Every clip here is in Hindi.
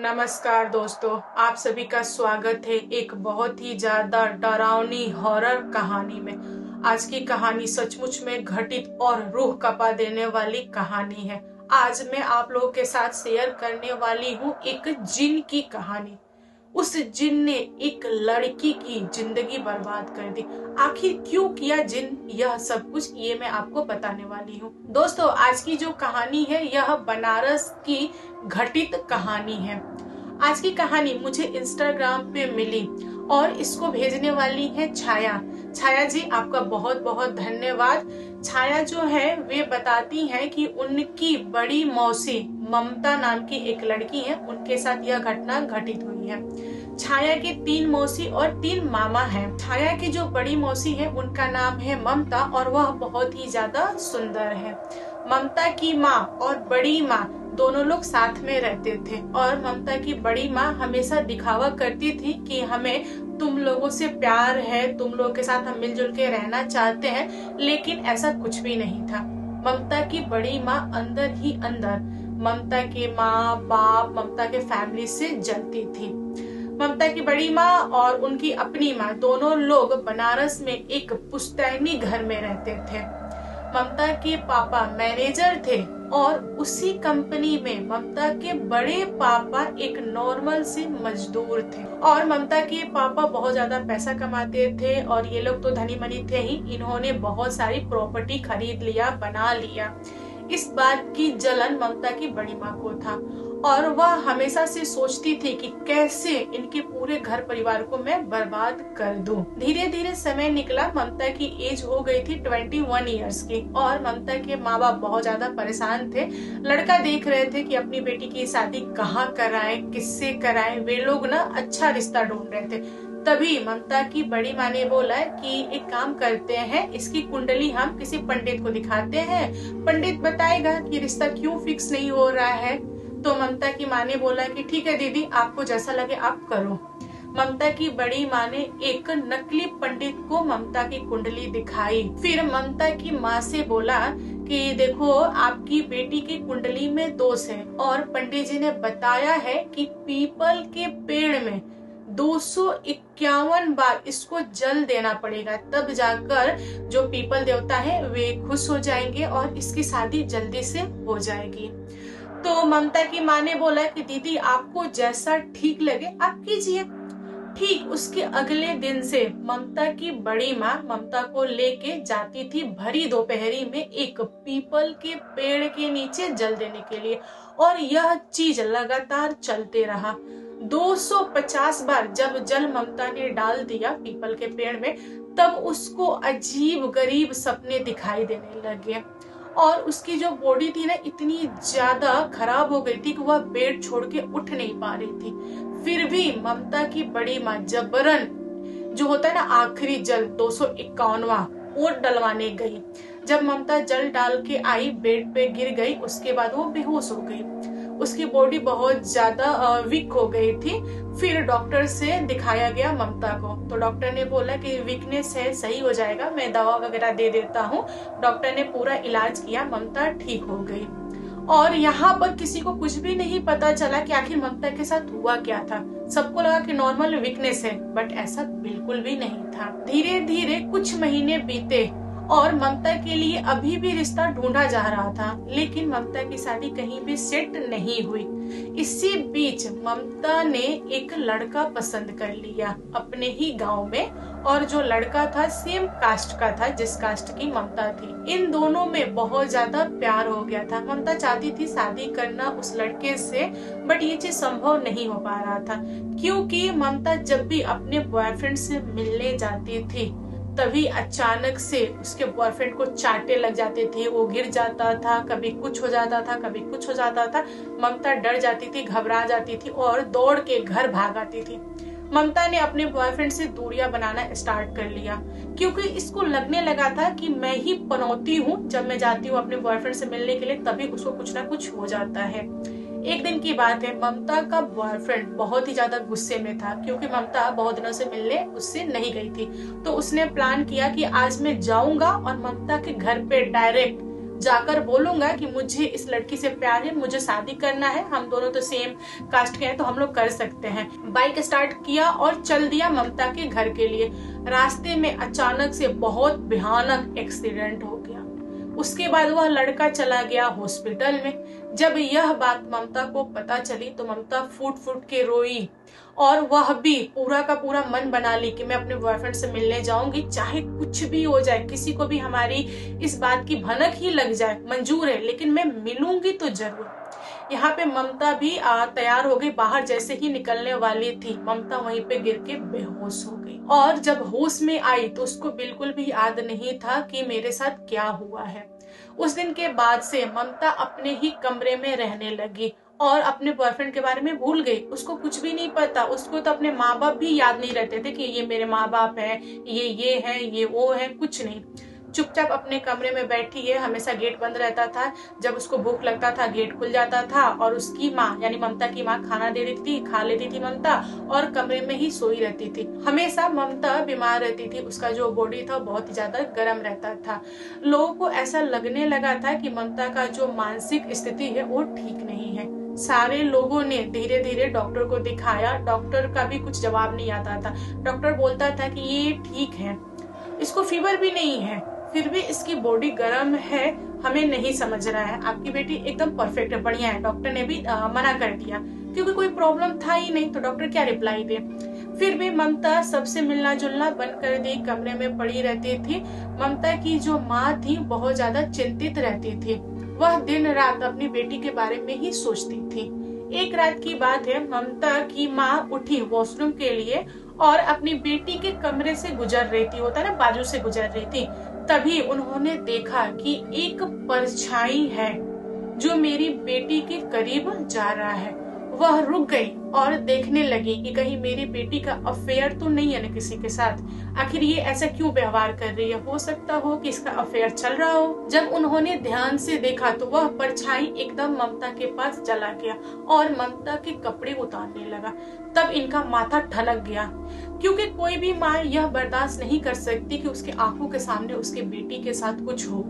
नमस्कार दोस्तों, आप सभी का स्वागत है एक बहुत ही ज्यादा डरावनी हॉरर कहानी में। आज की कहानी सचमुच में घटित और रूह कपा देने वाली कहानी है। आज मैं आप लोगों के साथ शेयर करने वाली हूँ एक जिन की कहानी। उस जिन ने एक लड़की की जिंदगी बर्बाद कर दी। आखिर क्यों किया जिन यह सब कुछ, ये मैं आपको बताने वाली हूँ। दोस्तों, आज की जो कहानी है यह बनारस की घटित कहानी है। आज की कहानी मुझे इंस्टाग्राम पे मिली और इसको भेजने वाली है छाया। छाया जी, आपका बहुत बहुत धन्यवाद। छाया जो है वे बताती हैं कि उनकी बड़ी मौसी ममता नाम की एक लड़की है, उनके साथ यह घटना घटित हुई है। छाया के 3 मौसी और 3 मामा हैं। छाया की जो बड़ी मौसी है उनका नाम है ममता और वह बहुत ही ज्यादा सुंदर है। ममता की माँ और बड़ी माँ दोनों लोग साथ में रहते थे और ममता की बड़ी माँ हमेशा दिखावा करती थी कि हमें तुम लोगों से प्यार है, तुम लोगों के साथ हम मिलजुल के रहना चाहते हैं, लेकिन ऐसा कुछ भी नहीं था। ममता की बड़ी माँ अंदर ही अंदर ममता के माँ बाप, ममता के फैमिली से जलती थी। ममता की बड़ी माँ और उनकी अपनी माँ दोनों लोग बनारस में एक पुश्तैनी घर में रहते थे। ममता के पापा मैनेजर थे और उसी कंपनी में ममता के बड़े पापा एक नॉर्मल से मजदूर थे। और ममता के पापा बहुत ज्यादा पैसा कमाते थे और ये लोग तो धनी मनी थे ही। इन्होंने बहुत सारी प्रॉपर्टी खरीद लिया, बना लिया। इस बात की जलन ममता की बड़ी माँ को था और वह हमेशा से सोचती थी कि कैसे इनके पूरे घर परिवार को मैं बर्बाद कर दूं। धीरे धीरे समय निकला। ममता की एज हो गई थी 21 इयर्स की और ममता के माँ बाप बहुत ज्यादा परेशान थे। लड़का देख रहे थे कि अपनी बेटी की शादी कहाँ कराएं, किससे कराएं। वे लोग ना अच्छा रिश्ता ढूंढ रहे थे। तभी ममता की बड़ी माँ ने बोला कि एक काम करते हैं, इसकी कुंडली हम किसी पंडित को दिखाते हैं, पंडित बताएगा कि रिश्ता क्यों फिक्स नहीं हो रहा है। तो ममता की माँ ने बोला कि ठीक है दीदी, आपको जैसा लगे आप करो। ममता की बड़ी माँ ने एक नकली पंडित को ममता की कुंडली दिखाई। फिर ममता की माँ से बोला कि देखो, आपकी बेटी की कुंडली में दोष है और पंडित जी ने बताया है कि पीपल के पेड़ में 251 बार इसको जल देना पड़ेगा, तब जाकर जो पीपल देवता है वे खुश हो जाएंगे और इसकी शादी जल्दी से हो जाएगी। तो ममता की माँ ने बोला कि दीदी, आपको जैसा ठीक लगे आप कीजिए। ठीक उसके अगले दिन से ममता की बड़ी माँ ममता को लेके जाती थी भरी दोपहरी में एक पीपल के पेड़ के नीचे जल देने के लिए और यह चीज लगातार चलते रहा। 250 बार जब जल ममता ने डाल दिया पीपल के पेड़ में, तब उसको अजीब गरीब सपने दिखाई देने लगे और उसकी जो बॉडी थी ना इतनी ज्यादा खराब हो गई थी कि वह बेड छोड़ के उठ नहीं पा रही थी। फिर भी ममता की बड़ी माँ जबरन, जो होता है ना आखिरी जल 251वां, वो डलवाने गई। जब ममता जल डाल के आई, बेड पे गिर गई, उसके बाद वो बेहोश हो गई। उसकी बॉडी बहुत ज्यादा वीक हो गई थी। फिर डॉक्टर से दिखाया गया ममता को, तो डॉक्टर ने बोला कि वीकनेस है, सही हो जाएगा, मैं दवा वगैरह दे देता हूँ। डॉक्टर ने पूरा इलाज किया, ममता ठीक हो गई। और यहाँ पर किसी को कुछ भी नहीं पता चला कि आखिर ममता के साथ हुआ क्या था। सबको लगा कि नॉर्मल वीकनेस है, बट ऐसा बिल्कुल भी नहीं था। धीरे धीरे कुछ महीने बीते और ममता के लिए अभी भी रिश्ता ढूंढा जा रहा था, लेकिन ममता की शादी कहीं भी सेट नहीं हुई। इसी बीच ममता ने एक लड़का पसंद कर लिया अपने ही गांव में, और जो लड़का था सेम कास्ट का था जिस कास्ट की ममता थी। इन दोनों में बहुत ज्यादा प्यार हो गया था। ममता चाहती थी शादी करना उस लड़के से, बट ये चीज संभव नहीं हो पा रहा था क्योंकि ममता जब भी अपने बॉयफ्रेंड से मिलने जाती थी तभी अचानक से उसके बॉयफ्रेंड को चांटे लग जाते थे, वो गिर जाता था, कभी कुछ हो जाता था, कभी कुछ हो जाता था। ममता डर जाती थी, घबरा जाती थी और दौड़ के घर भाग आती थी। ममता ने अपने बॉयफ्रेंड से दूरियां बनाना स्टार्ट कर लिया क्योंकि इसको लगने लगा था कि मैं ही पनौती हूँ। जब मैं जाती हूँ अपने बॉयफ्रेंड से मिलने के लिए तभी उसको कुछ ना कुछ हो जाता है। एक दिन की बात है, ममता का बॉयफ्रेंड बहुत ही ज्यादा गुस्से में था क्योंकि ममता बहुत दिनों से मिलने उससे नहीं गई थी। तो उसने प्लान किया कि आज मैं जाऊंगा और ममता के घर पे डायरेक्ट जाकर बोलूंगा कि मुझे इस लड़की से प्यार है, मुझे शादी करना है, हम दोनों तो सेम कास्ट के हैं तो हम लोग कर सकते हैं। बाइक स्टार्ट किया और चल दिया ममता के घर के लिए। रास्ते में अचानक से बहुत भयानक एक्सीडेंट हो गया। उसके बाद वह लड़का चला गया हॉस्पिटल में। जब यह बात ममता को पता चली तो ममता फूट फूट के रोई और वह भी पूरा का पूरा मन बना ली कि मैं अपने बॉयफ्रेंड से मिलने जाऊंगी, चाहे कुछ भी हो जाए, किसी को भी हमारी इस बात की भनक ही लग जाए, मंजूर है, लेकिन मैं मिलूंगी तो जरूर। यहाँ पे ममता भी तैयार हो गई। बाहर जैसे ही निकलने वाली थी ममता वहीं पे गिर के बेहोश हो गई और जब होश में आई तो उसको बिल्कुल भी याद नहीं था कि मेरे साथ क्या हुआ है। उस दिन के बाद से ममता अपने ही कमरे में रहने लगी और अपने बॉयफ्रेंड के बारे में भूल गई। उसको कुछ भी नहीं पता। उसको तो अपने माँ बाप भी याद नहीं रहते थे कि ये मेरे माँ बाप हैं, ये है, ये वो है, कुछ नहीं। चुपचाप अपने कमरे में बैठी है। हमेशा गेट बंद रहता था। जब उसको भूख लगता था गेट खुल जाता था और उसकी माँ यानी ममता की माँ खाना दे देती थी, खा लेती थी ममता और कमरे में ही सोई रहती थी। हमेशा ममता बीमार रहती थी। उसका जो बॉडी था बहुत ही ज्यादा गर्म रहता था। लोगों को ऐसा लगने लगा था कि ममता का जो मानसिक स्थिति है वो ठीक नहीं है। सारे लोगों ने धीरे धीरे डॉक्टर को दिखाया। डॉक्टर का भी कुछ जवाब नहीं आता था। डॉक्टर बोलता था कि ये ठीक है, इसको फीवर भी नहीं है, फिर भी इसकी बॉडी गर्म है, हमें नहीं समझ रहा है, आपकी बेटी एकदम परफेक्ट है, बढ़िया है। डॉक्टर ने भी मना कर दिया क्योंकि कोई प्रॉब्लम था ही नहीं, तो डॉक्टर क्या रिप्लाई दे। फिर भी ममता सबसे मिलना जुलना बंद कर दी, कमरे में पड़ी रहती थी। ममता की जो माँ थी बहुत ज्यादा चिंतित रहती थी। वह दिन रात अपनी बेटी के बारे में ही सोचती थी। एक रात की बात है, ममता की माँ उठी वॉशरूम के लिए और अपनी बेटी के कमरे से गुजर रही थी, होता है ना बाजू से गुजर रही थी। तभी उन्होंने देखा कि एक परछाई है जो मेरी बेटी के करीब जा रहा है। वह रुक गई और देखने लगी कि कहीं मेरी बेटी का अफेयर तो नहीं है ना किसी के साथ। आखिर ये ऐसा क्यों व्यवहार कर रही है, हो सकता हो कि इसका अफेयर चल रहा हो। जब उन्होंने ध्यान से देखा तो वह परछाई एकदम ममता के पास चला गया और ममता के कपड़े उतारने लगा। तब इनका माथा ठनक गया क्योंकि कोई भी माँ यह बर्दाश्त नहीं कर सकती कि उसके आंखों के सामने उसके बेटी के साथ कुछ हो।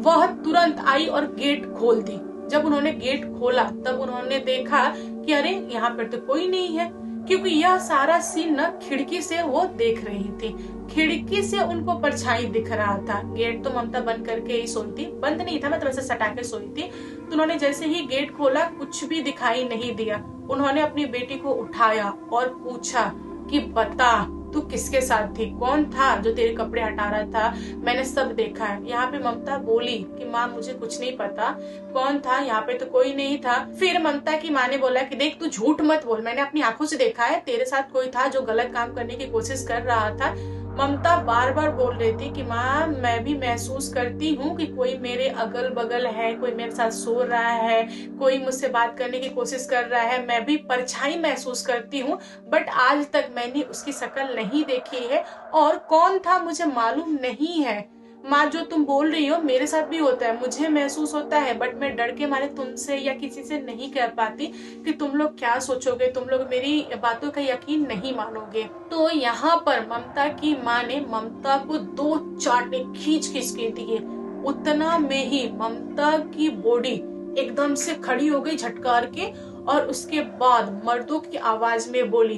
वह तुरंत आई और गेट खोल दी। जब उन्होंने गेट खोला तब उन्होंने देखा कि अरे यहाँ पर तो कोई नहीं है, क्योंकि यह सारा सीन न खिड़की से वो देख रही थी। खिड़की से उनको परछाई दिख रहा था। गेट तो ममता बंद करके ही सोई थी, बंद नहीं था मतलब से सटा के सोई थी। तो उन्होंने जैसे ही गेट खोला कुछ भी दिखाई नहीं दिया। उन्होंने अपनी बेटी को उठाया और पूछा कि बता तू किसके साथ थी, कौन था जो तेरे कपड़े हटा रहा था, मैंने सब देखा है। यहाँ पे ममता बोली कि माँ मुझे कुछ नहीं पता, कौन था, यहाँ पे तो कोई नहीं था। फिर ममता की माँ ने बोला कि देख तू झूठ मत बोल, मैंने अपनी आंखों से देखा है, तेरे साथ कोई था जो गलत काम करने की कोशिश कर रहा था। ममता बार बार बोल रही थी कि माँ मैं भी महसूस करती हूँ कि कोई मेरे अगल बगल है, कोई मेरे साथ सो रहा है, कोई मुझसे बात करने की कोशिश कर रहा है, मैं भी परछाई महसूस करती हूँ, बट आज तक मैंने उसकी शक्ल नहीं देखी है और कौन था मुझे मालूम नहीं है। माँ जो तुम बोल रही हो मेरे साथ भी होता है, मुझे महसूस होता है, बट मैं डर के मारे तुमसे या किसी से नहीं कह पाती कि तुम लोग क्या सोचोगे, तुम लोग मेरी बातों का यकीन नहीं मानोगे। तो यहाँ पर ममता की माँ ने ममता को 2 चांटे खींच खींच के दिए। उतना में ही ममता की बॉडी एकदम से खड़ी हो गई झटकार के और उसके बाद मर्दों की आवाज में बोली,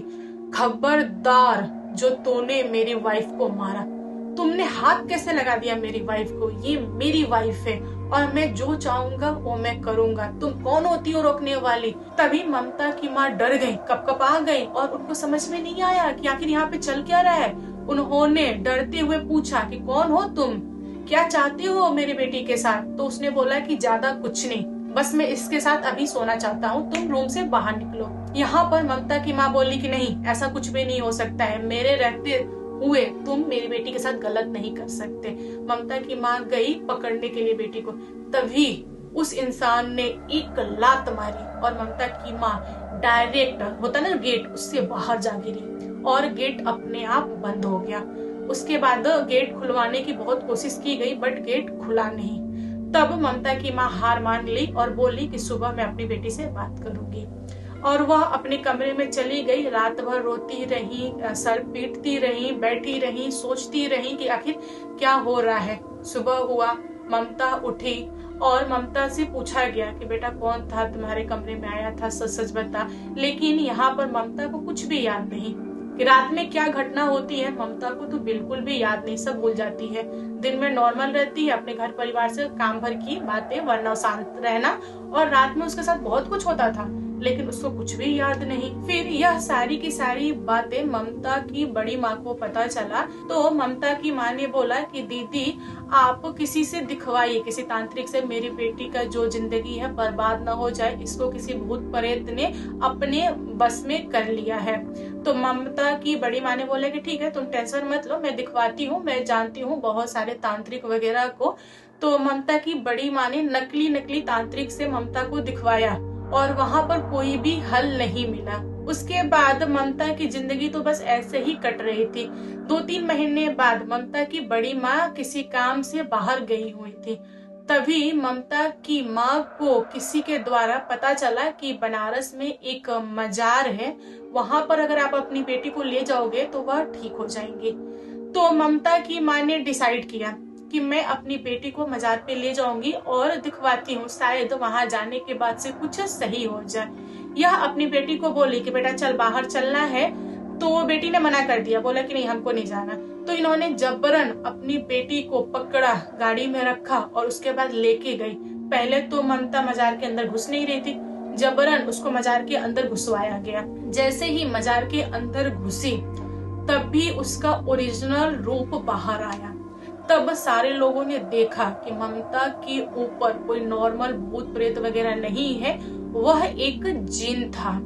खबरदार जो तूने मेरी वाइफ को मारा, तुमने हाथ कैसे लगा दिया मेरी वाइफ को, ये मेरी वाइफ है और मैं जो चाहूंगा वो मैं करूंगा, तुम कौन होती हो रोकने वाली। तभी ममता की माँ डर गई, कपकपा गई और उनको समझ में नहीं आया कि आखिर यहाँ पे चल क्या रहा है। उन्होंने डरते हुए पूछा कि कौन हो तुम, क्या चाहते हो मेरी बेटी के साथ। तो उसने बोला कि ज्यादा कुछ नहीं, बस मैं इसके साथ अभी सोना चाहता हूँ, तुम रूम से बाहर निकलो। यहाँ पर ममता की माँ बोली कि नहीं ऐसा कुछ भी नहीं हो सकता है, मेरे रहते हुए तुम मेरी बेटी के साथ गलत नहीं कर सकते। ममता की माँ गई पकड़ने के लिए बेटी को, तभी उस इंसान ने एक लात मारी और ममता की माँ डायरेक्ट होता ना गेट उससे बाहर जा गिरी और गेट अपने आप बंद हो गया। उसके बाद गेट खुलवाने की बहुत कोशिश की गई बट गेट खुला नहीं। तब ममता की माँ हार मान ली और बोली कि सुबह मैं अपनी बेटी से बात करूंगी और वह अपने कमरे में चली गई। रात भर रोती रही, सर पीटती रही, बैठी रही, सोचती रही कि आखिर क्या हो रहा है। सुबह हुआ, ममता उठी और ममता से पूछा गया कि बेटा कौन था तुम्हारे कमरे में आया था, सच सच बता। लेकिन यहाँ पर ममता को कुछ भी याद नहीं कि रात में क्या घटना होती है। ममता को तो बिल्कुल भी याद नहीं, सब भूल जाती है। दिन में नॉर्मल रहती है, अपने घर परिवार से काम भर की बातें, वरना शांत रहना, और रात में उसके साथ बहुत कुछ होता था लेकिन उसको कुछ भी याद नहीं। फिर यह सारी की सारी बातें ममता की बड़ी माँ को पता चला तो ममता की माँ ने बोला कि दीदी आप किसी से दिखवाइए, किसी तांत्रिक से, मेरी बेटी का जो जिंदगी है बर्बाद ना हो जाए, इसको किसी भूत प्रेत ने अपने बस में कर लिया है। तो ममता की बड़ी माँ ने बोला कि ठीक है तुम टेंशन मत लो, मैं दिखवाती हूँ, मैं जानती हूँ बहुत सारे तांत्रिक वगैरह को। तो ममता की बड़ी माँ ने नकली तांत्रिक से ममता को दिखवाया और वहां पर कोई भी हल नहीं मिला। उसके बाद ममता की जिंदगी तो बस ऐसे ही कट रही थी। 2-3 महीने बाद ममता की बड़ी माँ किसी काम से बाहर गई हुई थी। तभी ममता की माँ को किसी के द्वारा पता चला कि बनारस में एक मजार है, वहां पर अगर आप अपनी बेटी को ले जाओगे तो वह ठीक हो जाएंगी। तो ममता की माँ ने डिसाइड किया कि मैं अपनी बेटी को मजार पे ले जाऊंगी और दिखवाती हूँ, शायद वहां जाने के बाद से कुछ सही हो जाए। यह अपनी बेटी को बोली कि बेटा चल बाहर चलना है, तो बेटी ने मना कर दिया, बोला कि नहीं हमको नहीं जाना। तो इन्होंने जबरन अपनी बेटी को पकड़ा, गाड़ी में रखा और उसके बाद लेके गई। पहले तो ममता मजार के अंदर घुस नहीं रही थी, जबरन उसको मजार के अंदर घुसवाया गया। जैसे ही मजार के अंदर घुसी तब भी उसका ओरिजिनल रूप बाहर आया। तब सारे लोगों ने देखा कि ममता के ऊपर कोई नॉर्मल भूत प्रेत वगैरह नहीं है, वह एक जिन था।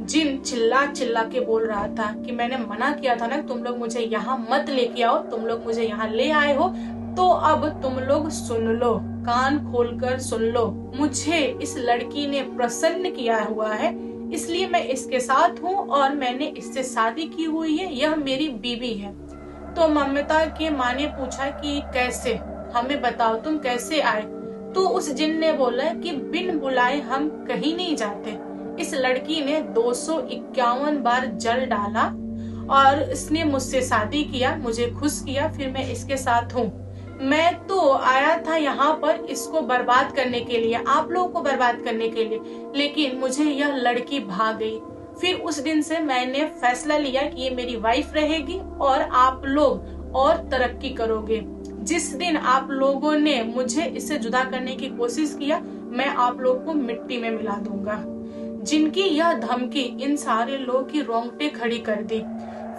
जिन चिल्ला चिल्ला के बोल रहा था कि मैंने मना किया था ना, तुम लोग मुझे यहाँ मत लेके आओ, तुम लोग मुझे यहाँ ले आए हो तो अब तुम लोग सुन लो, कान खोलकर सुन लो। मुझे इस लड़की ने प्रसन्न किया हुआ है, इसलिए मैं इसके साथ हूँ और मैंने इससे शादी की हुई है, यह मेरी बीवी है। तो ममता के माँ ने पूछा कि कैसे, हमें बताओ तुम कैसे आए। तो उस जिन ने बोला कि बिन बुलाए हम कहीं नहीं जाते। इस लड़की ने 251 बार जल डाला और इसने मुझसे शादी किया, मुझे खुश किया, फिर मैं इसके साथ हूँ। मैं तो आया था यहाँ पर इसको बर्बाद करने के लिए, आप लोगों को बर्बाद करने के लिए, लेकिन मुझे यह लड़की भाग गई। फिर उस दिन से मैंने फैसला लिया कि ये मेरी वाइफ रहेगी और आप लोग और तरक्की करोगे। जिस दिन आप लोगों ने मुझे इससे जुदा करने की कोशिश किया, मैं आप लोगों को मिट्टी में मिला दूंगा। जिनकी यह धमकी इन सारे लोगों की रोंगटे खड़ी कर दी।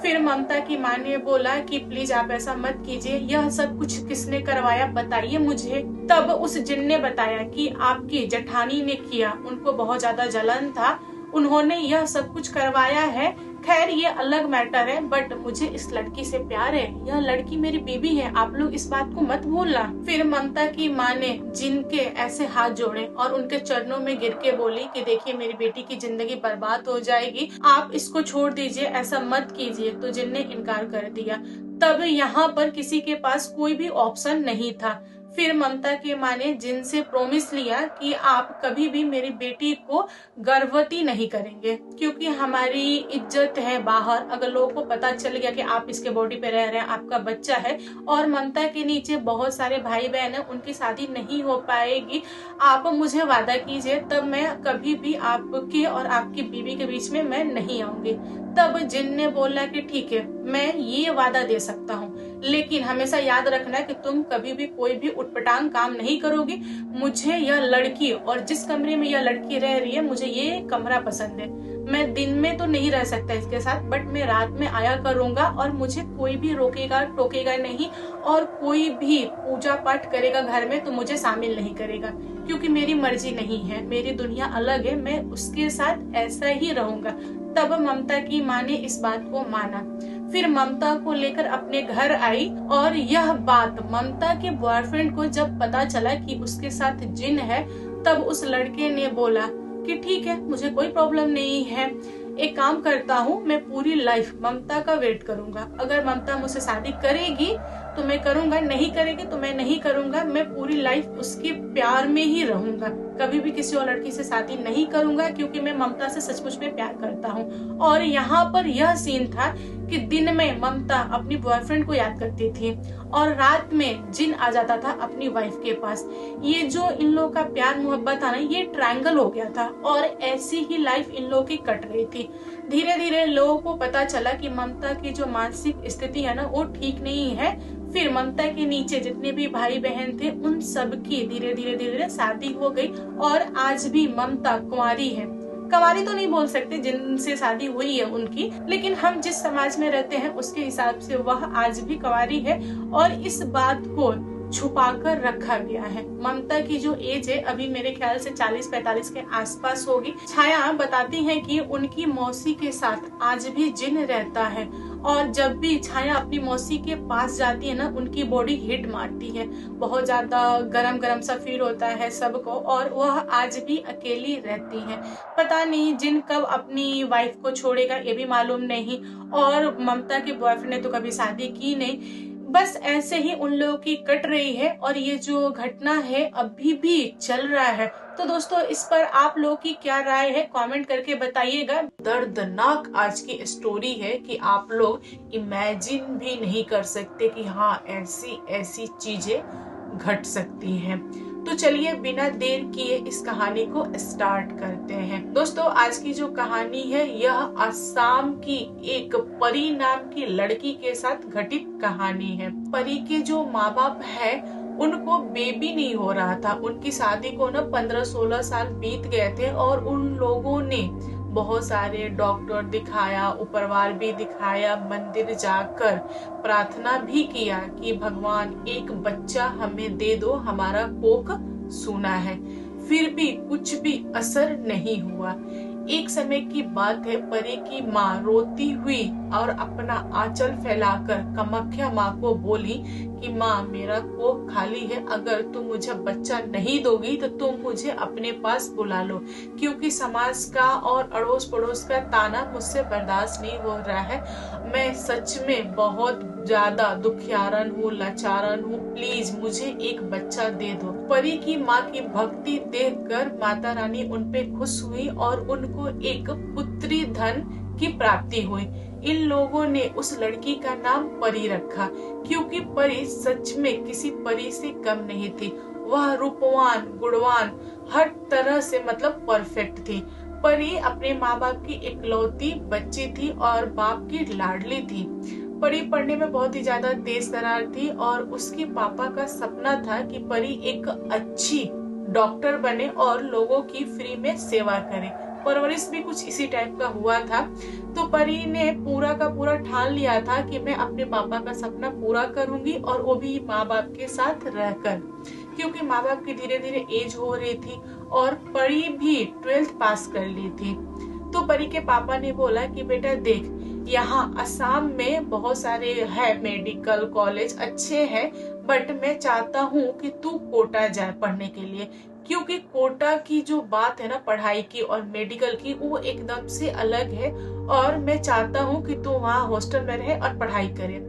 फिर ममता की माँ ने बोला कि प्लीज आप ऐसा मत कीजिए, यह सब कुछ किसने करवाया बताइए मुझे। तब उस जिन ने बताया कि आपकी जेठानी ने किया, उनको बहुत ज्यादा जलन था, उन्होंने यह सब कुछ करवाया है। खैर ये अलग मैटर है, बट मुझे इस लड़की से प्यार है, यह लड़की मेरी बीबी है, आप लोग इस बात को मत भूलना। फिर ममता की माँ ने जिनके ऐसे हाथ जोड़े और उनके चरणों में गिर के बोली कि देखिए मेरी बेटी की जिंदगी बर्बाद हो जाएगी, आप इसको छोड़ दीजिए, ऐसा मत कीजिए। तो जिन ने इनकार कर दिया। तब यहाँ पर किसी के पास कोई भी ऑप्शन नहीं था। फिर ममता की माँ ने जिनसे प्रॉमिस लिया कि आप कभी भी मेरी बेटी को गर्भवती नहीं करेंगे, क्योंकि हमारी इज्जत है बाहर, अगर लोगों को पता चल गया कि आप इसके बॉडी पे रह रहे हैं, आपका बच्चा है और ममता के नीचे बहुत सारे भाई बहन है, उनकी शादी नहीं हो पाएगी, आप मुझे वादा कीजिए, तब मैं कभी भी आपके और आपकी बीवी के बीच में मैं नहीं आऊंगी। तब जिन ने बोला कि ठीक है मैं ये वादा दे सकता हूँ, लेकिन हमेशा याद रखना कि तुम कभी भी कोई भी उटपटांग काम नहीं करोगी। मुझे यह लड़की और जिस कमरे में यह लड़की रह रही है, मुझे ये कमरा पसंद है। मैं दिन में तो नहीं रह सकता इसके साथ, बट मैं रात में आया करूंगा और मुझे कोई भी रोकेगा टोकेगा नहीं, और कोई भी पूजा पाठ करेगा घर में तो मुझे शामिल नहीं करेगा, क्योंकि मेरी मर्जी नहीं है, मेरी दुनिया अलग है, मैं उसके साथ ऐसा ही रहूंगा। तब ममता की माँ ने इस बात को माना। फिर ममता को लेकर अपने घर आई और यह बात ममता के बॉयफ्रेंड को जब पता चला कि उसके साथ जिन है, तब उस लड़के ने बोला कि ठीक है मुझे कोई प्रॉब्लम नहीं है, एक काम करता हूँ, मैं पूरी लाइफ ममता का वेट करूंगा, अगर ममता मुझसे शादी करेगी तो मैं करूंगा, नहीं करेगी तो मैं नहीं करूंगा, मैं पूरी लाइफ उसके प्यार में ही रहूंगा। कभी भी किसी और लड़की से शादी नहीं करूंगा क्योंकि मैं ममता से सचमुच में प्यार करता हूँ। और यहाँ पर यह सीन था कि दिन में ममता अपनी बॉयफ्रेंड को याद करती थी और रात में जिन आ जाता था अपनी वाइफ के पास। ये जो इन लोगों का प्यार मोहब्बत था ना, ये ट्रायंगल हो गया था और ऐसी ही लाइफ इन लोगों की कट रही थी। धीरे धीरे लोगों को पता चला कि ममता की जो मानसिक स्थिति है ना, वो ठीक नहीं है। फिर ममता के नीचे जितने भी भाई बहन थे उन सब की धीरे धीरे शादी हो गई और आज भी ममता कुंवारी है। कुंवारी तो नहीं बोल सकते, जिनसे शादी हुई है उनकी, लेकिन हम जिस समाज में रहते हैं उसके हिसाब से वह आज भी कुंवारी है और इस बात को छुपा कर रखा गया है। ममता की जो एज है अभी मेरे ख्याल से 40-45 के आसपास होगी। छाया बताती है कि उनकी मौसी के साथ आज भी जिन रहता है और जब भी छाया अपनी मौसी के पास जाती है ना, उनकी बॉडी हिट मारती है, बहुत ज्यादा गरम गरम सा फील होता है सबको और वह आज भी अकेली रहती है। पता नहीं जिन कब अपनी वाइफ को छोड़ेगा ये भी मालूम नहीं। और ममता के बॉयफ्रेंड ने तो कभी शादी की नहीं। बस ऐसे ही उन लोगों की कट रही है और ये जो घटना है अभी भी चल रहा है। तो दोस्तों इस पर आप लोगों की क्या राय है, कमेंट करके बताइएगा। दर्दनाक आज की स्टोरी है कि आप लोग इमेजिन भी नहीं कर सकते कि हाँ ऐसी ऐसी चीजें घट सकती हैं। तो चलिए बिना देर किए इस कहानी को स्टार्ट करते हैं। दोस्तों आज की जो कहानी है यह असम की एक परी नाम की लड़की के साथ घटित कहानी है। परी के जो माँ बाप है उनको बेबी नहीं हो रहा था। उनकी शादी को ना 15-16 साल बीत गए थे और उन लोगों ने बहुत सारे डॉक्टर दिखाया, ऊपरवार भी दिखाया, मंदिर जाकर प्रार्थना भी किया कि भगवान एक बच्चा हमें दे दो, हमारा कोख सूना है। फिर भी कुछ भी असर नहीं हुआ। एक समय की बात है, परी की माँ रोती हुई और अपना आंचल फैलाकर कामाख्या माँ को बोली कि माँ मेरा कोख खाली है, अगर तुम मुझे बच्चा नहीं दोगी तो तुम मुझे अपने पास बुला लो, क्योंकि समाज का और अड़ोस पड़ोस का ताना मुझसे बर्दाश्त नहीं हो रहा है। मैं सच में बहुत ज्यादा दुखियारन हूँ, लाचारन हूँ, प्लीज मुझे एक बच्चा दे दो। परी की माँ की भक्ति देखकर माता रानी उन पे खुश हुई और उनको एक पुत्री धन की प्राप्ति हुई। इन लोगों ने उस लड़की का नाम परी रखा क्योंकि परी सच में किसी परी से कम नहीं थी। वह रूपवान, गुणवान, हर तरह से मतलब परफेक्ट थी। परी अपने माँ बाप की इकलौती बच्ची थी और बाप की लाडली थी। परी पढ़ने में बहुत ही ज्यादा तेज तर्रार थी और उसके पापा का सपना था कि परी एक अच्छी डॉक्टर बने और लोगों की फ्री में सेवा करे। परवरिश भी कुछ इसी टाइप का हुआ था। तो परी ने पूरा का पूरा ठान लिया था कि मैं अपने पापा का सपना पूरा करूंगी और वो भी माँ बाप के साथ रहकर, क्योंकि माँ बाप की धीरे धीरे एज हो रही थी और परी भी 12th पास कर ली थी। तो परी के पापा ने बोला कि बेटा देख, यहाँ असम में बहुत सारे है मेडिकल कॉलेज अच्छे हैं, बट मैं चाहता हूँ कि तू कोटा जाए पढ़ने के लिए, क्योंकि कोटा की जो बात है ना पढ़ाई की और मेडिकल की, वो एकदम से अलग है और मैं चाहता हूँ कि तू वहाँ हॉस्टल में रहे और पढ़ाई करे।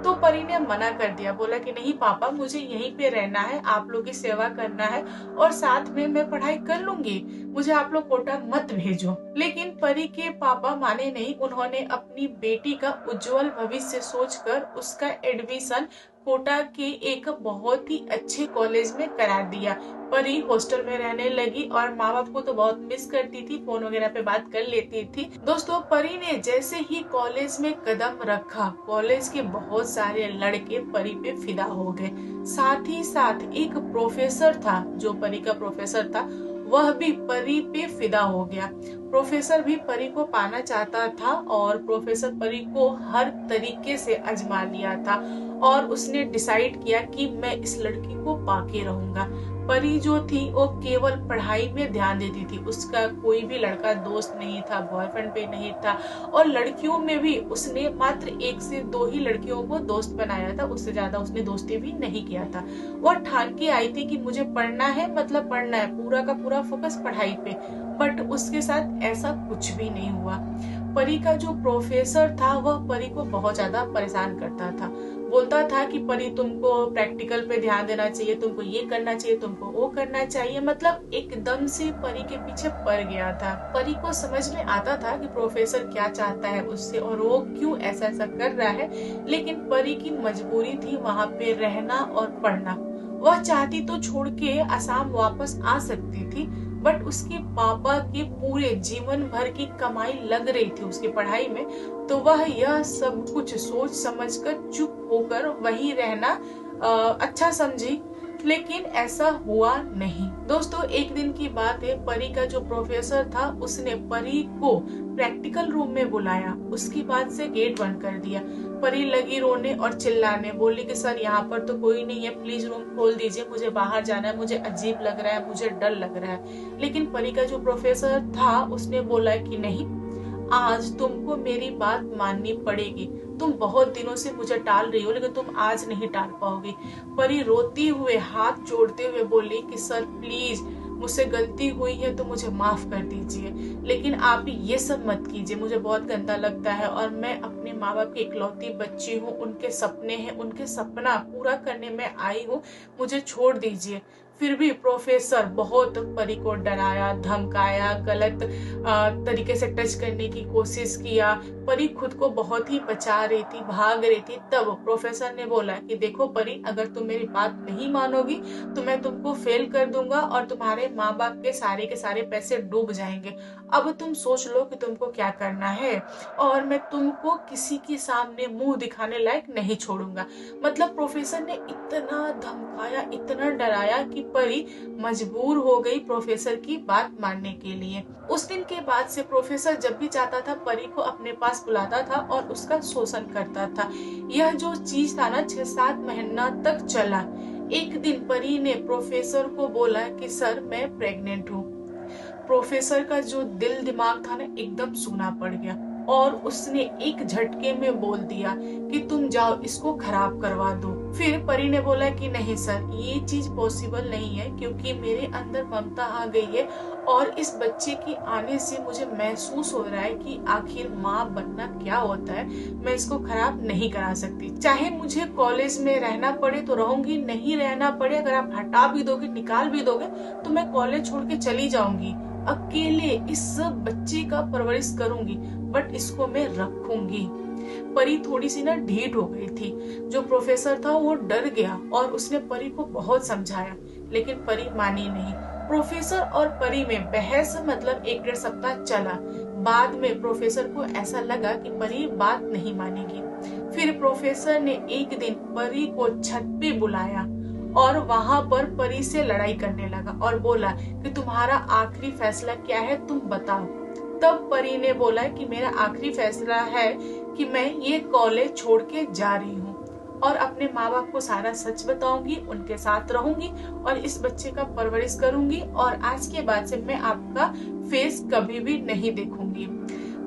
तो परी ने मना कर दिया, बोला कि नहीं पापा, मुझे यहीं पे रहना है, आप लोग की सेवा करना है और साथ में मैं पढ़ाई कर लूंगी, मुझे आप लोग कोटा मत भेजो। लेकिन परी के पापा माने नहीं। उन्होंने अपनी बेटी का उज्जवल भविष्य सोचकर उसका एडमिशन कोटा के एक बहुत ही अच्छे कॉलेज में करा दिया। परी हॉस्टल में रहने लगी और माँ बाप को तो बहुत मिस करती थी, फोन वगैरह पे बात कर लेती थी। दोस्तों परी ने जैसे ही कॉलेज में कदम रखा, कॉलेज के बहुत सारे लड़के परी पे फिदा हो गए। साथ ही साथ एक प्रोफेसर था, जो परी का प्रोफेसर था, वह भी परी पे फिदा हो गया। प्रोफेसर भी परी को पाना चाहता था और प्रोफेसर परी को हर तरीके से आजमा लिया था और उसने डिसाइड किया कि मैं इस लड़की को पाके रहूंगा। परी जो थी वो केवल पढ़ाई में ध्यान देती थी, उसका कोई भी लड़का दोस्त नहीं था, बॉयफ्रेंड भी नहीं था और लड़कियों में भी उसने मात्र 1 से 2 ही लड़कियों को दोस्त बनाया था, उससे ज्यादा उसने दोस्ती भी नहीं किया था। वह ठान के आई थी कि मुझे पढ़ना है, मतलब पढ़ना है, पूरा का पूरा फोकस पढ़ाई पे। बट उसके साथ ऐसा कुछ भी नहीं हुआ। परी का जो प्रोफेसर था वह परी को बहुत ज्यादा परेशान करता था। बोलता था कि परी तुमको प्रैक्टिकल पे ध्यान देना चाहिए, तुमको ये करना चाहिए, तुमको वो करना चाहिए। मतलब एकदम से परी के पीछे पड़ गया था। परी को समझ में आता था कि प्रोफेसर क्या चाहता है उससे और वो क्यों ऐसा ऐसा कर रहा है, लेकिन परी की मजबूरी थी वहां पे रहना और पढ़ना। वह चाहती तो छोड़ के असम वापस आ सकती थी, बट उसके पापा के पूरे जीवन भर की कमाई लग रही थी उसकी पढ़ाई में, तो वह यह सब कुछ सोच समझकर चुप होकर वहीं रहना अच्छा समझी। लेकिन ऐसा हुआ नहीं। दोस्तों, एक दिन की बात है, परी का जो प्रोफेसर था उसने परी को प्रैक्टिकल रूम में बुलाया, उसके बाद से गेट बंद कर दिया। परी लगी रोने और चिल्लाने, बोली कि सर यहाँ पर तो कोई नहीं है, प्लीज रूम खोल दीजिए, मुझे बाहर जाना है, मुझे अजीब लग रहा है, मुझे डर लग रहा है। लेकिन परी का जो प्रोफेसर था उसने बोला कि नहीं, आज तुमको मेरी बात माननी पड़ेगी। तुम बहुत दिनों से मुझे टाल रही हो, लेकिन तुम आज नहीं टाल पाओगी। परी रोती हुए हाथ जोड़ते हुए बोली कि सर प्लीज, मुझसे गलती हुई है तो मुझे माफ कर दीजिए, लेकिन आप ये सब मत कीजिए, मुझे बहुत गंदा लगता है और मैं अपने माँ बाप की इकलौती बच्ची हूँ, उनके सपने हैं, उनके सपना पूरा करने में आई हूँ, मुझे छोड़ दीजिए। फिर भी प्रोफेसर बहुत परी को डराया, धमकाया, गलत तरीके से टच करने की कोशिश किया। परी खुद को बहुत ही बचा रही थी, भाग रही थी। तब प्रोफेसर ने बोला कि देखो परी, अगर तुम मेरी बात नहीं मानोगी तो मैं तुमको फेल कर दूंगा और तुम्हारे माँ बाप के सारे पैसे डूब जाएंगे। अब तुम सोच लो कि तुमको क्या करना है, और मैं तुमको किसी के सामने मुंह दिखाने लायक नहीं छोड़ूंगा। मतलब प्रोफेसर ने इतना धमकाया, इतना डराया कि परी मजबूर हो गई प्रोफेसर की बात मानने के लिए। उस दिन के बाद से प्रोफेसर जब भी चाहता था परी को अपने पास बुलाता था और उसका शोषण करता था। यह जो चीज था ना 6-7 महीना तक चला। एक दिन परी ने प्रोफेसर को बोला कि सर मैं प्रेग्नेंट हूँ। प्रोफेसर का जो दिल दिमाग था ना एकदम सूना पड़ गया और उसने एक झटके में बोल दिया कि तुम जाओ इसको खराब करवा दो। फिर परी ने बोला कि नहीं सर, ये चीज पॉसिबल नहीं है, क्योंकि मेरे अंदर ममता आ गई है और इस बच्चे के आने से मुझे महसूस हो रहा है कि आखिर माँ बनना क्या होता है। मैं इसको खराब नहीं करा सकती, चाहे मुझे कॉलेज में रहना पड़े तो रहूंगी, नहीं रहना पड़े, अगर आप हटा भी दोगे, निकाल भी दोगे, तो मैं कॉलेज छोड़ के चली जाऊंगी, अकेले इस बच्चे का परवरिश करूंगी, बट इसको मैं रखूंगी। परी थोड़ी सी ना ढीठ हो गई थी। जो प्रोफेसर था वो डर गया और उसने परी को बहुत समझाया, लेकिन परी मानी नहीं। प्रोफेसर और परी में बहस मतलब 1-1.5 सप्ताह चला। बाद में प्रोफेसर को ऐसा लगा कि परी बात नहीं मानेगी। फिर प्रोफेसर ने एक दिन परी को छत पे बुलाया और वहां पर परी से लड़ाई करने लगा और बोला कि तुम्हारा आखिरी फैसला क्या है, तुम बताओ। तब परी ने बोला कि मेरा आखिरी फैसला है कि मैं ये कॉलेज छोड़ के जा रही हूँ और अपने माँ बाप को सारा सच बताऊंगी, उनके साथ रहूंगी और इस बच्चे का परवरिश करूंगी, और आज के बाद से मैं आपका फेस कभी भी नहीं देखूंगी।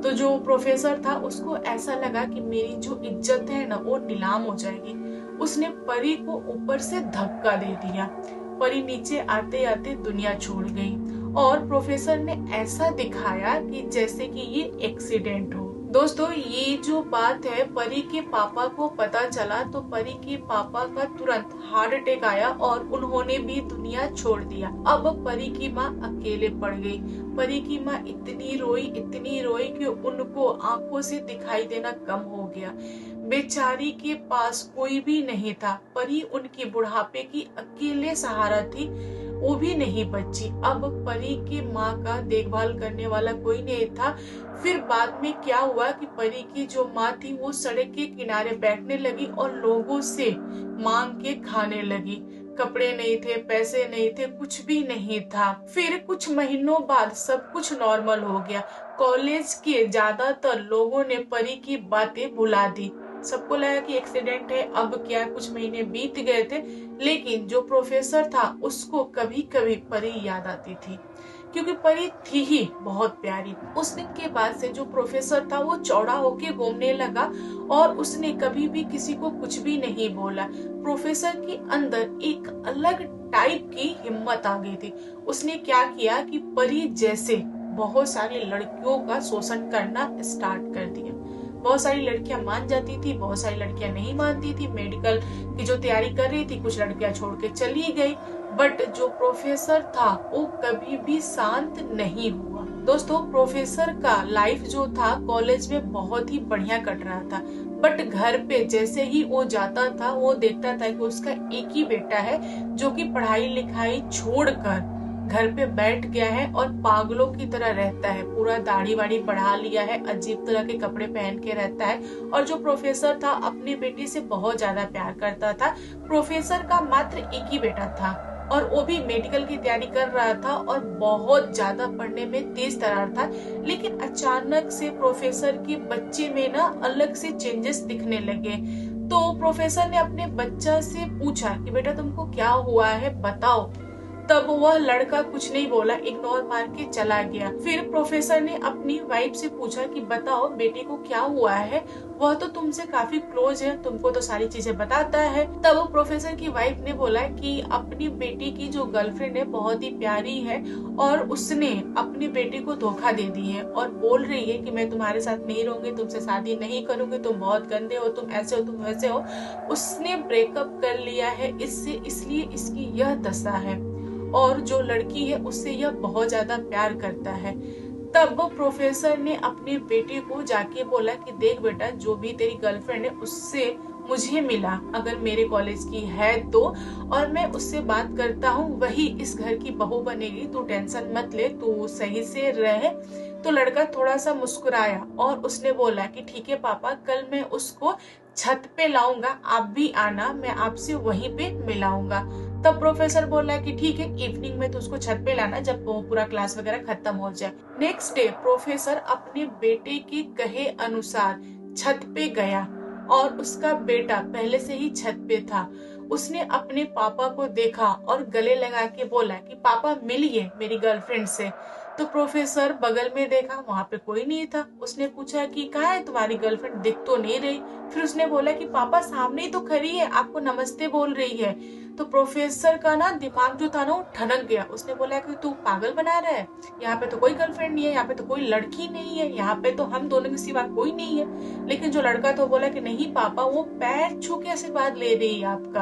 तो जो प्रोफेसर था उसको ऐसा लगा कि मेरी जो इज्जत है ना वो नीलाम हो जाएगी। उसने परी को ऊपर से धक्का दे दिया। परी नीचे आते आते दुनिया छोड़ गई और प्रोफेसर ने ऐसा दिखाया कि जैसे कि ये एक्सीडेंट हो। दोस्तों, ये जो बात है परी के पापा को पता चला तो परी के पापा का तुरंत हार्ट अटैक आया और उन्होंने भी दुनिया छोड़ दिया। अब परी की माँ अकेले पड़ गई। परी की माँ इतनी रोई कि उनको आंखों से दिखाई देना कम हो गया। बेचारी के पास कोई भी नहीं था। परी उनकी बुढ़ापे की अकेले सहारा थी, वो भी नहीं बची। अब परी के माँ का देखभाल करने वाला कोई नहीं था। फिर बाद में क्या हुआ कि परी की जो माँ थी वो सड़क के किनारे बैठने लगी और लोगों से मांग के खाने लगी। कपड़े नहीं थे, पैसे नहीं थे, कुछ भी नहीं था। फिर कुछ महीनों बाद सब कुछ नॉर्मल हो गया। कॉलेज के ज्यादातर लोगों ने परी की बातें भुला दी। सबको लगा कि एक्सीडेंट है, अब क्या, कुछ महीने बीत गए थे, लेकिन जो प्रोफेसर था उसको कभी कभी परी याद आती थी, क्योंकि परी थी ही बहुत प्यारी। उस दिन के बाद से जो प्रोफेसर था वो चौड़ा होके घूमने लगा और उसने कभी भी किसी को कुछ भी नहीं बोला। प्रोफेसर के अंदर एक अलग टाइप की हिम्मत आ गई थी। उसने क्या किया कि परी जैसे बहुत सारी लड़कियों का शोषण करना स्टार्ट कर दिया। बहुत सारी लड़कियां मान जाती थी, बहुत सारी लड़कियां नहीं मानती थी। मेडिकल की जो तैयारी कर रही थी, कुछ लड़कियां छोड़ के चली गई, बट जो प्रोफेसर था वो कभी भी शांत नहीं हुआ। दोस्तों, प्रोफेसर का लाइफ जो था कॉलेज में बहुत ही बढ़िया कट रहा था, बट घर पे जैसे ही वो जाता था वो देखता था कि उसका एक ही बेटा है जो कि पढ़ाई लिखाई छोड़कर घर पे बैठ गया है और पागलों की तरह रहता है। पूरा दाढ़ी वाड़ी बढ़ा लिया है, अजीब तरह के कपड़े पहन के रहता है। और जो प्रोफेसर था अपनी बेटी से बहुत ज्यादा प्यार करता था। प्रोफेसर का मात्र एक ही बेटा था और वो भी मेडिकल की तैयारी कर रहा था और बहुत ज्यादा पढ़ने में तेज तर्रार था। लेकिन अचानक से प्रोफेसर के बच्चे में ना अलग से चेंजेस दिखने लगे। तो प्रोफेसर ने अपने बच्चा से पूछा कि बेटा तुमको क्या हुआ है, बताओ। तब वह लड़का कुछ नहीं बोला, इग्नोर मार के चला गया। फिर प्रोफेसर ने अपनी वाइफ से पूछा कि बताओ बेटे को क्या हुआ है, वह तो तुमसे काफी क्लोज है, तुमको तो सारी चीजें बताता है। तब प्रोफेसर की वाइफ ने बोला कि अपनी बेटी की जो गर्लफ्रेंड है बहुत ही प्यारी है और उसने अपनी बेटी को धोखा दे दी है और बोल रही है कि मैं तुम्हारे साथ नहीं रहूंगी, तुमसे शादी नहीं करूंगी, तुम बहुत गंदे हो, तुम ऐसे हो, तुम वैसे हो। उसने ब्रेकअप कर लिया है इससे, इसलिए इसकी यह दशा है और जो लड़की है उससे यह बहुत ज्यादा प्यार करता है। तब प्रोफेसर ने अपने बेटे को जाके बोला कि देख बेटा, जो भी तेरी गर्लफ्रेंड है उससे मुझे मिला, अगर मेरे कॉलेज की है तो, और मैं उससे बात करता हूँ, वही इस घर की बहू बनेगी, तू टेंशन मत ले, तू सही से रहे। तो लड़का थोड़ा सा मुस्कुराया और उसने बोला कि ठीक है पापा, कल मैं उसको छत पे लाऊंगा, आप भी आना, मैं आपसे वहीं पे मिलाऊंगा। तब प्रोफेसर बोला कि ठीक है, इवनिंग में तो उसको छत पे लाना जब वो पूरा क्लास वगैरह खत्म हो जाए। नेक्स्ट डे प्रोफेसर अपने बेटे के कहे अनुसार छत पे गया और उसका बेटा पहले से ही छत पे था। उसने अपने पापा को देखा और गले लगा के बोला कि पापा मिलिए मेरी गर्लफ्रेंड से। तो प्रोफेसर बगल में देखा, वहां पे कोई नहीं था। उसने पूछा कि कहाँ है तुम्हारी गर्लफ्रेंड, दिख तो नहीं रही। फिर उसने बोला कि पापा सामने ही तो खड़ी है, आपको नमस्ते बोल रही है। तो प्रोफेसर का ना दिमाग जो था ना वो ठनक गया। उसने बोला कि तू पागल बना रहा है, यहाँ पे तो कोई गर्लफ्रेंड नहीं है, यहाँ पे तो कोई लड़की नहीं है, यहाँ पे तो हम दोनों के सिवा कोई नहीं है। लेकिन जो लड़का था बोला कि नहीं पापा, वो पैर छू के आशीर्वाद ले रही है आपका,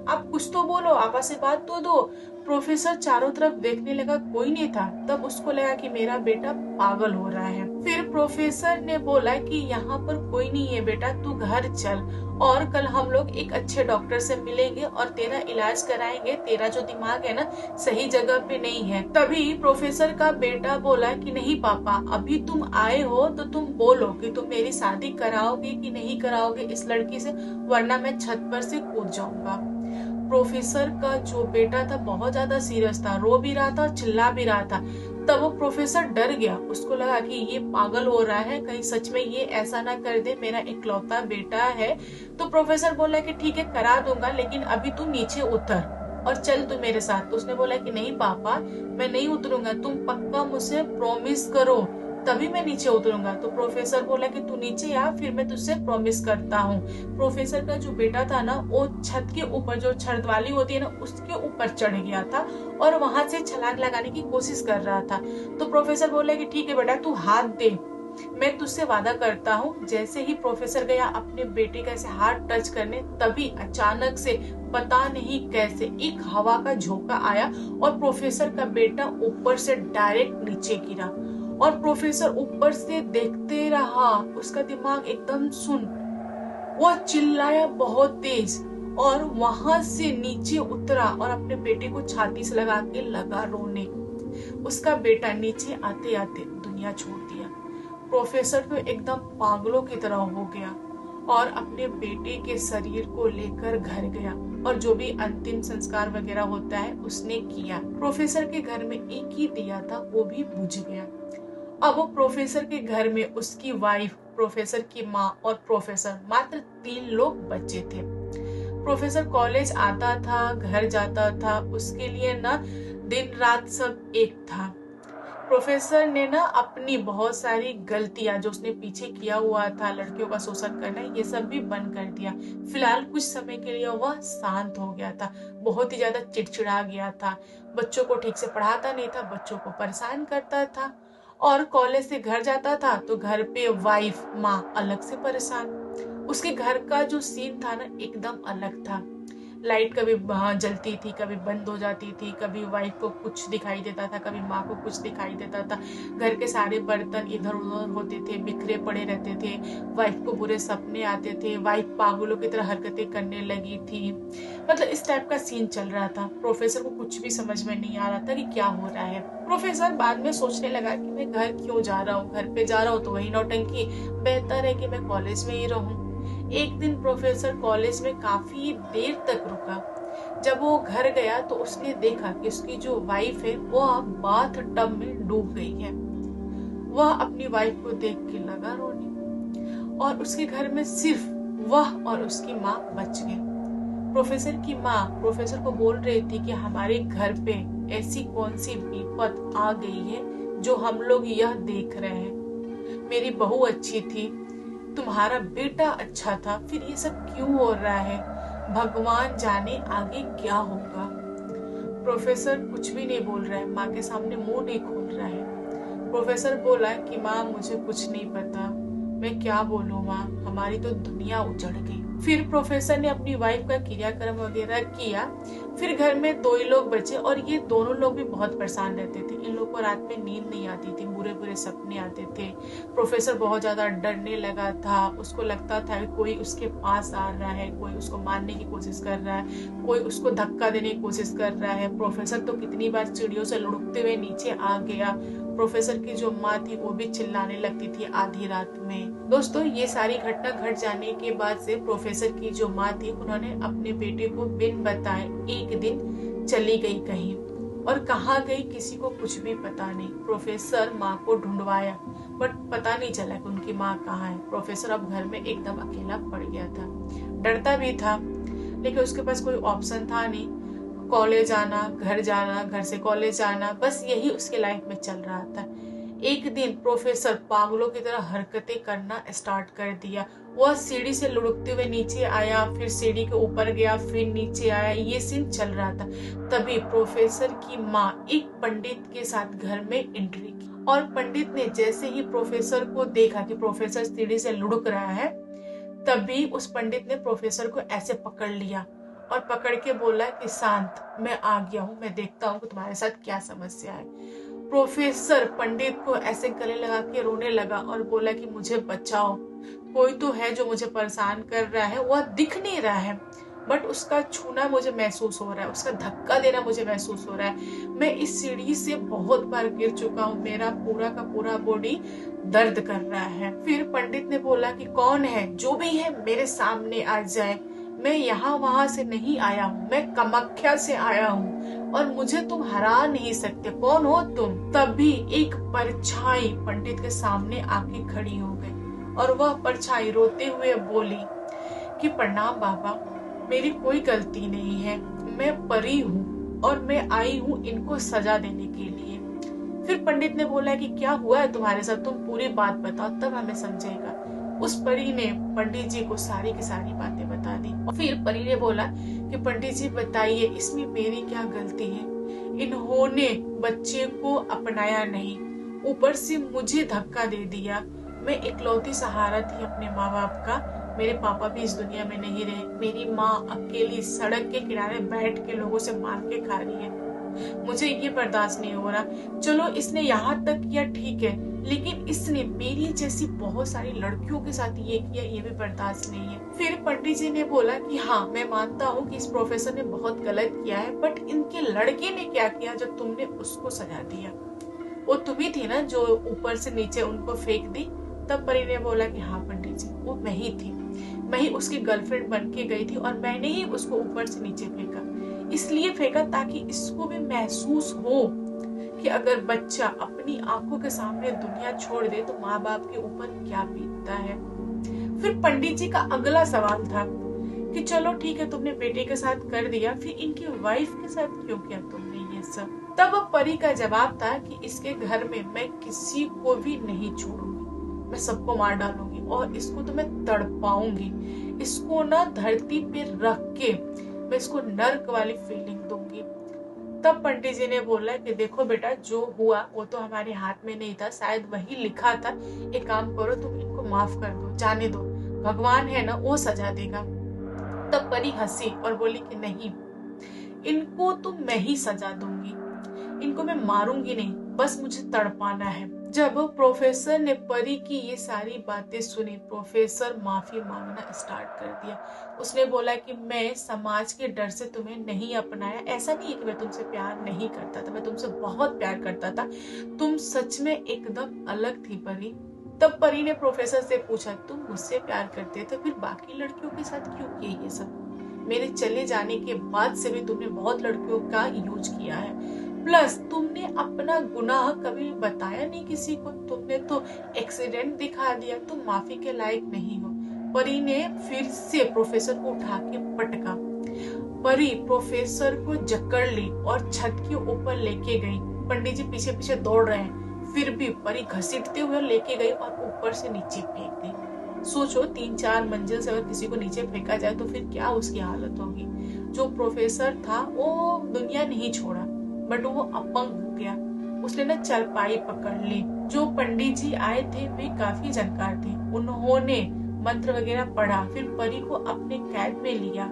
आप कुछ तो बोलो, आप आशीर्वाद तो दो। प्रोफेसर चारों तरफ देखने लगा, कोई नहीं था। तब उसको लगा कि मेरा बेटा पागल हो रहा है। फिर प्रोफेसर ने बोला कि यहाँ पर कोई नहीं है बेटा, तू घर चल और कल हम लोग एक अच्छे डॉक्टर से मिलेंगे और तेरा इलाज कराएंगे, तेरा जो दिमाग है ना सही जगह पे नहीं है। तभी प्रोफेसर का बेटा बोला कि नहीं पापा, अभी तुम आए हो तो तुम बोलो कि तुम मेरी शादी कराओगे कि नहीं कराओगे इस लड़की से, वरना मैं छत पर से कूद जाऊंगा। प्रोफेसर का जो बेटा था बहुत ज्यादा सीरियस था, रो भी रहा था और चिल्ला भी रहा था। तब वो प्रोफेसर डर गया, उसको लगा कि ये पागल हो रहा है, कहीं सच में ये ऐसा ना कर दे, मेरा इकलौता बेटा है। तो प्रोफेसर बोला कि ठीक है करा दूंगा, लेकिन अभी तू नीचे उतर और चल तू मेरे साथ। तो उसने बोला कि नहीं पापा, मैं नहीं उतरूंगा, तुम पक्का मुझसे प्रॉमिस करो तभी मैं नीचे उतरूंगा। तो प्रोफेसर बोला कि तू नीचे आ, फिर मैं तुझसे प्रॉमिस करता हूँ। प्रोफेसर का जो बेटा था ना वो छत के ऊपर, जो छत वाली होती है ना उसके ऊपर चढ़ गया था और वहां से छलांग लगाने की कोशिश कर रहा था। तो प्रोफेसर बोला कि ठीक है बेटा, तू हाथ दे, मैं तुझसे वादा करता हूँ। जैसे ही प्रोफेसर गया अपने बेटे का ऐसे हाथ टच करने, तभी अचानक से पता नहीं कैसे एक हवा का झोंका आया और प्रोफेसर का बेटा ऊपर से डायरेक्ट नीचे गिरा और प्रोफेसर ऊपर से देखते रहा, उसका दिमाग एकदम सुन। वह चिल्लाया बहुत तेज और वहां से नीचे उतरा और अपने बेटे को छाती से लगा के लगा रोने। उसका बेटा नीचे आते आते दुनिया छोड़ दिया। प्रोफेसर तो एकदम पागलों की तरह हो गया और अपने बेटे के शरीर को लेकर घर गया और जो भी अंतिम संस्कार वगैरह होता है उसने किया। प्रोफेसर के घर में एक ही दिया था, वो भी बुझ गया। अब वो प्रोफेसर के घर में उसकी वाइफ, प्रोफेसर की माँ और प्रोफेसर, मात्र 3 लोग बचे थे। प्रोफेसर कॉलेज आता था, घर जाता था, उसके लिए ना दिन रात सब एक था। प्रोफेसर ने ना अपनी बहुत सारी गलतियां जो उसने पीछे किया हुआ था, लड़कियों का शोषण करना, ये सब भी बंद कर दिया। फिलहाल कुछ समय के लिए वह शांत हो गया था, बहुत ही ज्यादा चिड़चिड़ा गया था, बच्चों को ठीक से पढ़ाता नहीं था, बच्चों को परेशान करता था और कॉलेज से घर जाता था तो घर पे वाइफ माँ अलग से परेशान। उसके घर का जो सीन था ना एकदम अलग था। लाइट कभी जलती थी, कभी बंद हो जाती थी, कभी वाइफ को कुछ दिखाई देता था, कभी माँ को कुछ दिखाई देता था। घर के सारे बर्तन इधर उधर होते थे, बिखरे पड़े रहते थे। वाइफ को बुरे सपने आते थे, वाइफ पागलों की तरह हरकतें करने लगी थी। मतलब इस टाइप का सीन चल रहा था। प्रोफेसर को कुछ भी समझ में नहीं आ रहा था कि क्या हो रहा है। प्रोफेसर बाद में सोचने लगा कि मैं घर क्यों जा रहा हूँ, घर पे जा रहा हूँ तो वही नौटंकी, बेहतर है कि मैं कॉलेज में ही रहूं। एक दिन प्रोफेसर कॉलेज में काफी देर तक रुका। जब वो घर गया तो उसने देखा कि उसकी जो वाइफ है वो बाथ टब में डूब गई है। वह अपनी वाइफ को देख के लगा रोने और उसके घर में सिर्फ वह और उसकी माँ बच गए। प्रोफेसर की माँ प्रोफेसर को बोल रही थी कि हमारे घर पे ऐसी कौन सी विपत आ गई है जो हम लोग यह देख रहे हैं। मेरी बहू अच्छी थी, तुम्हारा बेटा अच्छा था, फिर ये सब क्यों हो रहा है? भगवान जाने आगे क्या होगा। प्रोफेसर कुछ भी नहीं बोल रहा है, माँ के सामने मुंह नहीं खोल रहा है। प्रोफेसर बोला कि माँ मुझे कुछ नहीं पता, मैं क्या बोलूं माँ, हमारी तो दुनिया उजड़ गई। फिर प्रोफेसर ने अपनी वाइफ का क्रियाक्रम वगैरह किया। फिर घर में दो ही लोग बचे और ये दोनों लोग भी बहुत परेशान रहते थे। इन लोगों को रात में नींद नहीं आती थी, बुरे बुरे सपने आते थे। प्रोफेसर बहुत ज्यादा डरने लगा था। उसको लगता था कि कोई उसके पास आ रहा है, कोई उसको मारने की कोशिश कर रहा है, कोई उसको धक्का देने की कोशिश कर रहा है। प्रोफेसर तो कितनी बार सीढ़ियों से लुढ़कते हुए नीचे आ गया। प्रोफेसर की जो माँ थी वो भी चिल्लाने लगती थी आधी रात में। दोस्तों ये सारी घटना घट जाने के बाद से प्रोफेसर की जो माँ थी उन्होंने अपने बेटे को बिन बताए एक दिन चली गई कहीं, और कहाँ गई किसी को कुछ भी पता नहीं। प्रोफेसर माँ को ढूंढवाया बट पता नहीं चला कि उनकी माँ कहाँ है। प्रोफेसर अब घर में एकदम अकेला पड़ गया था, डरता भी था लेकिन उसके पास कोई ऑप्शन था नहीं। कॉलेज आना, घर जाना, घर से कॉलेज आना, बस यही उसके लाइफ में चल रहा था। एक दिन प्रोफेसर पागलों की तरह हरकतें करना स्टार्ट कर दिया। वह सीढ़ी से लुढ़कते हुए नीचे आया, फिर सीढ़ी के ऊपर गया, फिर नीचे आया। ये सीन चल रहा था। तभी प्रोफेसर की माँ एक पंडित के साथ घर में एंट्री की और पंडित ने जैसे ही प्रोफेसर को देखा कि प्रोफेसर सीढ़ी से लुढ़क रहा है, तभी उस पंडित ने प्रोफेसर को ऐसे पकड़ लिया और पकड़ के बोला कि शांत, मैं आ गया हूँ, मैं देखता हूँ कि तुम्हारे साथ क्या समस्या है। प्रोफेसर पंडित को ऐसे गले लगा के रोने लगा और बोला कि मुझे बचाओ, कोई तो है जो मुझे परेशान कर रहा है, वह दिख नहीं रहा है बट उसका छूना मुझे महसूस हो रहा है, उसका धक्का देना मुझे महसूस हो रहा है। मैं इस सीढ़ी से बहुत बार गिर चुका हूँ, मेरा पूरा का पूरा बॉडी दर्द कर रहा है। फिर पंडित ने बोला कि कौन है, जो भी है मेरे सामने आ जाए, मैं यहाँ वहां से नहीं आया हूँ, मैं कामाख्या से आया हूँ और मुझे तुम हरा नहीं सकते, कौन हो तुम? तभी एक परछाई पंडित के सामने आके खड़ी हो गई और वह परछाई रोते हुए बोली कि प्रणाम बाबा, मेरी कोई गलती नहीं है, मैं परी हूँ और मैं आई हूँ इनको सजा देने के लिए। फिर पंडित ने बोला कि क्या हुआ है तुम्हारे साथ, तुम पूरी बात बताओ तब हमें समझेगा। उस परी ने पंडित जी को सारी की सारी बातें बता दी। फिर परी ने बोला कि पंडित जी बताइए इसमें मेरी क्या गलती है? इन्होंने बच्चे को अपनाया नहीं, ऊपर से मुझे धक्का दे दिया। मैं इकलौती सहारा थी अपने माँ बाप का, मेरे पापा भी इस दुनिया में नहीं रहे। मेरी माँ अकेली सड़क के किनारे बैठ के लोगों से मार के खा रही है, मुझे ये बर्दाश्त नहीं हो रहा। चलो इसने यहाँ तक किया ठीक है, लेकिन इसने मेरी जैसी बहुत सारी लड़कियों के साथ ये किया, ये भी बर्दाश्त नहीं है। फिर पंडित जी ने बोला कि हाँ मैं मानता हूँ कि इस प्रोफेसर ने बहुत गलत किया है, बट इनके लड़के ने क्या किया जब तुमने उसको सजा दिया? वो तुम्ही थी ना जो ऊपर से नीचे उनको फेंक दी? तब परी ने बोला कि हाँ पंडित जी, वो मैं ही थी, मैं ही उसकी गर्लफ्रेंड बन के गई थी और मैंने ही उसको ऊपर से नीचे फेंका। इसलिए फेंका ताकि इसको भी महसूस हो कि अगर बच्चा अपनी आंखों के सामने दुनिया छोड़ दे तो माँ बाप के ऊपर क्या बीतता है। फिर पंडित जी का अगला सवाल था कि चलो ठीक है तुमने बेटे के साथ कर दिया, फिर इनकी वाइफ के साथ क्यों किया तुमने ये सब? तब परी का जवाब था कि इसके घर में मैं किसी को भी नहीं छोड़ूंगी, मैं सबको मार डालूंगी और इसको तो मैं तड़पाऊंगी, इसको ना धरती पे रख के मैं इसको नर्क वाली फीलिंग दूंगी। तब पंडित जी ने बोला कि देखो बेटा, जो हुआ वो तो हमारे हाथ में नहीं था, शायद वही लिखा था। एक काम करो, तुम इनको माफ कर दो, जाने दो, भगवान है ना, वो सजा देगा। तब परी हंसी और बोली कि नहीं, इनको तो मैं ही सजा दूंगी, इनको मैं मारूंगी नहीं, बस मुझे तड़पाना है। जब प्रोफेसर ने परी की ये सारी बातें सुनी, प्रोफेसर माफी मांगना स्टार्ट कर दिया। उसने बोला कि मैं समाज के डर से तुम्हें नहीं अपनाया, ऐसा नहीं है कि मैं तुमसे प्यार नहीं करता था, मैं तुमसे बहुत प्यार करता था, तुम सच में एकदम अलग थी परी। तब परी ने प्रोफेसर से पूछा, तुम मुझसे प्यार करते थे, फिर बाकी लड़कियों के साथ क्यों किए ये सब? मेरे चले जाने के बाद से भी तुमने बहुत लड़कियों का यूज किया है, प्लस तुमने अपना गुनाह कभी बताया नहीं किसी को, तुमने तो एक्सीडेंट दिखा दिया, तुम माफी के लायक नहीं हो। परी ने फिर से प्रोफेसर को उठा के पटका। परी प्रोफेसर को जकड़ ली और छत के ऊपर लेके गई। पंडित जी पीछे पीछे दौड़ रहे हैं, फिर भी परी घसीटते हुए लेके गई और ऊपर से नीचे फेंक दी। सोचो, 3-4 मंजिल से अगर किसी को नीचे फेंका जाए तो फिर क्या उसकी हालत होगी। जो प्रोफेसर था वो दुनिया नहीं छोड़ा, बट वो अपंग हो गया। उसने ना चारपाई पकड़ ली। जो पंडित जी आए थे वे काफी जानकार थे, उन्होंने मंत्र वगैरह पढ़ा, फिर परी को अपने कैद में लिया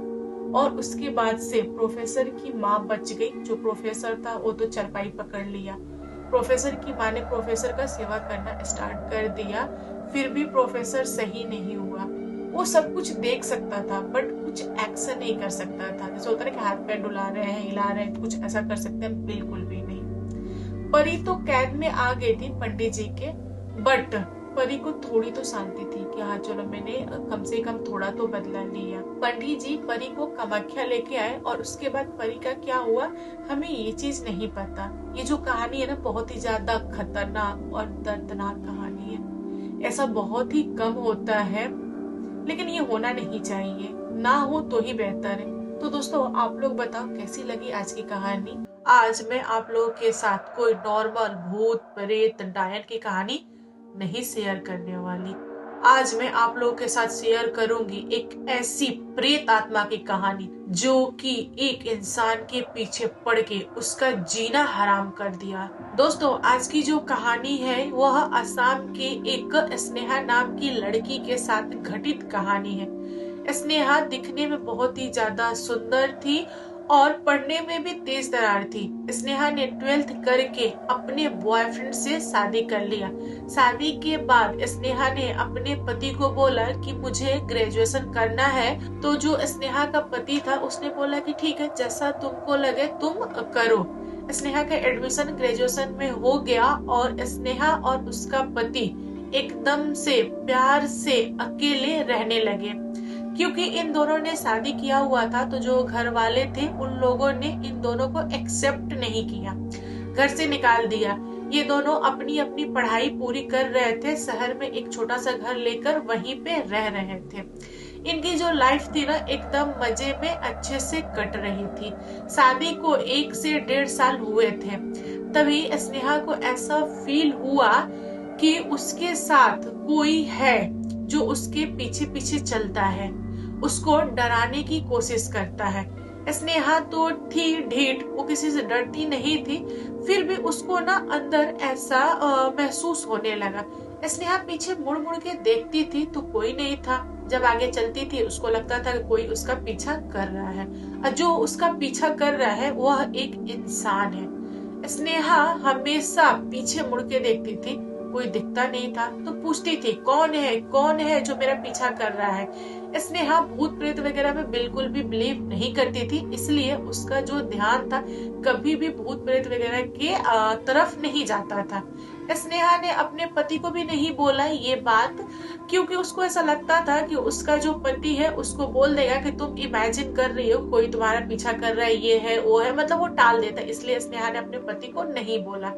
और उसके बाद से प्रोफेसर की माँ बच गई। जो प्रोफेसर था वो तो चारपाई पकड़ लिया। प्रोफेसर की माँ ने प्रोफेसर का सेवा करना स्टार्ट कर दिया, फिर भी प्रोफेसर सही नहीं हुआ। वो सब कुछ देख सकता था बट कुछ एक्शन नहीं कर सकता था। जैसे होता है कि हाथ पैर डुला रहे हैं, हिला रहे हैं, कुछ ऐसा कर सकते हैं, बिल्कुल भी नहीं। परी तो कैद में आ गई थी पंडित जी के, बट परी को थोड़ी तो शांति थी कि हाँ चलो, मैंने कम से कम थोड़ा तो बदला लिया। पंडित जी परी को कामाख्या लेके आए और उसके बाद परी का क्या हुआ हमें ये चीज नहीं पता। ये जो कहानी है ना, बहुत ही ज्यादा खतरनाक और दर्दनाक कहानी है। ऐसा बहुत ही कम होता है, लेकिन ये होना नहीं चाहिए, ना हो तो ही बेहतर है। तो दोस्तों, आप लोग बताओ कैसी लगी आज की कहानी। आज मैं आप लोगों के साथ कोई नॉर्मल भूत प्रेत डायन की कहानी नहीं शेयर करने वाली। आज मैं आप लोगों के साथ शेयर करूंगी एक ऐसी प्रेत आत्मा की कहानी जो कि एक इंसान के पीछे पड़ के उसका जीना हराम कर दिया। दोस्तों, आज की जो कहानी है वह असम के एक स्नेहा नाम की लड़की के साथ घटित कहानी है। स्नेहा दिखने में बहुत ही ज्यादा सुंदर थी और पढ़ने में भी तेज तर्रार थी। स्नेहा ने 12th करके अपने बॉयफ्रेंड से शादी कर लिया। शादी के बाद स्नेहा ने अपने पति को बोला कि मुझे ग्रेजुएशन करना है। तो जो स्नेहा का पति था उसने बोला कि ठीक है, जैसा तुमको लगे तुम करो। स्नेहा का एडमिशन ग्रेजुएशन में हो गया और स्नेहा और उसका पति एकदम से प्यार से अकेले रहने लगे। क्योंकि इन दोनों ने शादी किया हुआ था, तो जो घर वाले थे उन लोगों ने इन दोनों को एक्सेप्ट नहीं किया, घर से निकाल दिया। ये दोनों अपनी अपनी पढ़ाई पूरी कर रहे थे, शहर में एक छोटा सा घर लेकर वहीं पे रह रहे थे। इनकी जो लाइफ थी ना, एकदम मजे में अच्छे से कट रही थी। शादी को 1 से 1.5 साल हुए थे, तभी स्नेहा को ऐसा फील हुआ कि उसके साथ कोई है जो उसके पीछे पीछे चलता है, उसको डराने की कोशिश करता है। स्नेहा तो थी ढीठ, वो किसी से डरती नहीं थी, फिर भी उसको ना अंदर ऐसा महसूस होने लगा। स्नेहा पीछे मुड़ मुड़ के देखती थी तो कोई नहीं था। जब आगे चलती थी उसको लगता था कि कोई उसका पीछा कर रहा है, और जो उसका पीछा कर रहा है वह एक इंसान है। स्नेहा हमेशा पीछे मुड़ के देखती थी, कोई दिखता नहीं था, तो पूछती थी कौन है जो मेरा पीछा कर रहा है। स्नेहा भूत प्रेत वगैरह में बिल्कुल भी बिलीव नहीं करती थी, इसलिए उसका जो ध्यान था कभी भी भूत प्रेत वगैरह के तरफ नहीं जाता था। स्नेहा ने अपने पति को भी नहीं बोला ये बात, क्योंकि उसको ऐसा लगता था कि उसका जो पति है उसको बोल देगा कि तुम इमेजिन कर रही हो कोई तुम्हारा पीछा कर रहा है, ये है वो है, मतलब वो टाल देता। इसलिए स्नेहा ने अपने पति को नहीं बोला।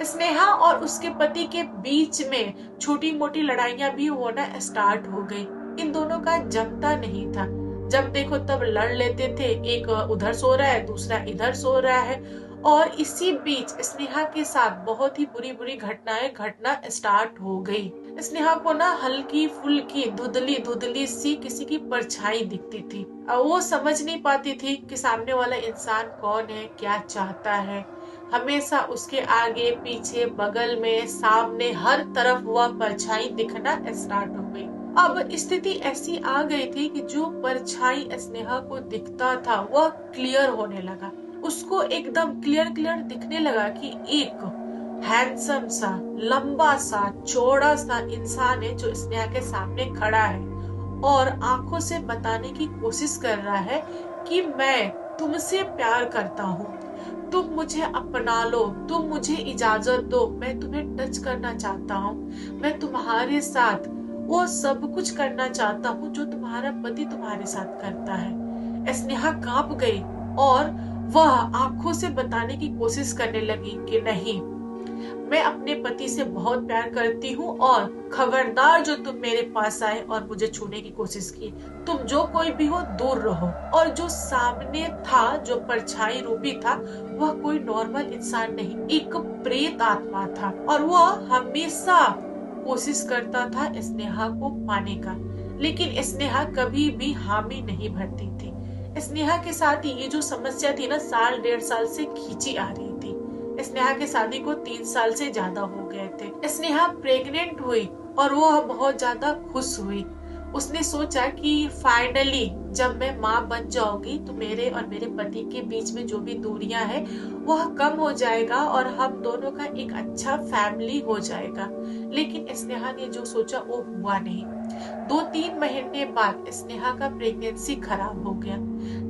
स्नेहा और उसके पति के बीच में छोटी मोटी लड़ाइयां भी होना स्टार्ट हो गई। इन दोनों का जमता नहीं था, जब देखो तब लड़ लेते थे, एक उधर सो रहा है दूसरा इधर सो रहा है। और इसी बीच स्नेहा के साथ बहुत ही बुरी बुरी घटनाएं घटना स्टार्ट हो गई। स्नेहा को ना हल्की फुल्की धुंधली धुंधली सी किसी की परछाई दिखती थी। वो समझ नहीं पाती थी कि सामने वाला इंसान कौन है, क्या चाहता है। हमेशा उसके आगे पीछे बगल में सामने हर तरफ वह परछाई दिखना स्टार्ट हो गई। अब स्थिति ऐसी आ गई थी कि जो परछाई स्नेहा को दिखता था वह क्लियर होने लगा। उसको एकदम क्लियर क्लियर दिखने लगा कि एक हैंडसम सा, लंबा सा, चौड़ा सा इंसान है जो स्नेहा के सामने खड़ा है और आंखों से बताने की कोशिश कर रहा है कि मैं तुमसे प्यार करता हूँ, तुम मुझे अपना लो, तुम मुझे इजाजत दो, मैं तुम्हें टच करना चाहता हूँ, मैं तुम्हारे साथ वो सब कुछ करना चाहता हूँ जो तुम्हारा पति तुम्हारे साथ करता है। स्नेहा कांप गई और वह आंखों से बताने की कोशिश करने लगी कि नहीं, मैं अपने पति से बहुत प्यार करती हूँ और खबरदार जो तुम मेरे पास आए और मुझे छूने की कोशिश की, तुम जो कोई भी हो दूर रहो। और जो सामने था, जो परछाई रूपी था, वह कोई नॉर्मल इंसान नहीं, एक प्रेत आत्मा था और वह हमेशा कोशिश करता था स्नेहा को पाने का, लेकिन स्नेहा कभी भी हामी नहीं भरती थी। स्नेहा के साथ ये जो समस्या थी ना, 1.5 साल से खींची आ रही थी। स्नेहा के शादी को 3 साल से ज्यादा हो गए थे। स्नेहा प्रेग्नेंट हुई और वह बहुत ज्यादा खुश हुई। उसने सोचा कि फाइनली जब मैं माँ बन जाऊंगी तो मेरे और मेरे पति के बीच में जो भी दूरियां हैं वह कम हो जाएगा और हम दोनों का एक अच्छा फैमिली हो जाएगा। लेकिन स्नेहा ने जो सोचा वो हुआ नहीं। 2-3 महीने बाद स्नेहा का प्रेगनेंसी खराब हो गया।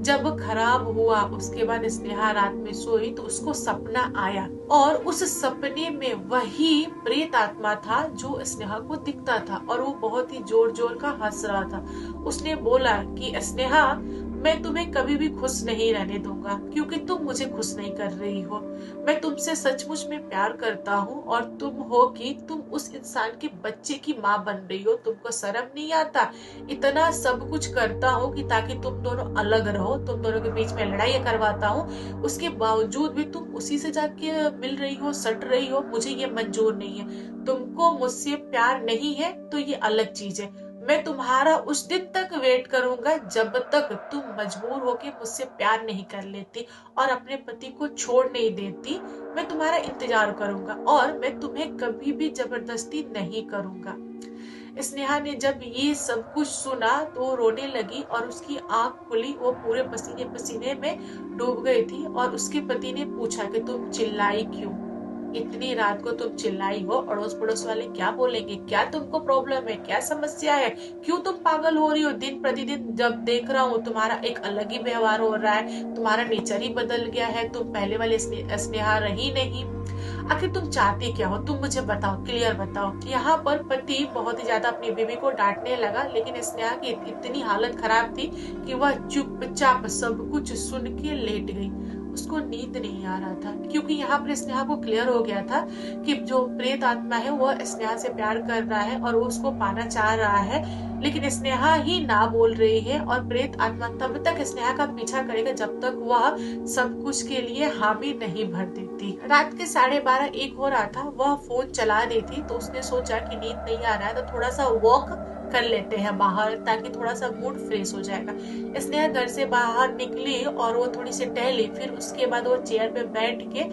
जब खराब हुआ उसके बाद स्नेहा रात में सोई तो उसको सपना आया और उस सपने में वही प्रेत आत्मा था जो स्नेहा को दिखता था और वो बहुत ही जोर जोर का हंस रहा था। उसने बोला कि स्नेहा, मैं तुम्हें कभी भी खुश नहीं रहने दूंगा क्योंकि तुम मुझे खुश नहीं कर रही हो। मैं तुमसे सचमुच में प्यार करता हूँ और तुम हो कि तुम उस इंसान के बच्चे की माँ बन रही हो। तुमको शर्म नहीं आता? इतना सब कुछ करता हूँ कि ताकि तुम दोनों अलग रहो, तुम दोनों के बीच में लड़ाई करवाता हूँ, उसके बावजूद भी तुम उसी से जाके मिल रही हो, सट रही हो। मुझे ये मंजूर नहीं है। तुमको मुझसे प्यार नहीं है तो ये अलग चीज है। मैं तुम्हारा उस दिन तक वेट करूंगा जब तक तुम मजबूर होके मुझसे प्यार नहीं कर लेती और अपने पति को छोड़ नहीं देती। मैं तुम्हारा इंतजार करूंगा और मैं तुम्हें कभी भी जबरदस्ती नहीं करूंगा। स्नेहा ने जब ये सब कुछ सुना तो वो रोने लगी और उसकी आंख खुली। वो पूरे पसीने पसीने में डूब गई थी और उसके पति ने पूछा कि तुम चिल्लाई क्यों? इतनी रात को तुम चिल्लाई हो, अड़ोस पड़ोस वाले क्या बोलेंगे? क्या तुमको प्रॉब्लम है? क्या समस्या है? क्यों तुम पागल हो रही हो? दिन प्रतिदिन जब देख रहा हूँ तुम्हारा एक अलग ही व्यवहार हो रहा है, तुम्हारा नेचर ही बदल गया है, तुम पहले वाले स्नेहा रही नहीं। आखिर तुम चाहती क्या हो? तुम मुझे बताओ, क्लियर बताओ। यहाँ पर पति बहुत ही ज्यादा अपनी बीवी को डांटने लगा, लेकिन स्नेहा की इतनी हालत खराब थी कि वह चुपचाप सब कुछ सुन के लेट गई। उसको नींद नहीं आ रहा था क्योंकि यहाँ पर स्नेहा को क्लियर हो गया था कि जो प्रेत आत्मा है वह स्नेहा से प्यार कर रहा है और वो उसको पाना चाह रहा है, लेकिन स्नेहा ही ना बोल रही है और प्रेत आत्मा तब तक स्नेहा का पीछा करेगा जब तक वह सब कुछ के लिए हामी नहीं भर देती। रात के 12:30-1 हो रहा था। वह फोन चला रही थी तो उसने सोचा कि नींद नहीं आ रहा है तो थोड़ा सा वॉक कर लेते हैं बाहर, ताकि थोड़ा सा मूड फ्रेश हो जाएगा। स्नेहा घर से बाहर निकली और वो थोड़ी सी टहली, फिर उसके बाद वो चेयर पे बैठ के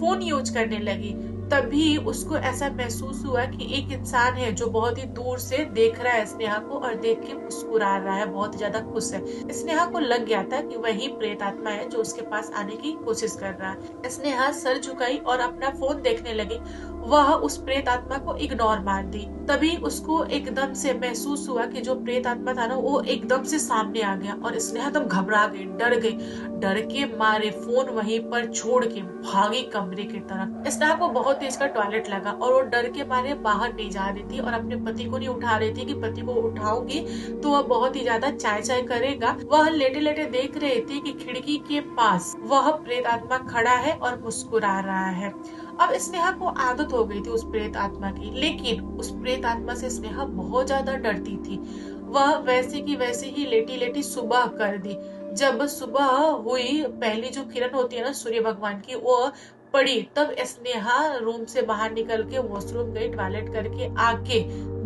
फोन यूज करने लगी। तभी उसको ऐसा महसूस हुआ कि एक इंसान है जो बहुत ही दूर से देख रहा है स्नेहा को और देख के मुस्कुरा रहा है, बहुत ज्यादा खुश है। स्नेहा को लग गया था कि वही प्रेत आत्मा है जो उसके पास आने की कोशिश कर रहा है। स्नेहा सर झुकाई और अपना फोन देखने लगी। वह उस प्रेत आत्मा को इग्नोर मार दी। तभी उसको एकदम से महसूस हुआ कि जो प्रेत आत्मा था ना वो एकदम से सामने आ गया और स्नेहा एकदम घबरा गई, डर गई। डर के मारे फोन वहीं पर छोड़ के भागी कमरे की तरफ। स्नेहा को बहुत तेज का टॉयलेट लगा और वो डर के मारे बाहर नहीं जा रही थी और अपने पति को नहीं उठा रही थी कि पति को उठाऊंगी तो वह बहुत ही ज्यादा चाय चाय करेगा। वह लेटे लेटे देख रहे थे कि खिड़की के पास वह प्रेत आत्मा खड़ा है और मुस्कुरा रहा है। अब स्नेहा को आदत हो गई थी उस प्रेत आत्मा की, लेकिन उस प्रेत आत्मा से स्नेहा बहुत ज्यादा डरती थी। वह वैसे की वैसे ही लेटी लेटी सुबह कर दी। जब सुबह हुई, पहली जो किरण होती है ना सूर्य भगवान की, वो पड़ी, तब स्नेहा रूम से बाहर निकल के वॉशरूम गई, टॉयलेट करके आके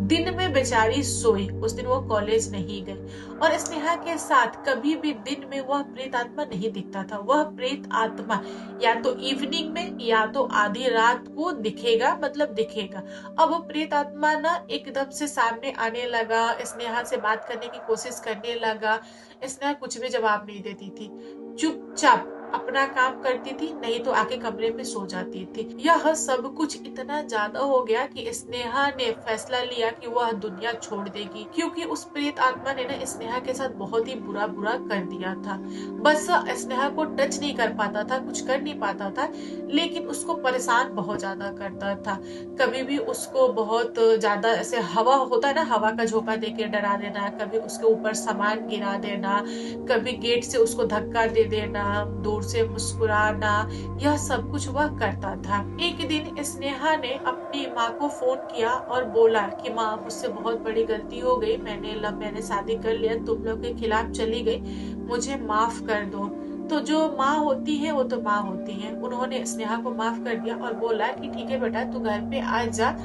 दिन में बेचारी सोई। उस दिन वो कॉलेज नहीं गई और स्नेहा के साथ कभी भी दिन में वह प्रेत आत्मा नहीं दिखता था। वह प्रेत आत्मा या तो इवनिंग में या तो आधी रात को दिखेगा, मतलब दिखेगा। अब वो प्रेत आत्मा ना एकदम से सामने आने लगा, स्नेहा से बात करने की कोशिश करने लगा। स्नेहा कुछ भी जवाब नहीं देती थी, चुपचाप अपना काम करती थी, नहीं तो आके कमरे में सो जाती थी। यह सब कुछ इतना ज्यादा हो गया कि स्नेहा ने फैसला लिया कि वह दुनिया छोड़ देगी, क्योंकि उस प्रेत आत्मा ने ना स्नेहा के साथ बहुत ही बुरा बुरा कर दिया था। बस स्नेहा को टच नहीं कर पाता था, कुछ कर नहीं पाता था, लेकिन उसको परेशान बहुत ज्यादा करता था। कभी भी उसको बहुत ज्यादा ऐसे हवा होता है ना, हवा का झोंका देके डरा देना, कभी उसके ऊपर सामान गिरा देना, कभी गेट से उसको धक्का दे देना, दूर से मुस्कुराना, यह सब कुछ वह करता था। एक दिन स्नेहा ने अपनी माँ को फोन किया और बोला कि माँ, मुझसे बहुत बड़ी गलती हो गई, मैंने शादी कर लिया, तुम लोग के खिलाफ चली गई, मुझे माफ कर दो। तो जो माँ होती है वो तो माँ होती है, उन्होंने स्नेहा को माफ कर दिया और बोला कि ठीक है बेटा, तू घर पे आ जा।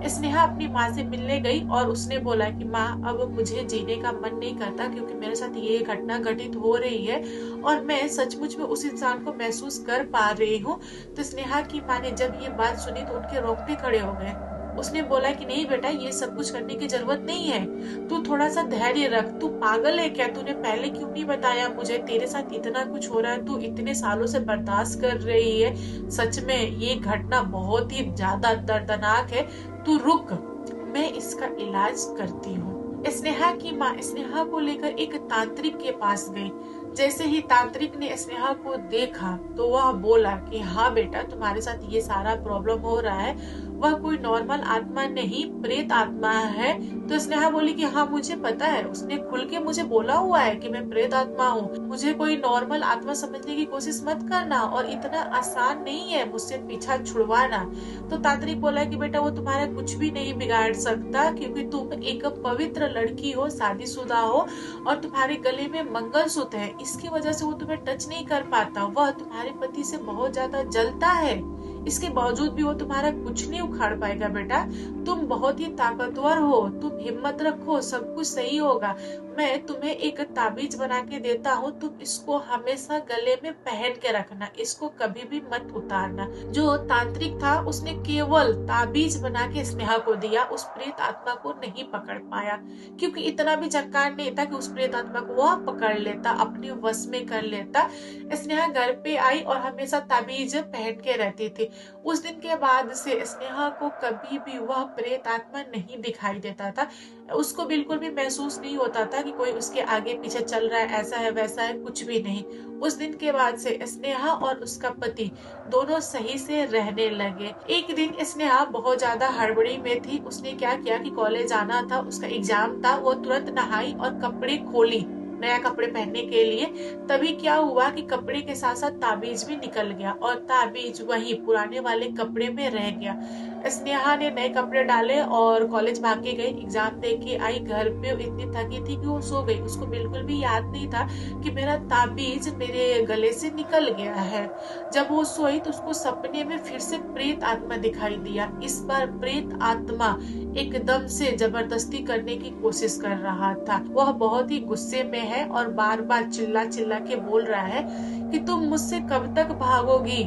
स्नेहा अपनी माँ से मिलने गई और उसने बोला कि माँ, अब मुझे जीने का मन नहीं करता, क्योंकि मेरे साथ ये घटना घटित हो रही है और मैं सचमुच में उस इंसान को महसूस कर पा रही हूँ। तो स्नेहा की माँ ने जब ये बात सुनी तो उनके रोंगटे खड़े हो गए। उसने बोला कि नहीं बेटा, ये सब कुछ करने की जरूरत नहीं है, तू थोड़ा सा धैर्य रख, तू पागल है क्या, तूने पहले क्यों नहीं बताया मुझे, तेरे साथ इतना कुछ हो रहा है, तू इतने सालों से बर्दाश्त कर रही है, सच में ये घटना बहुत ही ज्यादा दर्दनाक है, तू रुक, मैं इसका इलाज करती हूँ। स्नेहा की माँ स्नेहा को लेकर एक तांत्रिक के पास गई। जैसे ही तांत्रिक ने स्नेहा को देखा तो वह बोला कि हाँ बेटा, तुम्हारे साथ ये सारा प्रॉब्लम हो रहा है, वह कोई नॉर्मल आत्मा नहीं, प्रेत आत्मा है। तो स्नेहा बोली कि हाँ मुझे पता है, उसने खुल के मुझे बोला हुआ है कि मैं प्रेत आत्मा हूँ, मुझे कोई नॉर्मल आत्मा समझने की कोशिश मत करना और इतना आसान नहीं है मुझसे पीछा छुड़वाना। तो तांत्रिक बोला कि बेटा, वो तुम्हारा कुछ भी नहीं बिगाड़ सकता, क्योंकि तुम एक पवित्र लड़की हो, शादीशुदा हो और तुम्हारे गले में मंगलसूत्र है, इसकी वजह से वो तुम्हें टच नहीं कर पाता। वह तुम्हारे पति से बहुत ज्यादा जलता है, इसके बावजूद भी वो तुम्हारा कुछ नहीं उखाड़ पाएगा बेटा, तुम बहुत ही ताकतवर हो, तुम हिम्मत रखो, सब कुछ सही होगा। मैं तुम्हें एक ताबीज बना के देता हूँ, तुम इसको हमेशा गले में पहन के रखना, इसको कभी भी मत उतारना। जो तांत्रिक था उसने केवल ताबीज बना के स्नेहा को दिया, उस प्रेत आत्मा को नहीं पकड़ पाया, क्योंकि इतना भी चक्कार नहीं था कि उस प्रेत आत्मा को वह पकड़ लेता, अपने वश में कर लेता। स्नेहा घर पे आई और हमेशा ताबीज पहन के रहती थी। उस दिन के बाद से स्नेहा को कभी भी वह प्रेत आत्मा नहीं दिखाई देता था, उसको बिल्कुल भी महसूस नहीं होता था कि कोई उसके आगे पीछे चल रहा है, ऐसा है वैसा है, कुछ भी नहीं। उस दिन के बाद से स्नेहा और उसका पति दोनों सही से रहने लगे। एक दिन स्नेहा बहुत ज्यादा हड़बड़ी में थी, उसने क्या किया कि कॉलेज आना था, उसका एग्जाम था, वो तुरंत नहाई और कपड़े खोली नया कपड़े पहनने के लिए। तभी क्या हुआ कि कपड़े के साथ साथ ताबीज भी निकल गया और ताबीज वही पुराने वाले कपड़े में रह गया। स्नेहा ने नए कपड़े डाले और कॉलेज भाग के गई, एग्जाम दे के आई, घर पे इतनी थकी थी कि वो सो गई। उसको बिल्कुल भी याद नहीं था कि मेरा ताबीज मेरे गले से निकल गया है। जब वो सोई तो उसको सपने में फिर से प्रेत आत्मा दिखाई दिया। इस बार प्रेत आत्मा एकदम से जबरदस्ती करने की कोशिश कर रहा था। वह बहुत ही गुस्से में है और बार बार चिल्ला चिल्ला के बोल रहा है कि तुम मुझसे कब तक भागोगी,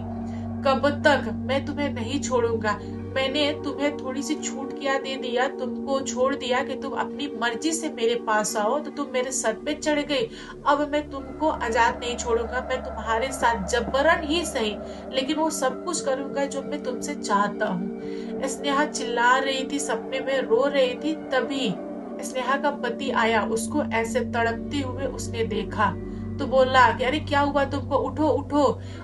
कब तक, मैं तुम्हें नहीं छोड़ूंगा। मैंने तुम्हें थोड़ी सी छूट क्या दे दिया, तुमको छोड़ दिया कि तुम अपनी मर्जी से मेरे पास आओ, तो तुम मेरे सर पे चढ़ गई। अब मैं तुमको आजाद नहीं छोड़ूंगा, मैं तुम्हारे साथ जबरन ही सही, लेकिन वो सब कुछ करूंगा जो मैं तुमसे चाहता हूँ। स्नेहा चिल्ला रही थी, सपने में रो रही थी। तभी स्नेहा का पति आया, उसको ऐसे तड़पते हुए उसने देखा तो बोला कि अरे क्या हुआ तुमको, उठो उठो।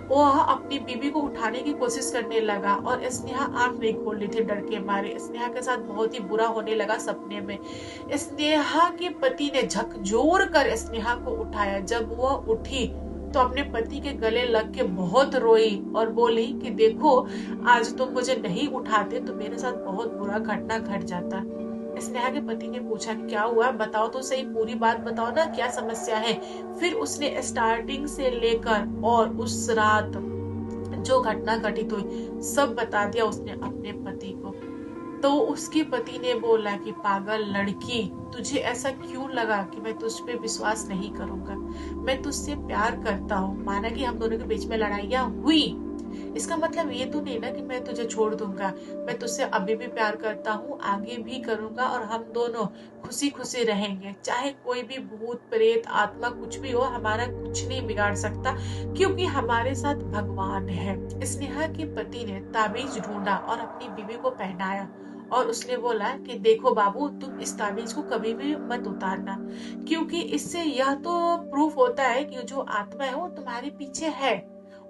वो अपनी बीवी को उठाने की कोशिश करने लगा और स्नेहा आंख नहीं खोल रही थी डर के मारे। स्नेहा के साथ बहुत ही बुरा होने लगा सपने में। स्नेहा के पति ने झकझोर कर स्नेहा को उठाया। जब वह उठी तो अपने पति के गले लग के बहुत रोई और बोली कि देखो, आज तुम मुझे नहीं उठाते तो मेरे साथ बहुत बुरा घटना घट जाता। स्नेहा के पति ने पूछा कि क्या हुआ, बताओ तो सही, पूरी बात बताओ ना, क्या समस्या है। फिर उसने स्टार्टिंग से लेकर और उस रात जो घटना घटित हुई सब बता दिया उसने अपने पति को। तो उसके पति ने बोला कि पागल लड़की, तुझे ऐसा क्यों लगा कि मैं तुझ पे विश्वास नहीं करूंगा? मैं तुझसे प्यार करता हूँ। माना कि हम दोनों के बीच में लड़ाइयाँ हुई, इसका मतलब ये तो नहीं ना कि मैं तुझे छोड़ दूंगा। मैं तुझसे अभी भी प्यार करता हूँ, आगे भी करूंगा, और हम दोनों खुशी खुशी रहेंगे। चाहे कोई भी भूत प्रेत आत्मा कुछ भी हो, हमारा कुछ नहीं बिगाड़ सकता, क्योंकि हमारे साथ भगवान है। स्नेहा के पति ने ताबीज ढूंढा और अपनी बीवी को पहनाया, और उसने बोला कि देखो बाबू, तुम इस ताबीज को कभी भी मत उतारना, क्योंकि इससे यह तो प्रूफ होता है कि जो आत्मा है वो तुम्हारे पीछे है।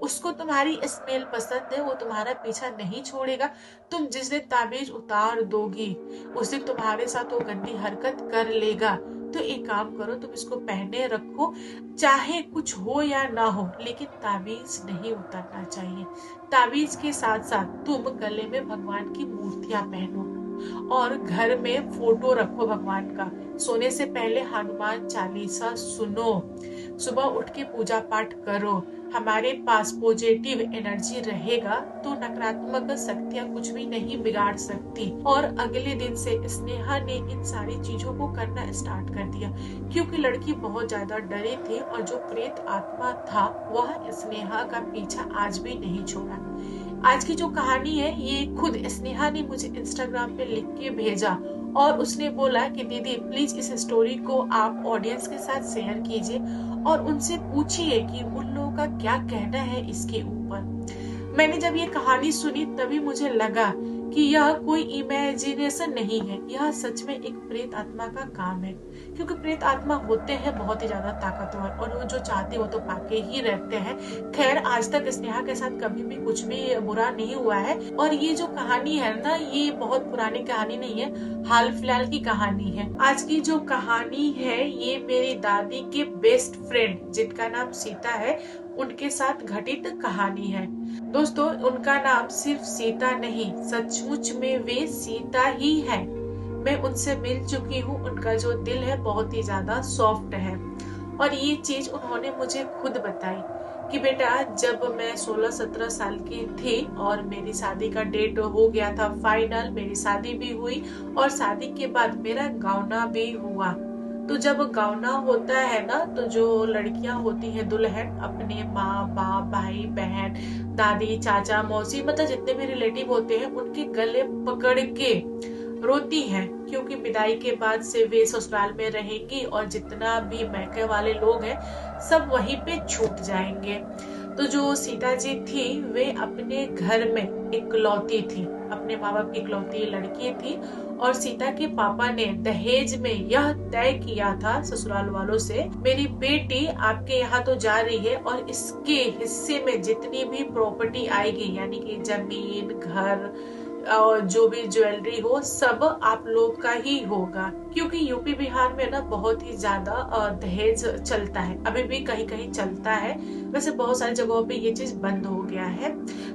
उसको तुम्हारी स्मेल पसंद है, वो तुम्हारा पीछा नहीं छोड़ेगा। तुम जिस दिन ताबीज उतार दोगी, उस दिन तुम्हारे साथ वो गंदी हरकत कर लेगा। तो एक काम करो, तुम इसको पहने रखो, चाहे कुछ हो या ना हो, लेकिन ताबीज नहीं उतारना चाहिए। ताबीज के साथ साथ तुम गले में भगवान की मूर्तियां पहनो, और घर में फोटो रखो भगवान का। सोने से पहले हनुमान चालीसा सुनो, सुबह उठ के पूजा पाठ करो। हमारे पास पॉजिटिव एनर्जी रहेगा तो नकारात्मक शक्तियां कुछ भी नहीं बिगाड़ सकती। और अगले दिन से स्नेहा ने इन सारी चीजों को करना स्टार्ट कर दिया, क्योंकि लड़की बहुत ज्यादा डरी थी, और जो प्रेत आत्मा था वह स्नेहा का पीछा आज भी नहीं छोड़ा। आज की जो कहानी है ये खुद स्नेहा ने मुझे इंस्टाग्राम पे लिख के भेजा, और उसने बोला कि दीदी प्लीज इस स्टोरी को आप ऑडियंस के साथ शेयर कीजिए, और उनसे पूछिए कि उन लोगों का क्या कहना है इसके ऊपर। मैंने जब ये कहानी सुनी तभी मुझे लगा कि यह कोई इमेजिनेशन नहीं है, यह सच में एक प्रेत आत्मा का काम है, क्योंकि प्रेत आत्मा होते हैं बहुत ही ज्यादा ताकतवर, और वो जो चाहते वो तो पाके ही रहते हैं। खैर, आज तक स्नेहा के साथ कभी भी कुछ भी बुरा नहीं हुआ है, और ये जो कहानी है ना, ये बहुत पुरानी कहानी नहीं है, हाल फिलहाल की कहानी है। आज की जो कहानी है ये मेरी दादी के बेस्ट फ्रेंड, जिनका नाम सीता है, उनके साथ घटित कहानी है। दोस्तों, उनका नाम सिर्फ सीता नहीं, सचमुच में वे सीता ही है। मैं उनसे मिल चुकी हूँ, उनका जो दिल है बहुत ही ज्यादा सॉफ्ट है। और ये चीज उन्होंने मुझे खुद बताई कि बेटा, जब मैं 16-17 साल की थी और मेरी शादी का डेट हो गया था फाइनल, मेरी शादी भी हुई, और शादी के बाद मेरा गावना भी हुआ। तो जब गावना होता है ना, तो जो लड़कियां होती हैं दुल्हन, अपने माँ बाप, भाई बहन, दादी चाचा मौसी, मतलब जितने भी रिलेटिव होते हैं, उनके गले पकड़ के रोती हैं, क्योंकि विदाई के बाद से वे ससुराल में रहेंगी, और जितना भी मैके वाले लोग हैं सब वहीं पे छूट जाएंगे। तो जो सीता जी थी, वे अपने घर में इकलौती थी, अपने माँ बाप की इकलौती लड़की थी, और सीता के पापा ने दहेज में यह तय किया था ससुराल वालों से, मेरी बेटी आपके यहाँ तो जा रही है, और इसके हिस्से में जितनी भी प्रॉपर्टी आएगी, यानी कि जमीन, घर और जो भी ज्वेलरी हो, सब आप लोग का ही होगा। क्योंकि यूपी बिहार में ना बहुत ही ज्यादा दहेज चलता है, अभी भी कहीं कहीं चलता है, वैसे बहुत सारी जगहों पे ये चीज बंद हो गया है।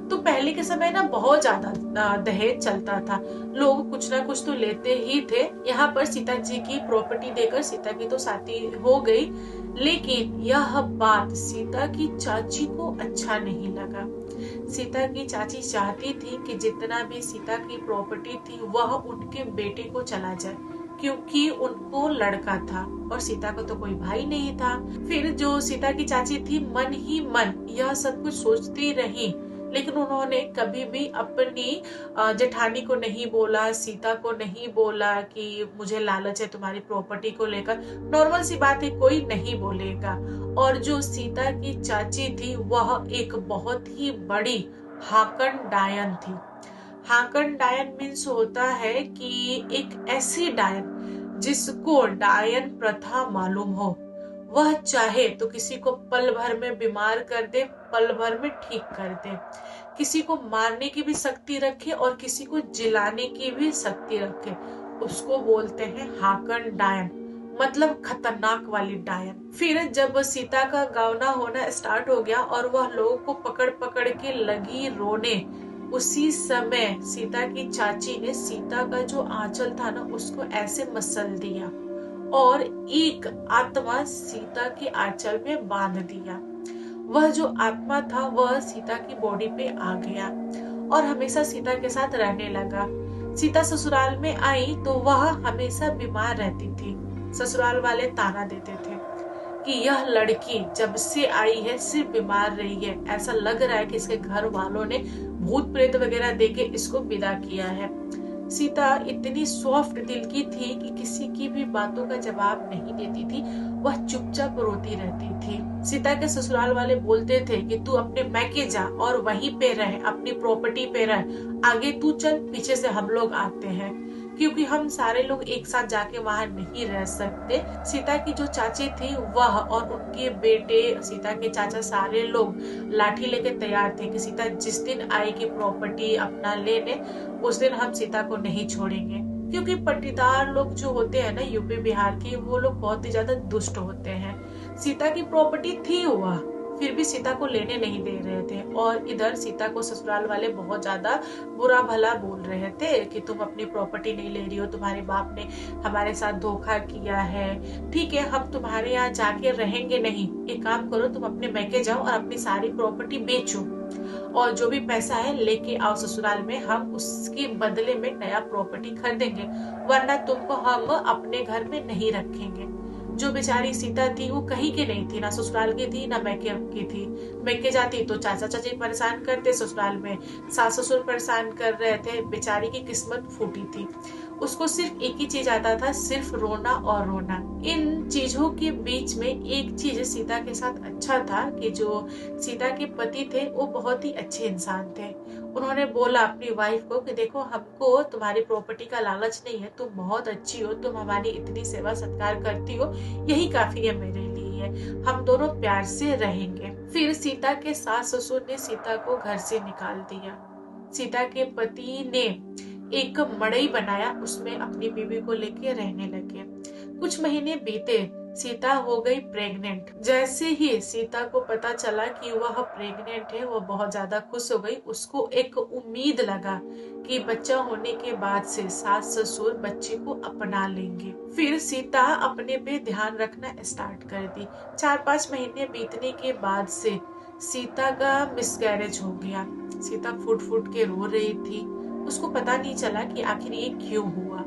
तो पहले के समय ना बहुत ज्यादा दहेज चलता था, लोग कुछ ना कुछ तो लेते ही थे। यहाँ पर सीता जी की प्रॉपर्टी देकर सीता की तो शादी हो गई, लेकिन यह बात सीता की चाची को अच्छा नहीं लगा। सीता की चाची चाहती थी कि जितना भी सीता की प्रॉपर्टी थी वह उनके बेटे को चला जाए, क्योंकि उनको लड़का था और सीता को तो कोई भाई नहीं था। फिर जो सीता की चाची थी, मन ही मन यह सब कुछ सोचती रही, लेकिन उन्होंने कभी भी अपनी जेठानी को नहीं बोला, सीता को नहीं बोला कि मुझे लालच है तुम्हारी प्रॉपर्टी को लेकर। नॉर्मल सी बात है, कोई नहीं बोलेगा। और जो सीता की चाची थी वह एक बहुत ही बड़ी हाकन डायन थी। हाकन डायन मीन्स होता है कि एक ऐसी डायन जिसको डायन प्रथा मालूम हो, वह चाहे तो किसी को पल भर में बीमार कर दे, पल भर में ठीक कर दे, किसी को मारने की भी शक्ति रखे और किसी को जिलाने की भी शक्ति रखे, उसको बोलते हैं हाकन डायन, मतलब खतरनाक वाली डायन। फिर जब सीता का गावना होना स्टार्ट हो गया और वह लोगों को पकड़ पकड़ के लगी रोने, उसी समय सीता की चाची ने सीता का जो आंचल था ना, उसको ऐसे मसल दिया और एक आत्मा सीता के आंचल में बांध दिया। वह जो आत्मा था वह सीता की बॉडी पे आ गया और हमेशा सीता के साथ रहने लगा। सीता ससुराल में आई तो वह हमेशा बीमार रहती थी। ससुराल वाले ताना देते थे कि यह लड़की जब से आई है सिर्फ बीमार रही है, ऐसा लग रहा है कि इसके घर वालों ने भूत प्रेत वगैरह देके इसको विदा किया है। सीता इतनी सॉफ्ट दिल की थी कि किसी की भी बातों का जवाब नहीं देती थी, वह चुपचाप रोती रहती थी। सीता के ससुराल वाले बोलते थे कि तू अपने मैके जा और वहीं पे रह, अपनी प्रॉपर्टी पे रह, आगे तू चल, पीछे से हम लोग आते हैं, क्योंकि हम सारे लोग एक साथ जाके वहां नहीं रह सकते। सीता की जो चाची थी वह और उनके बेटे, सीता के चाचा, सारे लोग लाठी लेके तैयार थे कि सीता जिस दिन आएगी प्रॉपर्टी अपना लेने, उस दिन हम सीता को नहीं छोड़ेंगे। क्योंकि पट्टीदार लोग जो होते हैं ना यूपी बिहार के, वो लोग बहुत ही ज्यादा दुष्ट होते हैं। सीता की प्रॉपर्टी थी वह, फिर भी सीता को लेने नहीं दे रहे थे। और इधर सीता को ससुराल वाले बहुत ज्यादा बुरा भला बोल रहे थे कि तुम अपनी प्रॉपर्टी नहीं ले रही हो, तुम्हारे बाप ने हमारे साथ धोखा किया है, ठीक है हम तुम्हारे यहाँ जाके रहेंगे नहीं, एक काम करो तुम अपने मैके जाओ और अपनी सारी प्रॉपर्टी बेचो और जो भी पैसा है लेके आओ ससुराल में, हम उसके बदले में नया प्रॉपर्टी खरीदेंगे, वरना तुमको हम अपने घर में नहीं रखेंगे। जो बेचारी सीता थी वो कहीं की नहीं थी, ना ससुराल की थी ना मैके की थी। मैके जाती तो चाचा चाची परेशान करते, ससुराल में सास ससुर परेशान कर रहे थे। बेचारी की किस्मत फूटी थी, उसको सिर्फ एक ही चीज आता था, सिर्फ रोना और रोना। इन चीजों के बीच में एक चीज सीता के साथ अच्छा था कि जो सीता के पति थे वो बहुत ही अच्छे इंसान थे। उन्होंने बोला अपनी वाइफ को कि देखो हमको तुम्हारी प्रॉपर्टी का लालच नहीं है, तुम बहुत अच्छी हो, तुम हमारी इतनी सेवा सत्कार करती हो, यही काफी है मेरे लिए, हम दोनों प्यार से रहेंगे। फिर सीता के सास ससुर ने सीता को घर से निकाल दिया। सीता के पति ने एक मड़ई बनाया, उसमें अपनी बीवी को लेके रहने लगे। कुछ महीने बीते, सीता हो गई प्रेग्नेंट। जैसे ही सीता को पता चला कि वह प्रेग्नेंट है, वह बहुत ज्यादा खुश हो गई। उसको एक उम्मीद लगा कि बच्चा होने के बाद से सास ससुर बच्चे को अपना लेंगे। फिर सीता अपने पे ध्यान रखना स्टार्ट कर दी। 4-5 महीने बीतने के बाद से सीता का मिसकैरेज हो गया। सीता फुट फुट के रो रही थी, उसको पता नहीं चला कि आखिर ये क्यों हुआ।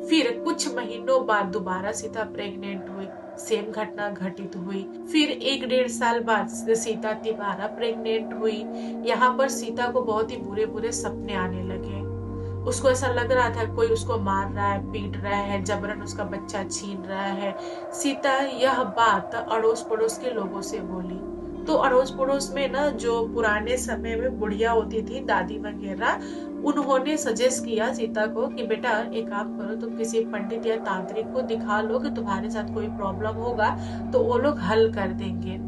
फिर कुछ महीनों बाद दोबारा सीता प्रेग्नेंट हुई, सेम घटना घटित हुई। फिर 1-1.5 साल बाद सीता दोबारा प्रेग्नेंट हुई। यहाँ पर सीता को बहुत ही बुरे बुरे सपने आने लगे। उसको ऐसा लग रहा था कोई उसको मार रहा है, पीट रहा है, जबरन उसका बच्चा छीन रहा है। सीता यह बात अड़ोस पड़ोस के लोगों से बोली, तो अड़ोस पड़ोस में ना जो पुराने समय में बुढ़िया होती थी, दादी वगैरह, उन्होंने सजेस्ट किया सीता को कि बेटा एक काम करो, तुम किसी पंडित या तांत्रिक को दिखा लो कि तुम्हारे साथ कोई प्रॉब्लम होगा तो वो लोग हल कर देंगे।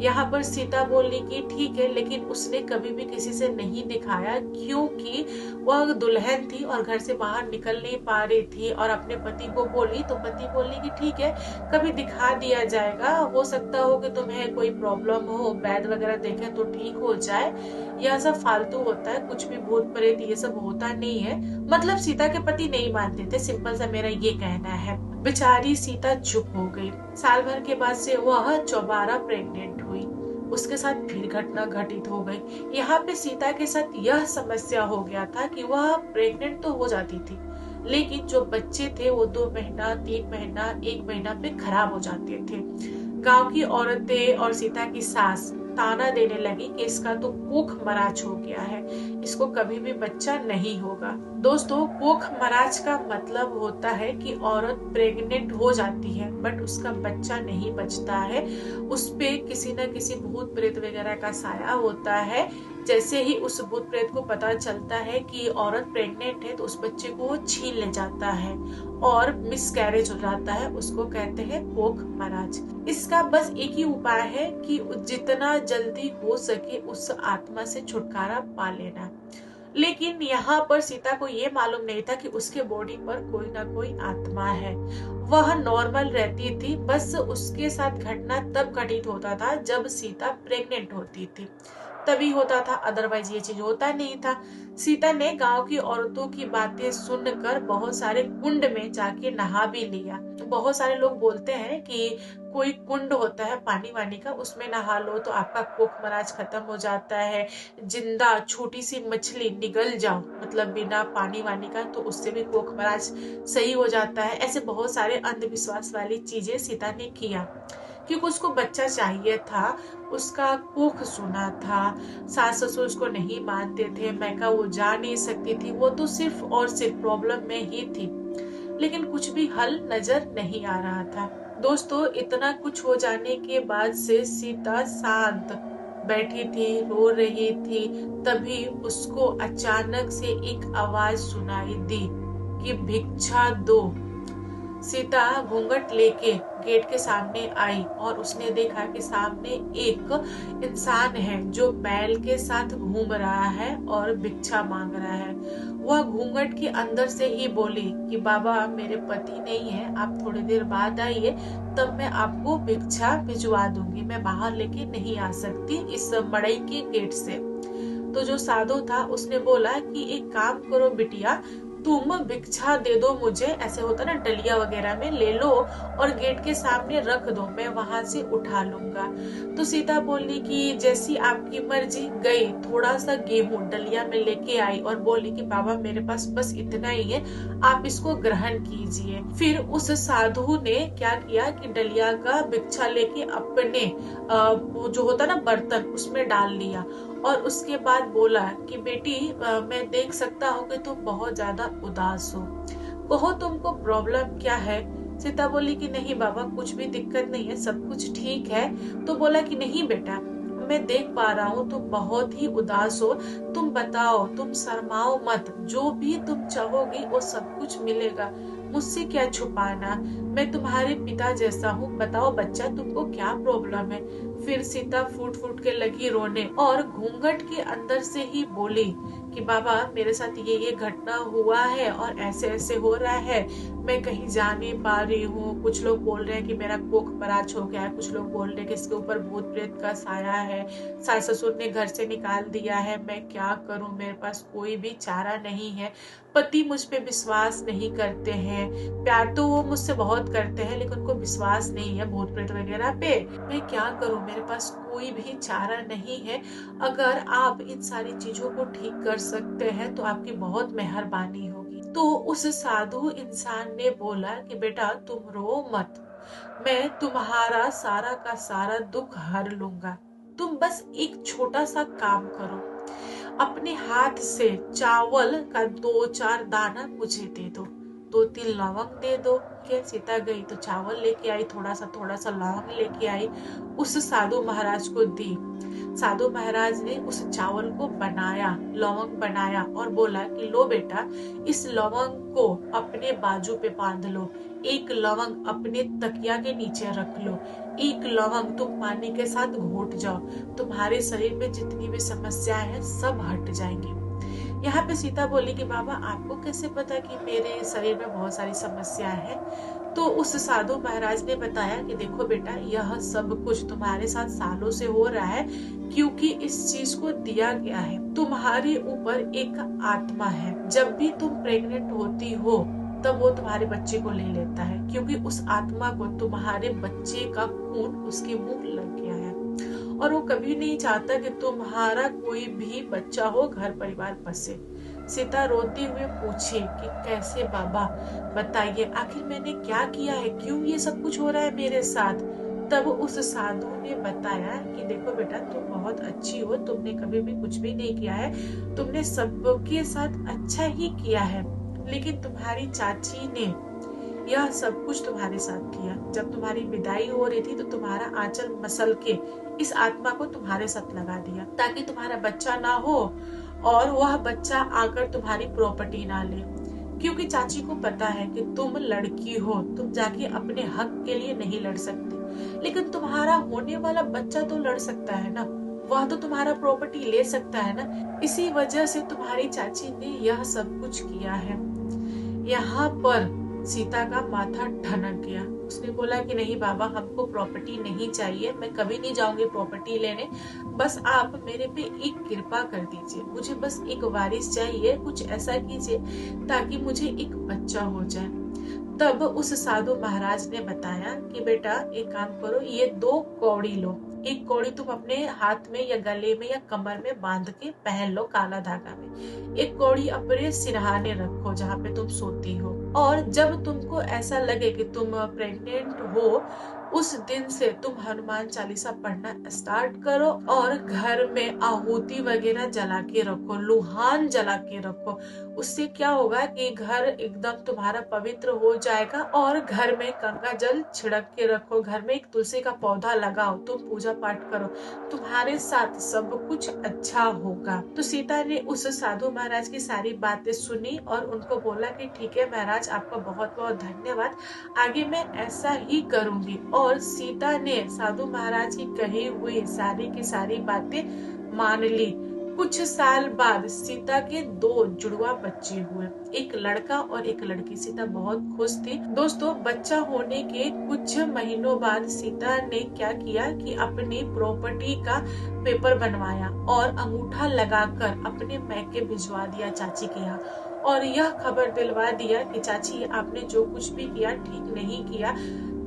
यहाँ पर सीता बोली कि ठीक है, लेकिन उसने कभी भी किसी से नहीं दिखाया, क्योंकि वह दुल्हन थी और घर से बाहर निकल नहीं पा रही थी। और अपने पति को बोली तो पति बोली कि ठीक है कभी दिखा दिया जाएगा, हो सकता हो कि तुम्हें कोई प्रॉब्लम हो, वैद वगैरह देखे तो ठीक हो जाए, यह सब फालतू होता है, कुछ भी भूत प्रेत ये सब होता नहीं है। मतलब सीता के पति नहीं मानते थे, सिंपल सा मेरा ये कहना है। बेचारी सीता चुप हो गई। साल भर के बाद से वह दोबारा प्रेग्नेंट हुई। उसके साथ फिर घटना घटित हो गई। यहाँ पे सीता के साथ यह समस्या हो गया था कि वह प्रेग्नेंट तो हो जाती थी, लेकिन जो बच्चे थे वो 2 महीना, 3 महीना, 1 महीना पे खराब हो जाते थे। गांव की औरतें और सीता की सास ताना देने लगी कि इसका तो कोख मराज हो गया है, इसको कभी भी बच्चा नहीं होगा। दोस्तों, कोख मराज का मतलब होता है कि औरत प्रेग्नेंट हो जाती है बट उसका बच्चा नहीं बचता है, उस पे किसी न किसी भूत प्रेत वगैरह का साया होता है। जैसे ही उस भूत प्रेत को पता चलता है कि औरत प्रेग्नेंट है तो उस बच्चे को वो छीन ले जाता है और मिसकैरेज हो जाता है, उसको कहते हैं कोख मराज। इसका बस एक ही उपाय है कि जितना जल्दी हो सके उस आत्मा से छुटकारा पा लेना। लेकिन यहाँ पर सीता को ये मालूम नहीं था कि उसके बॉडी पर कोई ना कोई आत्मा है। वह नॉर्मल रहती थी, बस उसके साथ घटना तब घटित होता था जब सीता प्रेग्नेंट होती थी। तभी होता था, अदरवाइज ये चीज होता नहीं था। सीता ने गांव की औरतों की बातें सुनकर बहुत सारे कुंड में जाके नहा भी लिया। बहुत सारे लोग बोलते हैं कि कोई कुंड होता है पानी वानी का, उसमें नहा लो तो आपका कोख मराज खत्म हो जाता है। जिंदा छोटी सी मछली निगल जाओ, मतलब बिना पानी वानी का, तो उससे भी कोख मराज सही हो जाता है। ऐसे बहुत सारे अंधविश्वास वाली चीजें सीता ने किया, क्योंकि उसको बच्चा चाहिए था, उसका कोख सुना था। सास ससुर उसको नहीं मानते थे, मैका वो जा नहीं सकती थी, वो तो सिर्फ और सिर्फ प्रॉब्लम में ही थी, लेकिन कुछ भी हल नजर नहीं आ रहा था। दोस्तों, इतना कुछ हो जाने के बाद से सीता शांत बैठी थी, रो रही थी। तभी उसको अचानक से एक आवाज सुनाई दी कि भिक्षा दो। सीता घूंघट लेके गेट के सामने आई और उसने देखा कि सामने एक इंसान है जो बैल के साथ घूम रहा है और भिक्षा मांग रहा है। वह घूंघट के अंदर से ही बोली कि बाबा, मेरे पति नहीं है, आप थोड़ी देर बाद आइए, तब मैं आपको भिक्षा भिजवा दूंगी। मैं बाहर लेके नहीं आ सकती इस मड़ई के गेट से। तो जो साधु था उसने बोला कि एक काम करो बिटिया, तुम भिक्षा दे दो मुझे, ऐसे होता ना डलिया वगैरह में ले लो और गेट के सामने रख दो, मैं वहां से उठा लूंगा। तो सीता बोली कि जैसी आपकी मर्जी। गई, थोड़ा सा गेहूं डलिया में लेके आई और बोली कि बाबा, मेरे पास बस इतना ही है, आप इसको ग्रहण कीजिए। फिर उस साधु ने क्या किया कि डलिया का भिक्षा लेके अपने वो जो होता ना बर्तन, उसमें डाल लिया और उसके बाद बोला कि बेटी, मैं देख सकता हूँ कि तुम बहुत ज्यादा उदास हो, कहो तुमको प्रॉब्लम क्या है। सीता बोली कि नहीं बाबा, कुछ भी दिक्कत नहीं है, सब कुछ ठीक है। तो बोला कि नहीं बेटा, मैं देख पा रहा हूँ तुम बहुत ही उदास हो, तुम बताओ, तुम शर्माओ मत, जो भी तुम चाहोगी वो सब कुछ मिलेगा, मुझसे क्या छुपाना, मैं तुम्हारे पिता जैसा हूँ, बताओ बच्चा, तुमको क्या प्रॉब्लम है। फिर सीता फूट फूट के लगी रोने और घूंघट के अंदर से ही बोली कि बाबा, मेरे साथ ये घटना हुआ है और ऐसे ऐसे हो रहा है, मैं कहीं जा नहीं पा रही हूँ, कुछ लोग बोल रहे हैं कि मेरा कोख पराच हो गया है, कुछ लोग बोल रहे हैं कि इसके ऊपर भूत प्रेत का साया है, सास ससुर ने घर से निकाल दिया है, मैं क्या करूं, मेरे पास कोई भी चारा नहीं है, पति मुझ पे विश्वास नहीं करते हैं, प्यार तो वो मुझसे बहुत करते हैं लेकिन उनको विश्वास नहीं है भूत प्रेत वगैरह पे, मैं क्या करूं, मेरे पास कोई भी चारा नहीं है। अगर आप इन सारी चीजों को ठीक कर सकते हैं तो आपकी बहुत मेहरबानी होगी। तो उस साधु इंसान ने बोला कि बेटा, तुम रो मत, मैं तुम्हारा सारा का सारा दुख हर लूंगा, तुम बस एक छोटा सा काम करो, अपने हाथ से चावल का 2-4 दाना मुझे दे दो, 2-3 लवंग दे दो। क्या सीता गई तो चावल लेके आई, थोड़ा सा लवंग लेके आई, उस साधु महाराज को दी। साधु महाराज ने उस चावल को बनाया, लवंग बनाया और बोला कि लो बेटा, इस लवंग को अपने बाजू पे बांध लो, एक लवंग अपने तकिया के नीचे रख लो, एक लवंग तुम पानी के साथ घोट जाओ, तुम्हारे शरीर में जितनी भी समस्याएं हैं सब हट जाएंगी। यहाँ पे सीता बोली कि बाबा, आपको कैसे पता कि मेरे शरीर में बहुत सारी समस्याएं हैं। तो उस साधु महाराज ने बताया कि देखो बेटा, यह सब कुछ तुम्हारे साथ सालों से हो रहा है क्योंकि इस चीज को दिया गया है, तुम्हारे ऊपर एक आत्मा है, जब भी तुम प्रेग्नेंट होती हो तब वो तुम्हारे बच्चे को ले लेता है, क्योंकि उस आत्मा को तुम्हारे बच्चे का खून उसके मुंह लग गया है और वो कभी नहीं चाहता कि तुम्हारा कोई भी बच्चा हो, घर परिवार बसे। सीता रोती हुए पूछी कि कैसे बाबा, बताइए, आखिर मैंने क्या किया है, क्यों ये सब कुछ हो रहा है मेरे साथ। तब उस साधु ने बताया कि देखो बेटा, तुम बहुत अच्छी हो, तुमने कभी भी कुछ भी नहीं किया है, तुमने सबके साथ अच्छा ही किया है, लेकिन तुम्हारी चाची ने यह सब कुछ तुम्हारे साथ किया। जब तुम्हारी विदाई हो रही थी तो तुम्हारा आंचल मसल के इस आत्मा को तुम्हारे साथ लगा दिया ताकि तुम्हारा बच्चा ना हो और वह बच्चा आकर तुम्हारी प्रॉपर्टी ना ले, क्योंकि चाची को पता है कि तुम लड़की हो, तुम जाके अपने हक के लिए नहीं लड़ सकती, लेकिन तुम्हारा होने वाला बच्चा तो लड़ सकता है ना, वह तो तुम्हारा प्रॉपर्टी ले सकता है ना। इसी वजह से तुम्हारी चाची ने यह सब कुछ किया है। यहाँ पर सीता का माथा ठनक गया। उसने बोला कि नहीं बाबा, हमको प्रॉपर्टी नहीं चाहिए, मैं कभी नहीं जाऊंगी प्रॉपर्टी लेने, बस आप मेरे पे एक कृपा कर दीजिए, मुझे बस एक वारिस चाहिए, कुछ ऐसा कीजिए ताकि मुझे एक बच्चा हो जाए। तब उस साधु महाराज ने बताया कि बेटा एक काम करो, ये 2 कौड़ी लो, एक कौड़ी तुम अपने हाथ में या गले में या कमर में बांध के पहन लो काला धागा में, एक कौड़ी अपने सिरहाने रखो जहाँ पे तुम सोती हो, और जब तुमको ऐसा लगे कि तुम प्रेग्नेंट हो, उस दिन से तुम हनुमान चालीसा पढ़ना स्टार्ट करो और घर में आहुति वगैरह जला के रखो, लुहान जला के रखो। उससे क्या होगा कि घर एकदम तुम्हारा पवित्र हो जाएगा। और घर में गंगा जल छिड़क के रखो, घर में एक तुलसी का पौधा लगाओ, तुम पूजा पाठ करो, तुम्हारे साथ सब कुछ अच्छा होगा। तो सीता ने उस साधु महाराज की सारी बातें सुनी और उनको बोला कि ठीक है महाराज, आपका बहुत बहुत धन्यवाद, आगे मैं ऐसा ही करूंगी। और सीता ने साधु महाराज की कही हुई सारी की सारी बातें मान ली। कुछ साल बाद सीता के 2 जुड़वा बच्चे हुए, एक लड़का और एक लड़की। सीता बहुत खुश थी। दोस्तों, बच्चा होने के कुछ महीनों बाद सीता ने क्या किया कि अपनी प्रॉपर्टी का पेपर बनवाया और अंगूठा लगाकर अपने मैके भिजवा दिया चाची के यहाँ, और यह खबर दिलवा दिया कि चाची, आपने जो कुछ भी किया ठीक नहीं किया,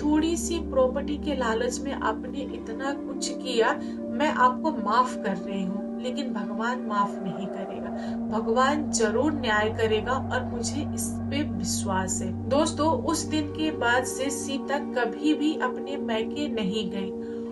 थोड़ी सी प्रॉपर्टी के लालच में आपने इतना कुछ किया, मैं आपको माफ कर रही हूँ, लेकिन भगवान माफ नहीं करेगा, भगवान जरूर न्याय करेगा और मुझे इस पे विश्वास है। दोस्तों, उस दिन के बाद से सीता कभी भी अपने मैके नहीं गई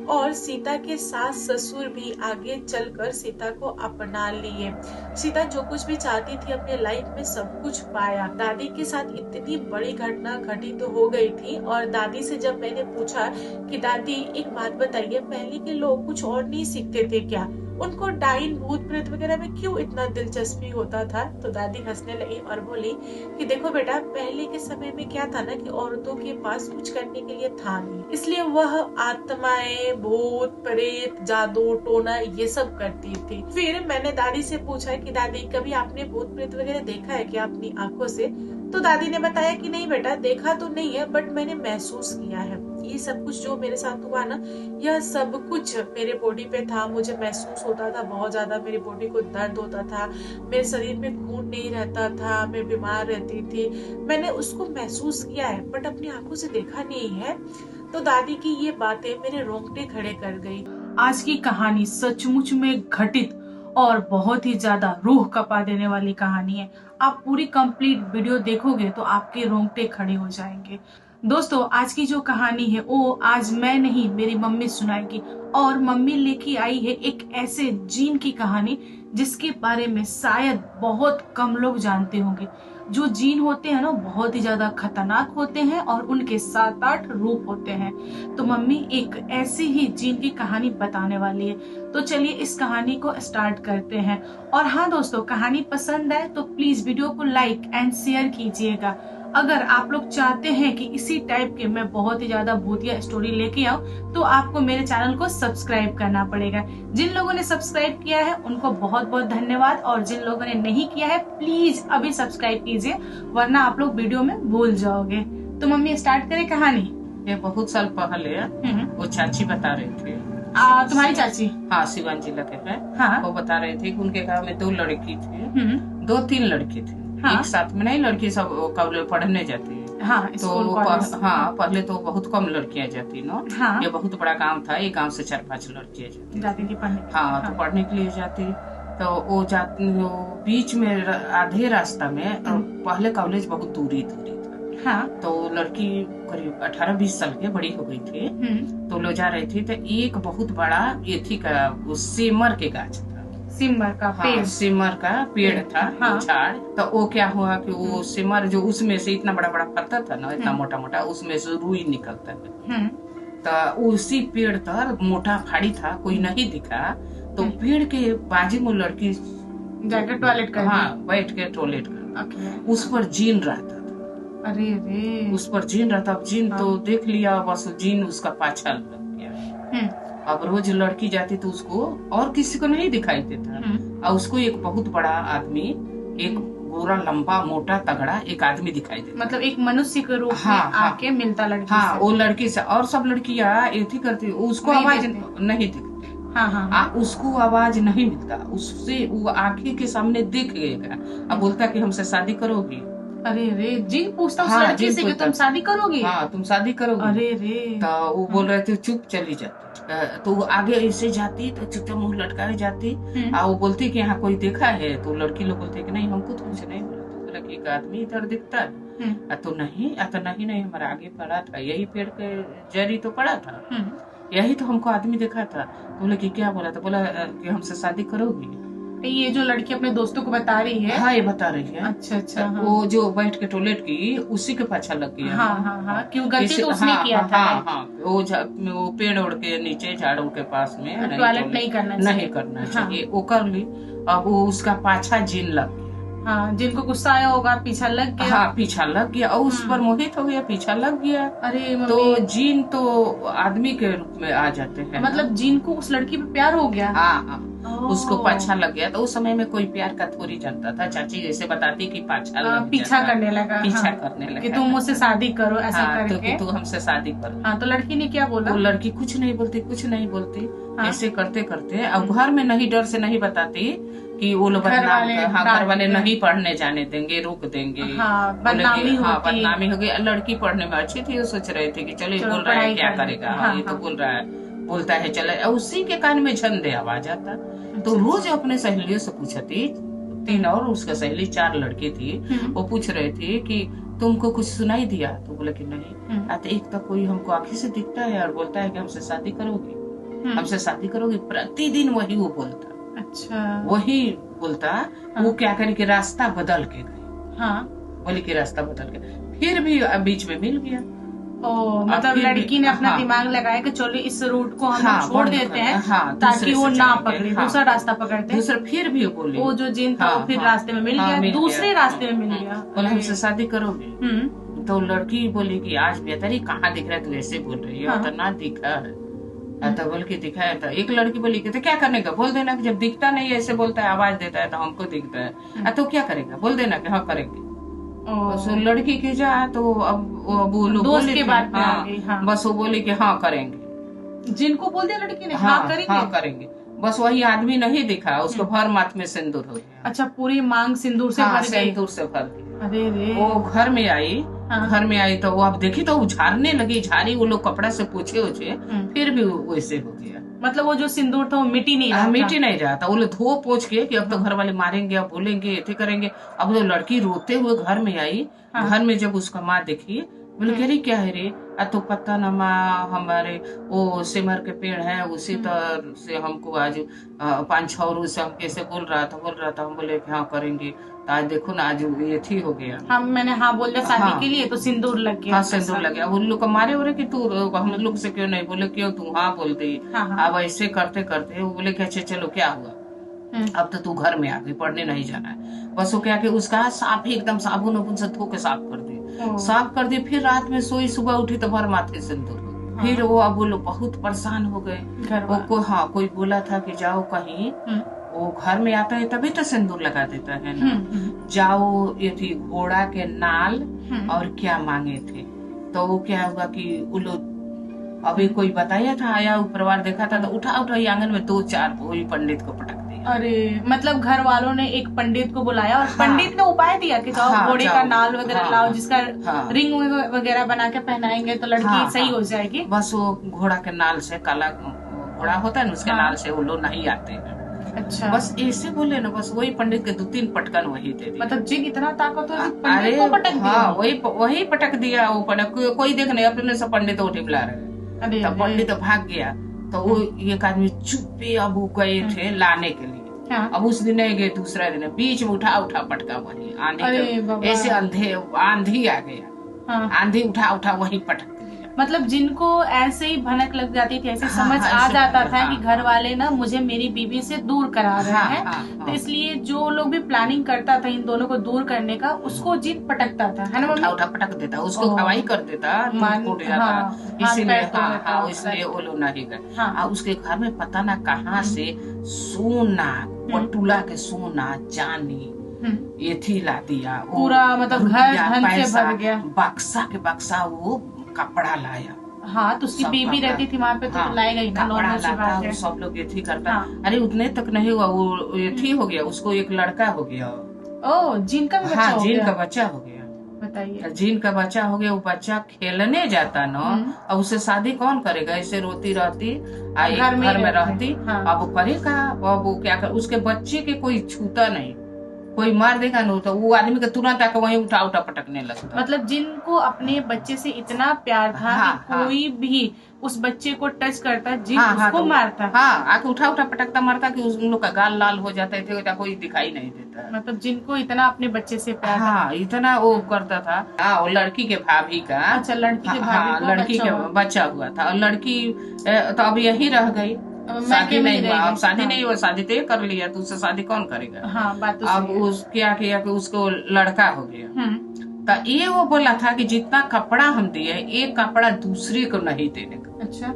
और सीता के सास ससुर भी आगे चलकर सीता को अपना लिए। सीता जो कुछ भी चाहती थी अपने लाइफ में सब कुछ पाया। दादी के साथ इतनी बड़ी घटना घटित तो हो गई थी, और दादी से जब मैंने पूछा कि दादी एक बात बताइए, पहले के लोग कुछ और नहीं सीखते थे क्या, उनको डाइन भूत प्रेत वगैरह में क्यों इतना दिलचस्पी होता था, तो दादी हंसने लगी और बोली कि देखो बेटा, पहले के समय में क्या था ना कि औरतों के पास कुछ करने के लिए था नहीं, इसलिए वह आत्माएं, भूत प्रेत, जादू टोना ये सब करती थी। फिर मैंने दादी से पूछा कि दादी, कभी आपने भूत प्रेत वगैरह देखा है क्या अपनी आंखों से, तो दादी ने बताया कि नहीं बेटा, देखा तो नहीं है, बट मैंने महसूस किया है। ये सब कुछ जो मेरे साथ हुआ ना, यह सब कुछ मेरे बॉडी पे था, मुझे महसूस होता था, बहुत ज्यादा मेरी बॉडी को दर्द होता था, मेरे शरीर में खून नहीं रहता था, मैं बीमार रहती थी, मैंने उसको महसूस किया है, बट अपनी आंखों से देखा नहीं है। तो दादी की ये बातें मेरे रोंगटे खड़े कर गई। आज की कहानी सचमुच में घटित और बहुत ही ज्यादा रूह कपा देने वाली कहानी है। आप पूरी कंप्लीट वीडियो देखोगे तो आपके रोंगटे खड़े हो जाएंगे। दोस्तों, आज की जो कहानी है वो आज मैं नहीं, मेरी मम्मी सुनाएगी, और मम्मी लेके आई है एक ऐसे जीन की कहानी जिसके बारे में शायद बहुत कम लोग जानते होंगे। जो जीन होते हैं ना, बहुत ही ज्यादा खतरनाक होते हैं और उनके 7-8 रूप होते हैं। तो मम्मी एक ऐसी ही जीन की कहानी बताने वाली है। तो चलिए इस कहानी को स्टार्ट करते हैं। और हाँ दोस्तों, कहानी पसंद आए तो प्लीज वीडियो को लाइक एंड शेयर कीजिएगा। अगर आप लोग चाहते हैं कि इसी टाइप के मैं बहुत ही ज्यादा भूतिया स्टोरी लेके आऊं, तो आपको मेरे चैनल को सब्सक्राइब करना पड़ेगा। जिन लोगों ने सब्सक्राइब किया है उनको बहुत बहुत धन्यवाद, और जिन लोगों ने नहीं किया है प्लीज अभी सब्सक्राइब कीजिए, वरना आप लोग वीडियो में भूल जाओगे। तो मम्मी स्टार्ट करें कहानी। ये बहुत साल पहले वो चाची बता रहे थे। तुम्हारी चाची? हाँ, शिवान जिला के है। हाँ। वो बता रहे थे कि उनके गांव में 2 लड़की थे, 2-3 लड़के थे। हाँ। एक साथ में नहीं, लड़की सब कॉलेज पढ़ने जाती है। हाँ, हाँ, पहले तो बहुत कम लड़कियां जाती ना। हाँ। ये बहुत बड़ा गांव था, एक गांव से 4-5 लड़कियां जाती थी पढ़ने। हाँ, तो पढ़ने के लिए जाती, तो वो जाती, बीच में आधे रास्ता में, पहले कॉलेज बहुत दूरी था। हाँ। तो लड़की करीब 18-20 साल की बड़ी हो गई थी। तो ले जा रही थी, तो एक बहुत बड़ा ये थी का सिमर के गाछ था। सिमर का पेड़? हाँ, सिमर का पेड़ था। हाँ। झाड़। तो वो क्या हुआ कि वो सिमर जो उसमें से इतना बड़ा बड़ा पत्ता था ना, इतना मोटा मोटा, उसमें से रुई निकलता है। तो उसी पेड़ तर मोटा फाड़ी था, कोई नहीं दिखा, तो पेड़ के बाजू में लड़की जाकर टॉयलेट कर, हाँ, बैठ के टॉयलेट कर, उस पर जीन रहता। अरे अरे, उस पर जीन रहता। जीन तो देख लिया, बस जीन उसका पाछा लग गया। अब रोज लड़की जाती तो उसको और किसी को नहीं दिखाई देता, और उसको एक बहुत बड़ा आदमी एक पूरा लंबा मोटा तगड़ा एक आदमी दिखाई देता। मतलब एक मनुष्य के रूप हाँ, में आके मिलता लड़की हाँ, से। वो लड़की से। और सब लड़कियां ऐसी करती, उसको आवाज नहीं दिखती। हाँ, हाँ, उसको आवाज नहीं मिलता, उससे वो आंखें के सामने दिख गएगा। अब बोलता कि हमसे शादी करोगी। अरे रे, जिन पूछता उस हाँ, लड़की से कि तुम शादी करोगी। हाँ, तुम शादी करोगी। अरे रे, तो वो बोल रहे थे चुप चली जाती। तो वो आगे ऐसे जाती तो चुपचाप मुंह लटकाए जाती। वो बोलती कि यहाँ कोई देखा है, तो लड़की लोग बोलते कि नहीं, हमको तो कुछ नहीं बोला। तो बोला कि एक आदमी इधर दिखता है। तो नहीं, हमारा आगे पड़ा था, यही पेड़ के जरी तो पड़ा था, यही तो हमको आदमी देखा था। तो बोले कि क्या बोला? तो बोला कि हमसे शादी करोगी। ये जो लड़की अपने दोस्तों को बता रही है? हाँ, ये बता रही है। अच्छा। हाँ। वो जो बैठ के टॉयलेट की उसी के पाछा लग गया। हाँ, क्यों? गलती तो उसने किया था। हाँ, वो पेड़ ओढ़ के नीचे झाड़ू के पास में टॉयलेट नहीं करना चाहिए। वो कर ली। अब वो उसका पाछा जीन लग गया। हाँ, जिनको गुस्सा आया होगा, पीछा लग गया। हाँ, पीछा लग गया और उस पर मोहित हो गया, पीछा लग गया। अरे तो जीन तो आदमी के रूप में आ जाते हैं। मतलब जीन को उस लड़की पे प्यार हो गया। हाँ, उसको पाछा लग गया। तो उस समय में कोई प्यार का थोड़ी जानता था। चाची जैसे बताती कि पीछा करने लगा कि तुम मुझसे शादी करो, ऐसा करके। तो हमसे शादी करो। हाँ, तो लड़की ने क्या बोला? वो लड़की कुछ नहीं बोलती। ऐसे करते करते अब घर में नहीं, डर से नहीं बताती कि वो लोग घर वाले नहीं पढ़ने जाने देंगे, रोक देंगे। बदनामी हो गई। लड़की पढ़ने में अच्छी थी, वो सोच रहे थे कि चलो ये बोल रहा है क्या करेगा। ये तो बोलता है चले। उसी के कान में झंडे आवाज आता। तो रोज अपने सहेलियों से पूछती, 3 और उसका सहेली 4 लड़की थी। वो पूछ रहे थे कि तुमको कुछ सुनाई दिया? तो बोले कि नहीं। तो एक तो कोई हमको आंखें से दिखता है और बोलता है कि हमसे शादी करोगी। प्रतिदिन वही वो बोलता। अच्छा, वही बोलता। वो क्या करे कि रास्ता बदल के गए। बोले कि रास्ता बदल के, फिर भी बीच में मिल गया। मतलब लड़की ने अपना दिमाग लगाया कि चलो इस रूट को हम छोड़ देते हैं, ताकि वो ना पकड़े, दूसरा रास्ता पकड़ते हैं। फिर भी बोले, वो जो जिन था वो फिर रास्ते में मिल गया, दूसरे रास्ते में मिल गया। बोले हमसे शादी करोगे? तो लड़की बोली कि आज बेहतर ही कहाँ दिख रहा है, तू ऐसे बोल रही है। तो ना दिखा है। तो बोल के दिखाया। तो एक लड़की बोली कि तो क्या करने का? बोल देना कि जब दिखता नहीं ऐसे बोलता है, आवाज देता है तो हमको दिखता है, तो क्या करेगा? बोल देना कि हाँ करेंगे। तो लड़की की जा, तो अब वो लोग दोस्त के बात में बस वो बोले कि हाँ करेंगे। जिनको बोल दिया लड़की ने हाँ करेंगे। बस वही आदमी नहीं दिखा, उसको भर माथ में सिंदूर हो गया। अच्छा, पूरी मांग सिंदूर से भर गई। सिंदूर से भर गई। अरे रे। वो घर में आई तो वो अब देखी तो झाड़ने लगी। झाड़ी, वो लोग कपड़ा से पूछे फिर भी वैसे हो गया। मतलब वो जो सिंदूर था वो मिट्टी नहीं रहा था। वो लोग धो पोछ के कि अब तो घर वाले मारेंगे, अब बोलेंगे, ऐसे करेंगे। अब वो लड़की रोते हुए घर में आई। घर में जब उसका माँ देखी, बोले कह रही क्या है रे? तो पता न माँ, हमारे वो सिमर के पेड़ है, उसी तरह से हमको आज 5-6 रोज से हम कैसे बोल रहा था। हम बोले कि हाँ करेंगे। आज देखो ना, आज ये ठीक हो गया। मैंने बोल दिया शादी के लिए, तो सिंदूर लग गया। सिंदूर लग गया। उन लोग को मारे हो रहे कि तू हम लोग से क्यों नहीं बोले, क्यों तू हाँ बोल दी। अब ऐसे करते करते वो बोले कि अच्छा चलो क्या हुआ, अब तो तू घर में आ गई, पढ़ने नहीं जाना है। बस वो क्या कि उसका साफ ही एकदम साबुन से धो के साफ कर दी। फिर रात में सोई, सुबह उठी तो भर माथे सिंदूर। फिर वो अब वो लोग बहुत परेशान हो गए। कोई बोला था कि जाओ कहीं, वो घर में आता है तभी तो सिंदूर लगा देता है ना। जाओ, ये थी घोड़ा के नाल और क्या मांगे थे। तो वो क्या हुआ कि वो लोग अभी कोई बताया था, आया परिवार देखा था, तो उठा आंगन में 2-4 वही पंडित को पटक दिया। अरे, मतलब घर वालों ने एक पंडित को बुलाया और पंडित ने उपाय दिया कि जाओ घोड़े का नाल वगैरह लाओ, जिसका रिंग वगैरह बना के पहनाएंगे तो लड़की सही हो जाएगी। बस वो घोड़ा के नाल से, काला घोड़ा होता है ना, उसके नाल से वो लोग नहीं आते हैं। अच्छा, बस ऐसे बोले ना, बस वही पंडित के 2-3 पटकन वही दे दिया। मतलब जिन इतना ताकत हो पंडित को पटक दिया। वही पटक दिया। वो कोई देख नहीं, अपने से पंडित उठे बुला रहे। तब पंडित तो भाग गया। तो वो एक आदमी चुप्पे अब वो गए थे लाने के लिए। अब उस दिन नहीं गए, दूसरा दिन बीच में उठा पटका वही आने। ऐसे आंधी आ गया। आंधी उठा वही पटक। मतलब जिनको ऐसे ही भनक लग जाती थी, ऐसे समझ आ जाता था कि घर वाले ना मुझे मेरी बीवी से दूर करा रहे हैं। तो इसलिए जो लोग भी प्लानिंग करता था इन दोनों को दूर करने का, उसको जिन पटकता था, है ना, उठा पटक देता, उसको हवाई कर देता, टूट जाता। इसलिए वो लोग नहीं गए। उसके घर में पता ना कहाँ से सोना, पटुला के सोना, चांदी ये थी ला दिया पूरा, मतलब घर धन से भर गया। बक्सा के बक्सा वो कपड़ा लाया। हाँ, तो उसकी बीबी रहती थी वहाँ पे, तो लाएगा ही ना, नॉर्मल सी बात है। सब लोग ये थी करता। अरे उतने तक नहीं हुआ, वो ये थी हो गया, उसको एक लड़का हो गया। ओ, जीन का बच्चा हो गया? जीन का बच्चा हो गया। बताइए। जीन का बच्चा हो गया, वो बच्चा खेलने जाता ना, और उससे शादी कौन करेगा? ऐसे रोती रहती, घर में रहती। अब वो करेगा, अब वो क्या कर, उसके बच्चे के कोई छूता नहीं, कोई मार देगा ना तो वो आदमी का तुरंत आकर वहीं उठा उठा पटकने लगता। मतलब जिनको अपने बच्चे से इतना प्यार था कि कोई भी उस बच्चे को टच करता, जिन उसको तो मारता। आके उठा उठा पटकता, मारता कि उन लोग का गाल लाल हो जाता है, कोई दिखाई नहीं देता। मतलब जिनको इतना अपने बच्चे से प्यार था, इतना वो करता था। वो लड़की के भाभी का, अच्छा, लड़की के भाभी का लड़की के बच्चा हुआ था, और लड़की तो अब यही रह गई, शादी नहीं हुआ। अब शादी नहीं हुआ, शादी तो कर लिया, तो उससे शादी कौन करेगा? बात तो अब क्या किया कि उसको लड़का हो गया। तो ये वो बोला था कि जितना कपड़ा हम दिए, एक कपड़ा दूसरे को नहीं देने का। अच्छा,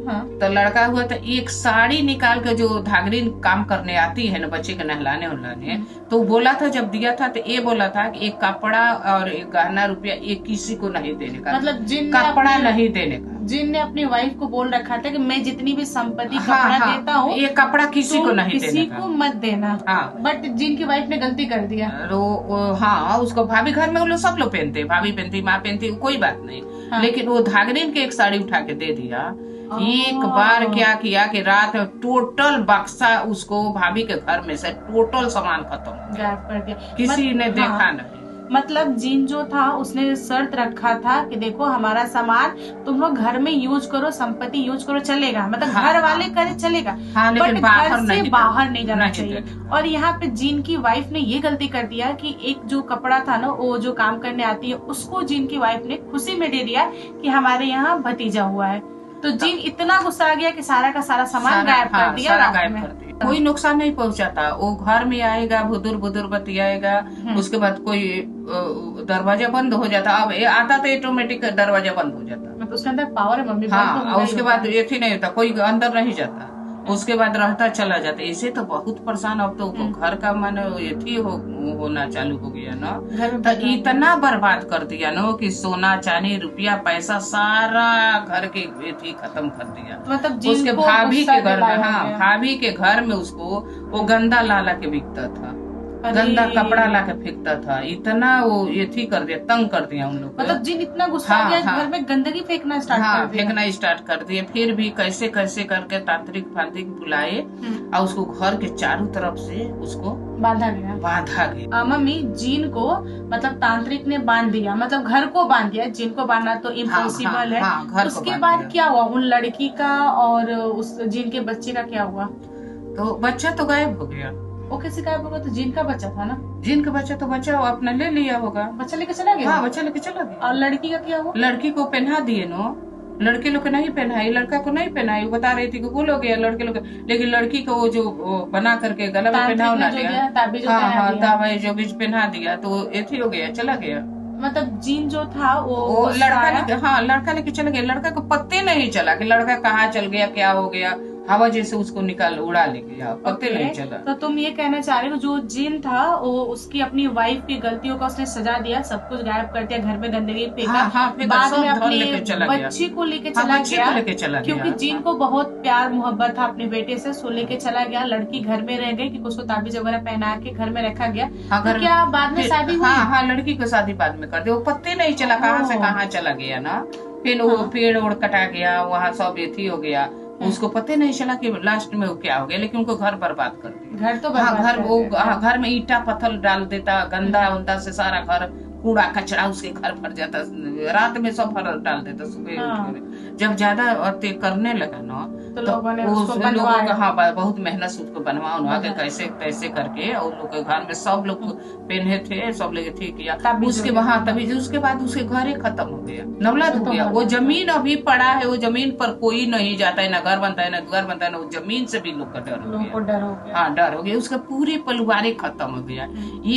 तो लड़का हुआ तो एक साड़ी निकाल के, जो धागरीन काम करने आती है ना बच्चे को नहलाने उहलाने, तो बोला था जब दिया था तो ये बोला था कि एक कपड़ा और एक गहना रुपया एक किसी को नहीं देने का, मतलब जिन कपड़ा नहीं देने का। जिन ने अपनी वाइफ को बोल रखा था कि मैं जितनी भी संपत्ति कपड़ा देता हूँ, ये कपड़ा किसी को नहीं देने का, किसी को मत देना। बट जिनकी वाइफ ने गलती कर दिया, उसको भाभी घर में वो लोग सब लोग पहनते, भाभी पहनती, माँ पहनती, कोई बात नहीं। लेकिन वो धागरीन के एक साड़ी उठा के दे दिया। एक बार क्या किया कि रात में टोटल बक्सा उसको भाभी के घर में से टोटल सामान खत्म गायब कर दिया, किसी ने देखा नहीं। मतलब जिन जो था उसने शर्त रखा था कि देखो हमारा सामान तुम लोग घर में यूज करो, संपत्ति यूज करो, चलेगा, मतलब घर वाले करे चलेगा, लेकिन घर से बाहर नहीं जाना चाहिए। और यहाँ पे जिन की वाइफ ने ये गलती कर दिया कि एक जो कपड़ा था ना, वो जो काम करने आती है, उसको जिन की वाइफ ने खुशी में दे दिया कि हमारे यहाँ भतीजा हुआ है। तो जिन इतना गुस्सा आ गया कि सारा का सारा सामान गायब कर दिया, गायब कर दिया। कोई नुकसान नहीं पहुंचाता, वो घर में आएगा, भुदुर भुदुर बतियाएगा, उसके बाद कोई दरवाजा बंद हो जाता। अब आता तो ऑटोमेटिक दरवाजा बंद हो जाता, मतलब उसके अंदर पावर है मम्मी। उसके बाद ये नहीं होता, कोई अंदर नहीं जाता, उसके बाद रहता चला जाता। इसे तो बहुत परेशान। अब तो घर का मन ये होना चालू हो गया ना, तो इतना बर्बाद कर दिया ना कि सोना चांदी रुपया पैसा सारा घर के ये खत्म कर दिया। मतलब उसके भाभी के घर में, भाभी के घर में उसको वो गंदा लाला के बिकता था, गंदा कपड़ा ला के फेंकता था। इतना वो ये कर दिया, तंग कर दिया उन लोग। मतलब जिन इतना गुस्सा आ गया, घर में गंदगी फेंकना स्टार्ट कर दिए। फिर भी कैसे कैसे करके तांत्रिक फांत्रिक बुलाए और उसको घर के चारों तरफ से उसको बांधा गया। मम्मी, जिन को मतलब तांत्रिक ने बांध दिया, मतलब घर को बांध दिया, जिन को बांधना तो इम्पॉसिबल है। उसके बाद क्या हुआ उन लड़की का और उस जिन के बच्चे का क्या हुआ? तो बच्चा तो गायब हो गया। वो कैसे गायब होगा? तो जिन का बच्चा था ना, जिन का बच्चा तो बच्चा अपना ले लिया होगा, बच्चा लेके चला गया। बच्चा लेके चला गया। और लड़की का क्या हुआ? लड़की को पहना दिए नो, लड़के लोग को नहीं पहनाई, लड़का को नहीं पहनाई। बता रही थी कि वो लोग गया लड़के लोग, लेकिन लड़की को वो जो बना करके गला में पहना ताबीज जो बीज पहना दिया, तो एथी हो गया, चला गया। मतलब जिन जो था वो लड़का लेके चला गया। लड़का को पत्ते नहीं चला कि लड़का कहाँ चल गया, क्या हो गया, हवा जैसे उसको निकाल उड़ा ले गया, पत्ते नहीं चला। तो तुम ये कहना चाह रहे हो जो जिन था वो उसकी अपनी वाइफ की गलतियों का उसने सजा दिया, सब कुछ गायब कर दिया, घर में गंदगी फेंका, बाद में अपने बच्ची को लेके चला गया, क्योंकि जिन को बहुत प्यार मोहब्बत था अपने बेटे से, सो लेके चला गया। लड़की घर में रह गई, उसको ताबीज वगैरह पहना के घर में रखा गया। तो क्या बाद में शादी हुई? लड़की को शादी बाद में कर दिया। वो पत्ते नहीं चला कहाँ से कहाँ चला गया ना। फिर वो पेड़ उड़ कटा गया, वहाँ सब एथी हो गया, उसको पता नहीं चला कि लास्ट में वो क्या हो गया। लेकिन उनको घर बर्बाद कर दिया। घर तो घर में ईटा पत्थर डाल देता, गंदा उंदा से सारा घर, कूड़ा कचरा उसके घर भर जाता, रात में सब भर डाल देता। सुबह जब ज्यादा करने लगा ना, तो लोगों ने बहुत मेहनत से उसको बनवा के कैसे कैसे करके, और लोग के घर में सब लोग पहने थे, सब लोग ठीक किया। तभी उसके बाद उसके घर ही खत्म हो गया, नवलाद हो गया। वो जमीन अभी पड़ा है, वो जमीन पर कोई नहीं जाता है, ना घर बनता है, ना घर बनता है, ना वो जमीन से भी लोग का डर हो गया। डर हो गया। उसका पूरे परिवार खत्म हो गया।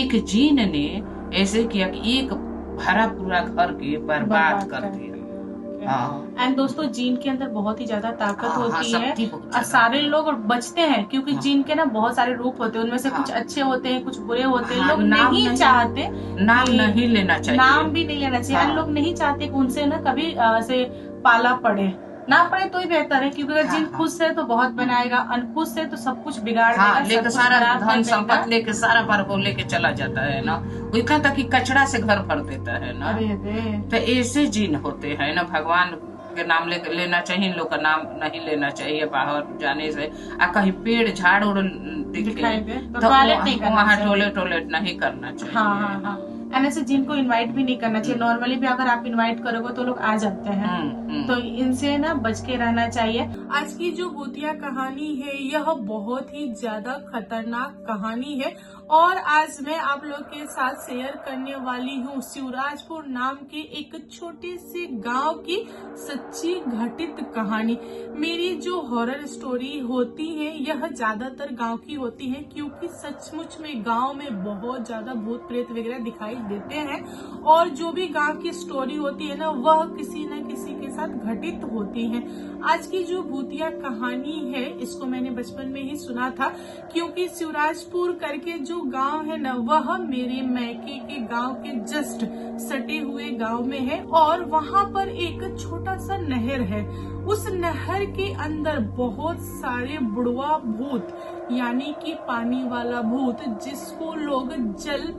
एक जीन ने ऐसे किया कि एक भरा पूरा घर के बर्बाद कर दिया। एंड दोस्तों जीन के अंदर बहुत ही ज्यादा ताकत होती है और सारे लोग बचते हैं क्योंकि जीन के ना बहुत सारे रूप होते हैं, उनमें से कुछ अच्छे होते हैं, कुछ बुरे होते हैं। लोग नहीं चाहते, नाम नहीं लेना चाहिए, नाम भी नहीं लेना चाहिए। लोग नहीं चाहते कि उनसे ना कभी ऐसे पाला पड़े, ना पड़े तो ही बेहतर है, क्योंकि अगर जिन खुश है तो बहुत बनाएगा, अनखुश है तो सब कुछ बिगाड़ देगा, लेके सारा धन संपत्ति लेके सारा पर वो लेके चला जाता है ना। वो कहता कि कचरा से घर भर देता है ना। तो ऐसे जिन होते हैं ना। भगवान के नाम लेना चाहिए, इन लोग का नाम नहीं लेना चाहिए बाहर जाने से। कहीं पेड़ झाड़ उड़ दिखे तो वहाँ टॉयलेट नहीं करना चाहिए। एंड ऐसे जिनको इनवाइट भी नहीं करना चाहिए। नॉर्मली भी अगर आप इनवाइट करोगे तो लोग आ जाते हैं, तो इनसे ना बच के रहना चाहिए। आज की जो भूतिया कहानी है यह बहुत ही ज्यादा खतरनाक कहानी है और आज मैं आप लोग के साथ शेयर करने वाली हूँ शिवराजपुर नाम के एक छोटे से गांव की सच्ची घटित कहानी। मेरी जो हॉरर स्टोरी होती है यह ज्यादातर गांव की होती है, क्योंकि सचमुच में गांव में बहुत ज्यादा भूत प्रेत वगैरह दिखाई देते हैं और जो भी गांव की स्टोरी होती है ना वह किसी न किसी के साथ घटित होती है। आज की जो भूतिया कहानी है इसको मैंने बचपन में ही सुना था, क्योंकि शिवराजपुर करके जो गांव है ना वह मेरे मैके के गांव के जस्ट सटे हुए गांव में है और वहां पर एक छोटा सा नहर है। उस नहर के अंदर बहुत सारे बुढ़वा भूत, यानी कि पानी वाला भूत, जिसको लोग जल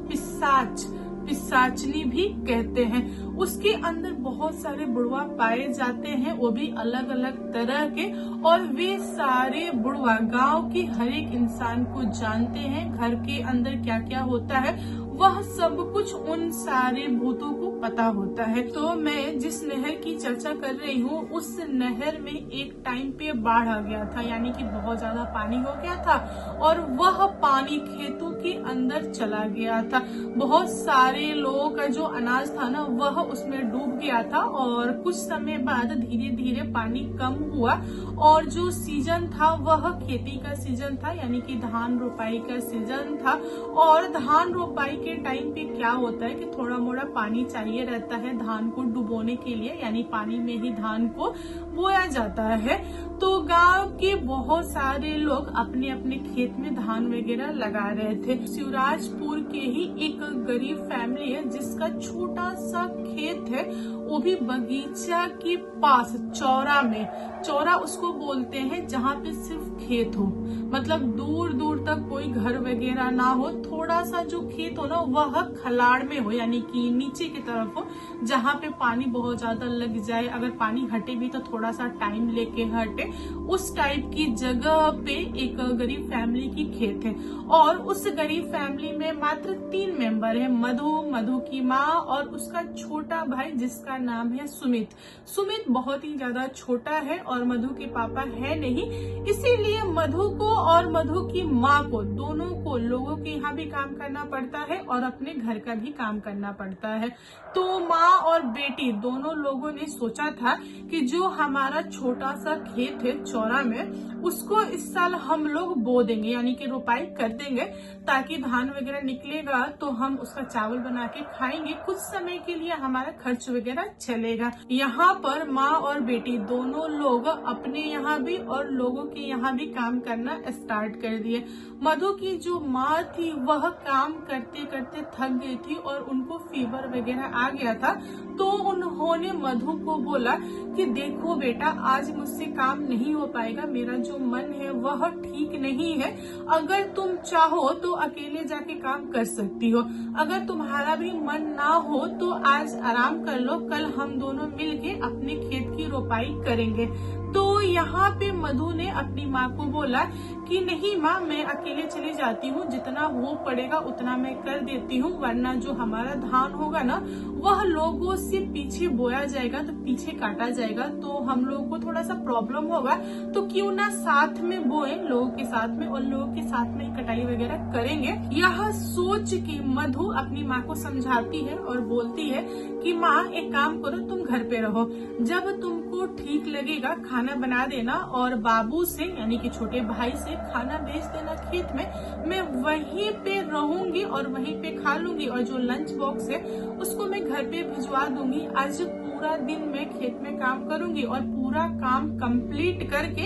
पिशाचनी भी कहते हैं, उसके अंदर बहुत सारे बुढ़वा पाए जाते हैं, वो भी अलग अलग तरह के। और वे सारे बुढ़वा गांव के हर एक इंसान को जानते हैं। घर के अंदर क्या क्या होता है वह सब कुछ उन सारे भूतों को पता होता है। तो मैं जिस नहर की चर्चा कर रही हूँ उस नहर में एक टाइम पे बाढ़ आ गया था, यानी कि बहुत ज्यादा पानी हो गया था और वह पानी खेतों के अंदर चला गया था। बहुत सारे लोगों का जो अनाज था ना वह उसमें डूब गया था और कुछ समय बाद धीरे धीरे पानी कम हुआ और जो सीजन था वह खेती का सीजन था, यानी कि धान रोपाई का सीजन था। और धान रोपाई के टाइम पे क्या होता है कि थोड़ा मोड़ा पानी चाहिए रहता है धान को डुबोने के लिए, यानी पानी में ही धान को बोया जाता है। तो गांव के बहुत सारे लोग अपने अपने खेत में धान वगैरह लगा रहे थे। शिवराजपुर के ही एक गरीब फैमिली है जिसका छोटा सा खेत है, वो भी बगीचा के पास चौरा में। चौरा उसको बोलते हैं जहाँ पे सिर्फ खेत हो, मतलब दूर दूर तक कोई घर वगैरह ना हो, थोड़ा सा जो खेत हो ना वह खलाड़ में हो, यानी कि नीचे की तरफ हो, जहाँ पे पानी बहुत ज्यादा लग जाए, अगर पानी हटे भी तो थोड़ा सा टाइम लेके हटे, उस टाइप की जगह पे एक गरीब फैमिली की खेत है। और उस गरीब फैमिली में मात्र 3 मेंबर है, मधु की माँ और उसका छोटा भाई जिसका नाम है सुमित। सुमित बहुत ही ज्यादा छोटा है और मधु के पापा है नहीं, इसीलिए मधु को और मधु की माँ को दोनों को लोगों के यहाँ भी काम करना पड़ता है और अपने घर का भी काम करना पड़ता है। तो माँ और बेटी दोनों लोगों ने सोचा था कि जो हमारा छोटा सा खेत है चौरा में उसको इस साल हम लोग बो देंगे, यानी कि रोपाई कर देंगे, ताकि धान वगैरह निकलेगा तो हम उसका चावल बना के खाएंगे, कुछ समय के लिए हमारा खर्च वगैरह चलेगा। यहाँ पर माँ और बेटी दोनों लोग अपने यहाँ भी और लोगों के यहाँ भी काम करना स्टार्ट कर दिए। मधु की जो माँ थी वह काम करते करते थक गई थी और उनको फीवर वगैरह आ गया था, तो उन्होंने मधु को बोला कि देखो बेटा, आज मुझसे काम नहीं हो पाएगा, मेरा जो मन है वह ठीक नहीं है, अगर तुम चाहो तो अकेले जाके काम कर सकती हो, अगर तुम्हारा भी मन ना हो तो आज आराम कर लो, कल हम दोनों मिलके अपने खेत की रोपाई करेंगे। तो यहाँ पे मधु ने अपनी माँ को बोला कि नहीं माँ, मैं अकेले चली जाती हूँ, जितना हो पड़ेगा उतना मैं कर देती हूँ, वरना जो हमारा धान होगा ना वह लोगों से पीछे बोया जाएगा, तो पीछे काटा जाएगा, तो हम लोगों को थोड़ा सा प्रॉब्लम होगा, तो क्यों ना साथ में बोए लोगों के साथ में और लोगों के साथ में कटाई वगैरह करेंगे। यह सोच के मधु अपनी माँ को समझाती है और बोलती है कि माँ एक काम करो, तुम घर पे रहो, जब तुमको ठीक लगेगा खाना बना देना और बाबू से यानी कि छोटे भाई से खाना भेज देना खेत में, मैं वहीं पे रहूंगी और वहीं पे खा लूंगी, और जो लंच बॉक्स है उसको मैं घर पे भिजवा दूंगी। आज पूरा दिन मैं खेत में काम करूंगी और पूरा काम कंप्लीट करके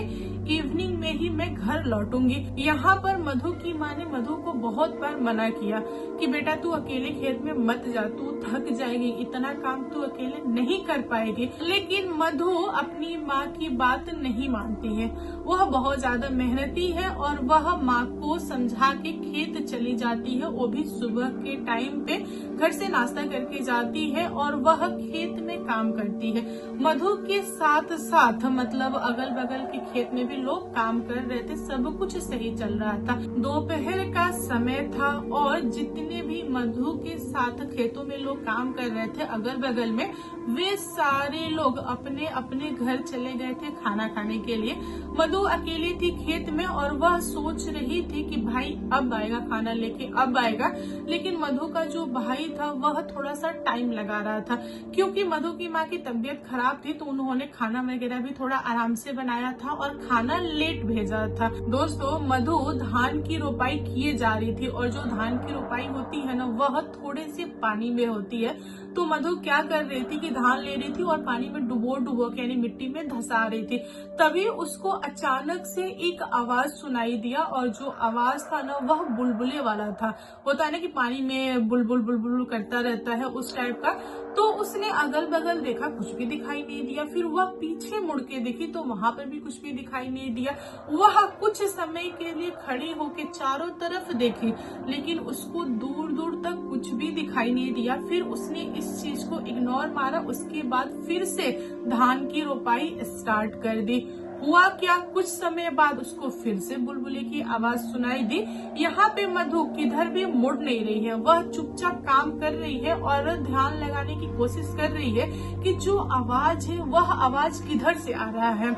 इवनिंग में ही मैं घर लौटूंगी। यहाँ पर मधु की माँ ने मधु को बहुत बार मना किया कि बेटा तू अकेले खेत में मत जा, तू थक जाएगी, इतना काम तू अकेले नहीं कर पाएगी। लेकिन मधु अपनी माँ की बात नहीं मानती है। वह बहुत ज्यादा मेहनती है और वह माँ को समझा के खेत चली जाती है। वो भी सुबह के टाइम पे घर से नाश्ता करके जाती है और वह खेत में काम करती है। मधु के साथ साथ मतलब अगल बगल के खेत में भी लोग काम कर रहे थे। सब कुछ सही चल रहा था। दोपहर का समय था और जितने भी मधु के साथ खेतों में लोग काम कर रहे थे अगल बगल में, वे सारे लोग अपने अपने घर चले गए थे खाना खाने के लिए। मधु अकेली थी खेत में और वह सोच रही थी कि भाई अब आएगा खाना लेके, अब आएगा। लेकिन मधु का जो भाई था वह थोड़ा सा टाइम लगा रहा था, क्योंकि मधु की माँ की तबीयत खराब थी तो उन्होंने खाना वगैरह भी थोड़ा आराम से बनाया था और खाना लेट भेजा था। दोस्तों, मधु धान की रोपाई किए जा रही थी और जो धान की रोपाई होती है ना वह थोड़े से पानी में होती है। तो मधु क्या कर रही थी कि धान ले रही थी और पानी में डुबो डुबो के यानी मिट्टी में धंसा रही थी। तभी उसको अचानक से एक आवाज सुनाई दिया और जो आवाज था ना वह बुलबुले वाला था। होता है ना कि पानी में बुलबुल बुलबुल करता रहता है, उस टाइप का। तो उसने अगल बगल देखा, कुछ भी दिखाई नहीं दिया। फिर वह पीछे मुड़ के देखी तो वहां पर भी कुछ भी दिखाई नहीं दिया। वह कुछ समय के लिए खड़ी होके चारों तरफ देखी, लेकिन उसको दूर दूर तक कुछ भी दिखाई नहीं दिया। फिर उसने इस चीज को इग्नोर मारा। उसके बाद फिर से धान की रोपाई स्टार्ट कर दी। हुआ क्या, कुछ समय बाद उसको फिर से बुलबुले की आवाज सुनाई दी। यहाँ पे मधु किधर भी मुड़ नहीं रही है, वह चुपचाप काम कर रही है और ध्यान लगाने की कोशिश कर रही है कि जो आवाज है वह आवाज किधर से आ रहा है।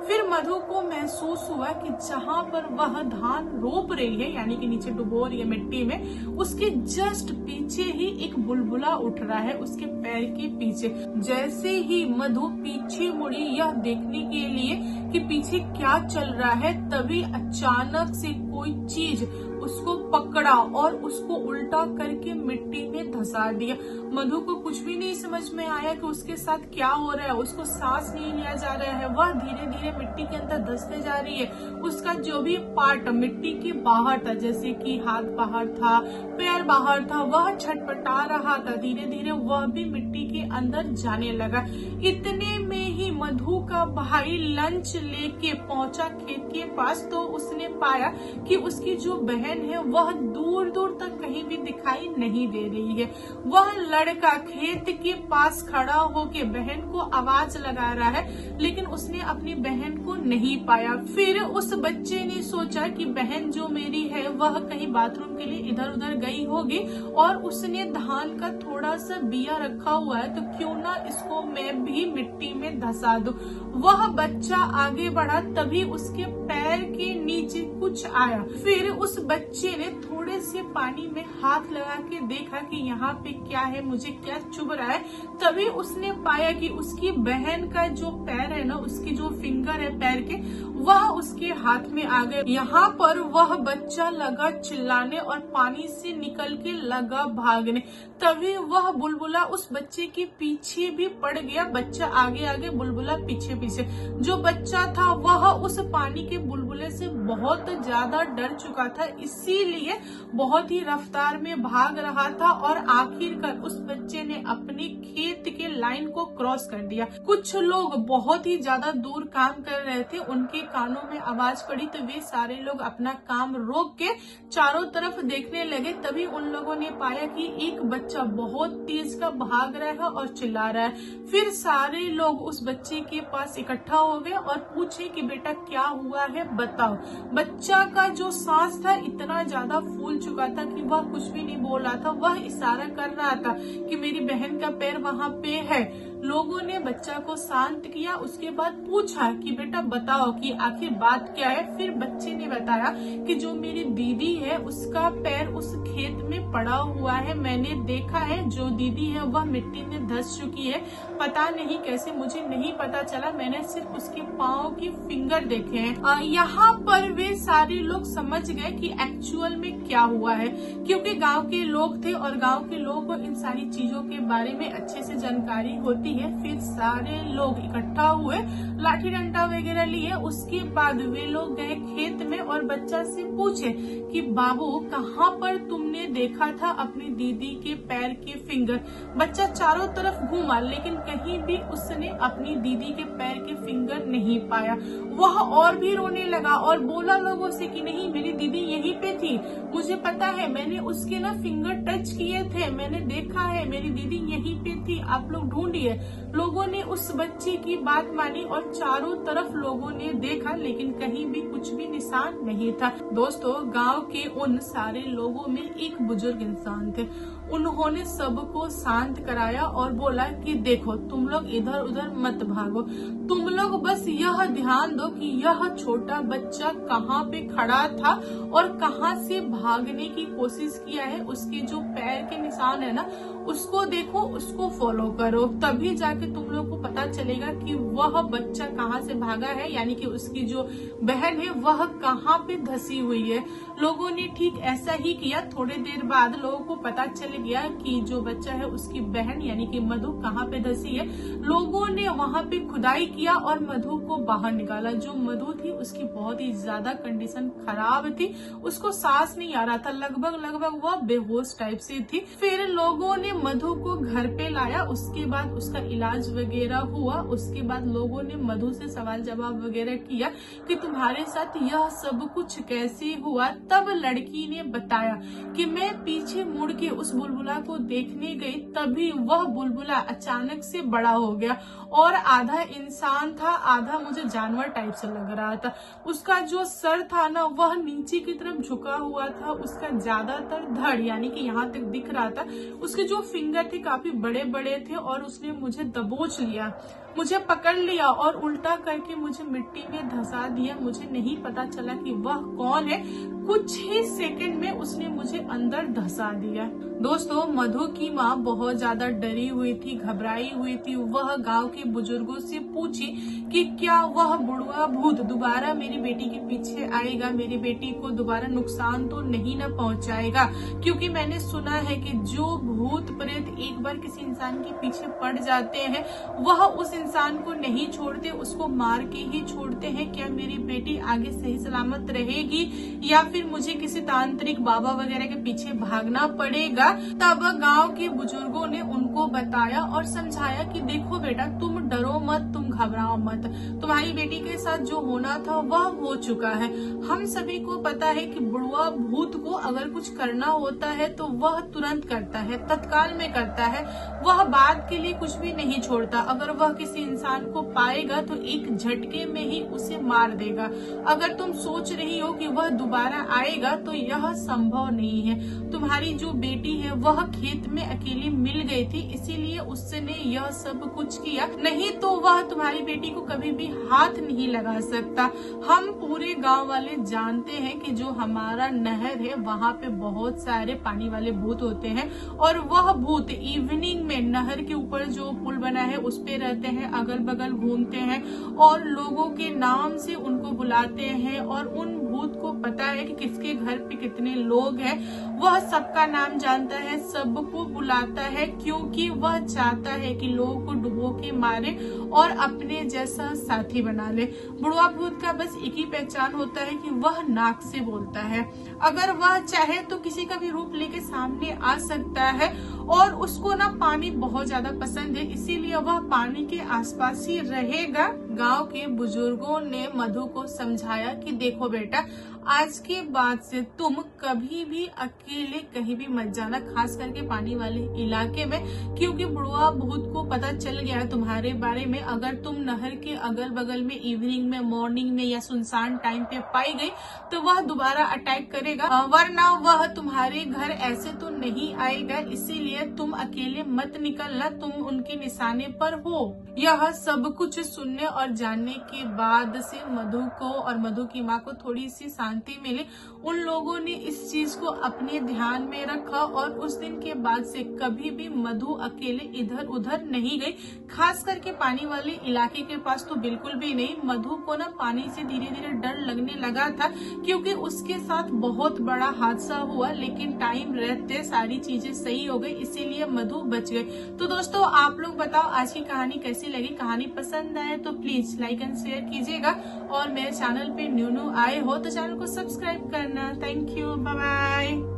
फिर मधु को महसूस हुआ कि जहाँ पर वह धान रोप रही है यानी कि नीचे डुबो रही है मिट्टी में, उसके जस्ट पीछे ही एक बुलबुला उठ रहा है उसके पैर के पीछे। जैसे ही मधु पीछे मुड़ी यह देखने के लिए कि पीछे क्या चल रहा है, तभी अचानक से कोई चीज उसको पकड़ा और उसको उल्टा करके मिट्टी में धंसा दिया। मधु को कुछ भी नहीं समझ में आया कि उसके साथ क्या हो रहा है। उसको सांस नहीं लिया जा रहा है, वह धीरे धीरे मिट्टी के अंदर धंसते जा रही है। उसका जो भी पार्ट मिट्टी के बाहर था, जैसे कि हाथ बाहर था, पैर बाहर था, वह छटपटा रहा था। धीरे धीरे वह भी मिट्टी के अंदर जाने लगा। इतने में ही मधु का भाई लंच लेके पहुंचा खेत के पास, तो उसने पाया कि उसकी जो बहन है वह दूर दूर तक कहीं भी दिखाई नहीं दे रही है। वह लड़का खेत के पास खड़ा होके बहन को आवाज लगा रहा है, लेकिन उसने अपनी बहन को नहीं पाया। फिर उस बच्चे ने सोचा कि बहन जो मेरी है वह कहीं बाथरूम के लिए इधर उधर गई होगी और उसने धान का थोड़ा सा बिया रखा हुआ है, तो क्यों ना इसको मैं भी मिट्टी में धंसा दूं। वह बच्चा आगे बढ़ा, तभी उसके पैर के नीचे कुछ आया। फिर उस बच्चे ने थोड़े से पानी में हाथ लगा के देखा कि यहाँ पे क्या है, मुझे क्या चुभ रहा है। तभी उसने पाया कि उसकी बहन का जो पैर है ना, उसकी जो फिंगर है पैर के, वह उसके हाथ में आ गए। यहाँ पर वह बच्चा लगा चिल्लाने और पानी से निकल के लगा भागने। तभी वह बुलबुला उस बच्चे के पीछे भी पड़ गया। बच्चा आगे आगे, बुलबुला पीछे पीछे। जो बच्चा था वह उस पानी के बुलबुले से बहुत ज्यादा डर चुका था, इसीलिए बहुत ही रफ्तार में भाग रहा था और आखिरकार उस बच्चे ने अपने खेत के लाइन को क्रॉस कर दिया। कुछ लोग बहुत ही ज्यादा दूर काम कर रहे थे, उनके कानों में आवाज पड़ी तो वे सारे लोग अपना काम रोक के चारों तरफ देखने लगे। तभी उन लोगों ने पाया कि एक बच्चा बहुत तेज का भाग रहा है और चिल्ला रहा है। फिर सारे लोग उस बच्चे के पास इकट्ठा हो गए और पूछे कि बेटा क्या हुआ है, बताओ। बच्चा का जो सांस था इतना ज्यादा फूल चुका था कि वह कुछ भी नहीं बोल रहा था, वह इशारा कर रहा था कि मेरी बहन का पैर वहाँ पे है। लोगों ने बच्चा को शांत किया, उसके बाद पूछा कि बेटा बताओ कि आखिर बात क्या है। फिर बच्चे ने बताया कि जो मेरी दीदी है उसका पैर उस खेत में पड़ा हुआ है, मैंने देखा है, जो दीदी है वह मिट्टी में धंस चुकी है, पता नहीं कैसे, मुझे नहीं पता चला, मैंने सिर्फ उसके पाँव की फिंगर देखे हैं। यहाँ पर वे सारे लोग समझ गए कि एक्चुअल में क्या हुआ है, क्योंकि गांव के लोग थे और गांव के लोगों को इन सारी चीजों के बारे में अच्छे से जानकारी होती होती है। फिर सारे लोग इकट्ठा हुए, लाठी डंडा वगैरह लिए। उसके बाद वे लोग गए खेत में और बच्चा से पूछे कि बाबू कहाँ पर तुमने देखा था अपनी दीदी के पैर के फिंगर। बच्चा चारों तरफ घूमा लेकिन कहीं भी उसने अपनी दीदी के पैर के फिंगर नहीं पाया। वह और भी रोने लगा और बोला लोगों से कि नहीं, मेरी दीदी यहीं पे थी, मुझे पता है, मैंने उसके ना फिंगर टच किए थे, मैंने देखा है, मेरी दीदी यहीं पे थी, आप लोग ढूंढिए। लोगों ने उस बच्चे की बात मानी और चारों तरफ लोगों ने देखा लेकिन कहीं भी कुछ भी निशान नहीं था। दोस्तों, गांव के उन सारे लोगों में एक बुजुर्ग इंसान थे। उन्होंने सबको शांत कराया और बोला कि देखो, तुम लोग इधर उधर मत भागो, तुम लोग बस यह ध्यान दो कि यह छोटा बच्चा कहाँ पे खड़ा था और कहाँ से भागने की कोशिश किया है। उसके जो पैर के निशान है ना, उसको देखो, उसको फॉलो करो, तभी जाके तुम लोग को पता चलेगा कि वह बच्चा कहाँ से भागा है, यानी कि उसकी जो बहन है वह कहाँ पे धसी हुई है। लोगों ने ठीक ऐसा ही किया। थोड़ी देर बाद लोगों को पता चल गया कि जो बच्चा है उसकी बहन यानी कि मधु कहाँ पे धसी है। लोगों ने वहां पे खुदाई किया और मधु को बाहर निकाला। जो मधु थी उसकी बहुत ही ज्यादा कंडीशन खराब थी, उसको सांस नहीं आ रहा था, लगभग वह बेहोश टाइप से थी। फिर लोगों ने मधु को घर पे लाया, उसके बाद उसका इलाज वगैरह हुआ। उसके बाद लोगों ने मधु से सवाल जवाब वगैरह किया कि तुम्हारे साथ यह सब कुछ कैसे हुआ। तब लड़की ने बताया कि मैं पीछे मुड़ के उस बुलबुला को देखने गई, तभी वह बुलबुला अचानक से बड़ा हो गया और आधा इंसान था, आधा मुझे जानवर टाइप से लग रहा था। उसका जो सर था ना, वह नीचे की तरफ झुका हुआ था, उसका ज्यादातर धड़ यानी कि यहाँ तक दिख रहा था। उसके जो फिंगर थे काफी बड़े बड़े थे और उसने मुझे दबोच लिया, मुझे पकड़ लिया और उल्टा करके मुझे मिट्टी में धंसा दिया। मुझे नहीं पता चला कि वह कौन है। कुछ ही सेकंड में उसने मुझे अंदर धंसा दिया। दोस्तों, मधु की माँ बहुत ज्यादा डरी हुई थी, घबराई हुई थी। वह गांव के बुजुर्गों से पूछी कि क्या वह बुढ़वा भूत दोबारा मेरी बेटी के पीछे आएगा, मेरी बेटी को दोबारा नुकसान तो नहीं न पहुंचाएगा। क्योंकि मैंने सुना है कि जो भूत प्रेत एक बार किसी इंसान के पीछे पड़ जाते हैं वह उस इंसान को नहीं छोड़ते, उसको मार के ही छोड़ते हैं। क्या मेरी बेटी आगे सही सलामत रहेगी या फिर मुझे किसी तांत्रिक बाबा वगैरह के पीछे भागना पड़ेगा? तब गांव के बुजुर्गों ने उनको बताया और समझाया कि देखो बेटा, तुम डरो मत, तुम घबराओ मत, तुम्हारी बेटी के साथ जो होना था वह हो चुका है। हम सभी को पता है कि बुढ़वा भूत को अगर कुछ करना होता है तो वह तुरंत करता है, तत्काल में करता है, वह बाद के लिए कुछ भी नहीं छोड़ता। अगर वह किसी इंसान को पाएगा तो एक झटके में ही उसे मार देगा। अगर तुम सोच रही हो कि वह दोबारा आएगा तो यह संभव नहीं है। तुम्हारी जो बेटी है वह खेत में अकेली मिल गई थी, इसीलिए उसने यह सब कुछ किया, नहीं तो वह तुम्हारी बेटी को कभी भी हाथ नहीं लगा सकता। हम पूरे गांव वाले जानते हैं कि जो हमारा नहर है वहाँ पे बहुत सारे पानी वाले भूत होते हैं और वह भूत इवनिंग में नहर के ऊपर जो पुल बना है उस पे रहते हैं, अगल बगल घूमते हैं और लोगों के नाम से उनको बुलाते हैं। और उन भूत को पता है कि किसके घर पे कितने लोग हैं, वह सबका नाम जानता है, सबको बुलाता है, क्योंकि वह चाहता है कि लोगों को डुबो के मारे और अपने जैसा साथी बना ले। बुढ़वा भूत का बस एक ही पहचान होता है कि वह नाक से बोलता है। अगर वह चाहे तो किसी का भी रूप लेके सामने आ सकता है और उसको ना पानी बहुत ज्यादा पसंद है, इसीलिए वह पानी के आसपास ही रहेगा। गांव के बुजुर्गों ने मधु को समझाया कि देखो बेटा, आज के बाद से तुम कभी भी अकेले कहीं भी मत जाना, खास करके पानी वाले इलाके में, क्योंकि बुढ़वा भूत को पता चल गया है तुम्हारे बारे में। अगर तुम नहर के अगल बगल में इवनिंग में, मॉर्निंग में या सुनसान टाइम पे पाई गई तो वह दोबारा अटैक करेगा, वरना वह तुम्हारे घर ऐसे तो नहीं आएगा। इसीलिए तुम अकेले मत निकलना, तुम उनके निशाने पर हो। यह सब कुछ सुनने और जानने के बाद से मधु को और मधु की माँ को थोड़ी सी शांति मिले, उन लोगों ने इस चीज को अपने ध्यान में रखा और उस दिन के बाद से कभी भी मधु अकेले इधर उधर नहीं गई। खास करके पानी वाले इलाके के पास तो बिल्कुल भी नहीं। मधु को ना पानी से धीरे धीरे डर लगने लगा था, क्योंकि उसके साथ बहुत बड़ा हादसा हुआ, लेकिन टाइम रहते सारी चीजें सही हो गई, इसीलिए मधु बच गई। तो दोस्तों आप लोग बताओ आज की कहानी कैसी लगी। कहानी पसंद आए तो प्लीज लाइक एंड शेयर कीजिएगा, और मेरे चैनल पे न्यू आए हो तो चैनल को सब्सक्राइब करना। Thank you, bye bye.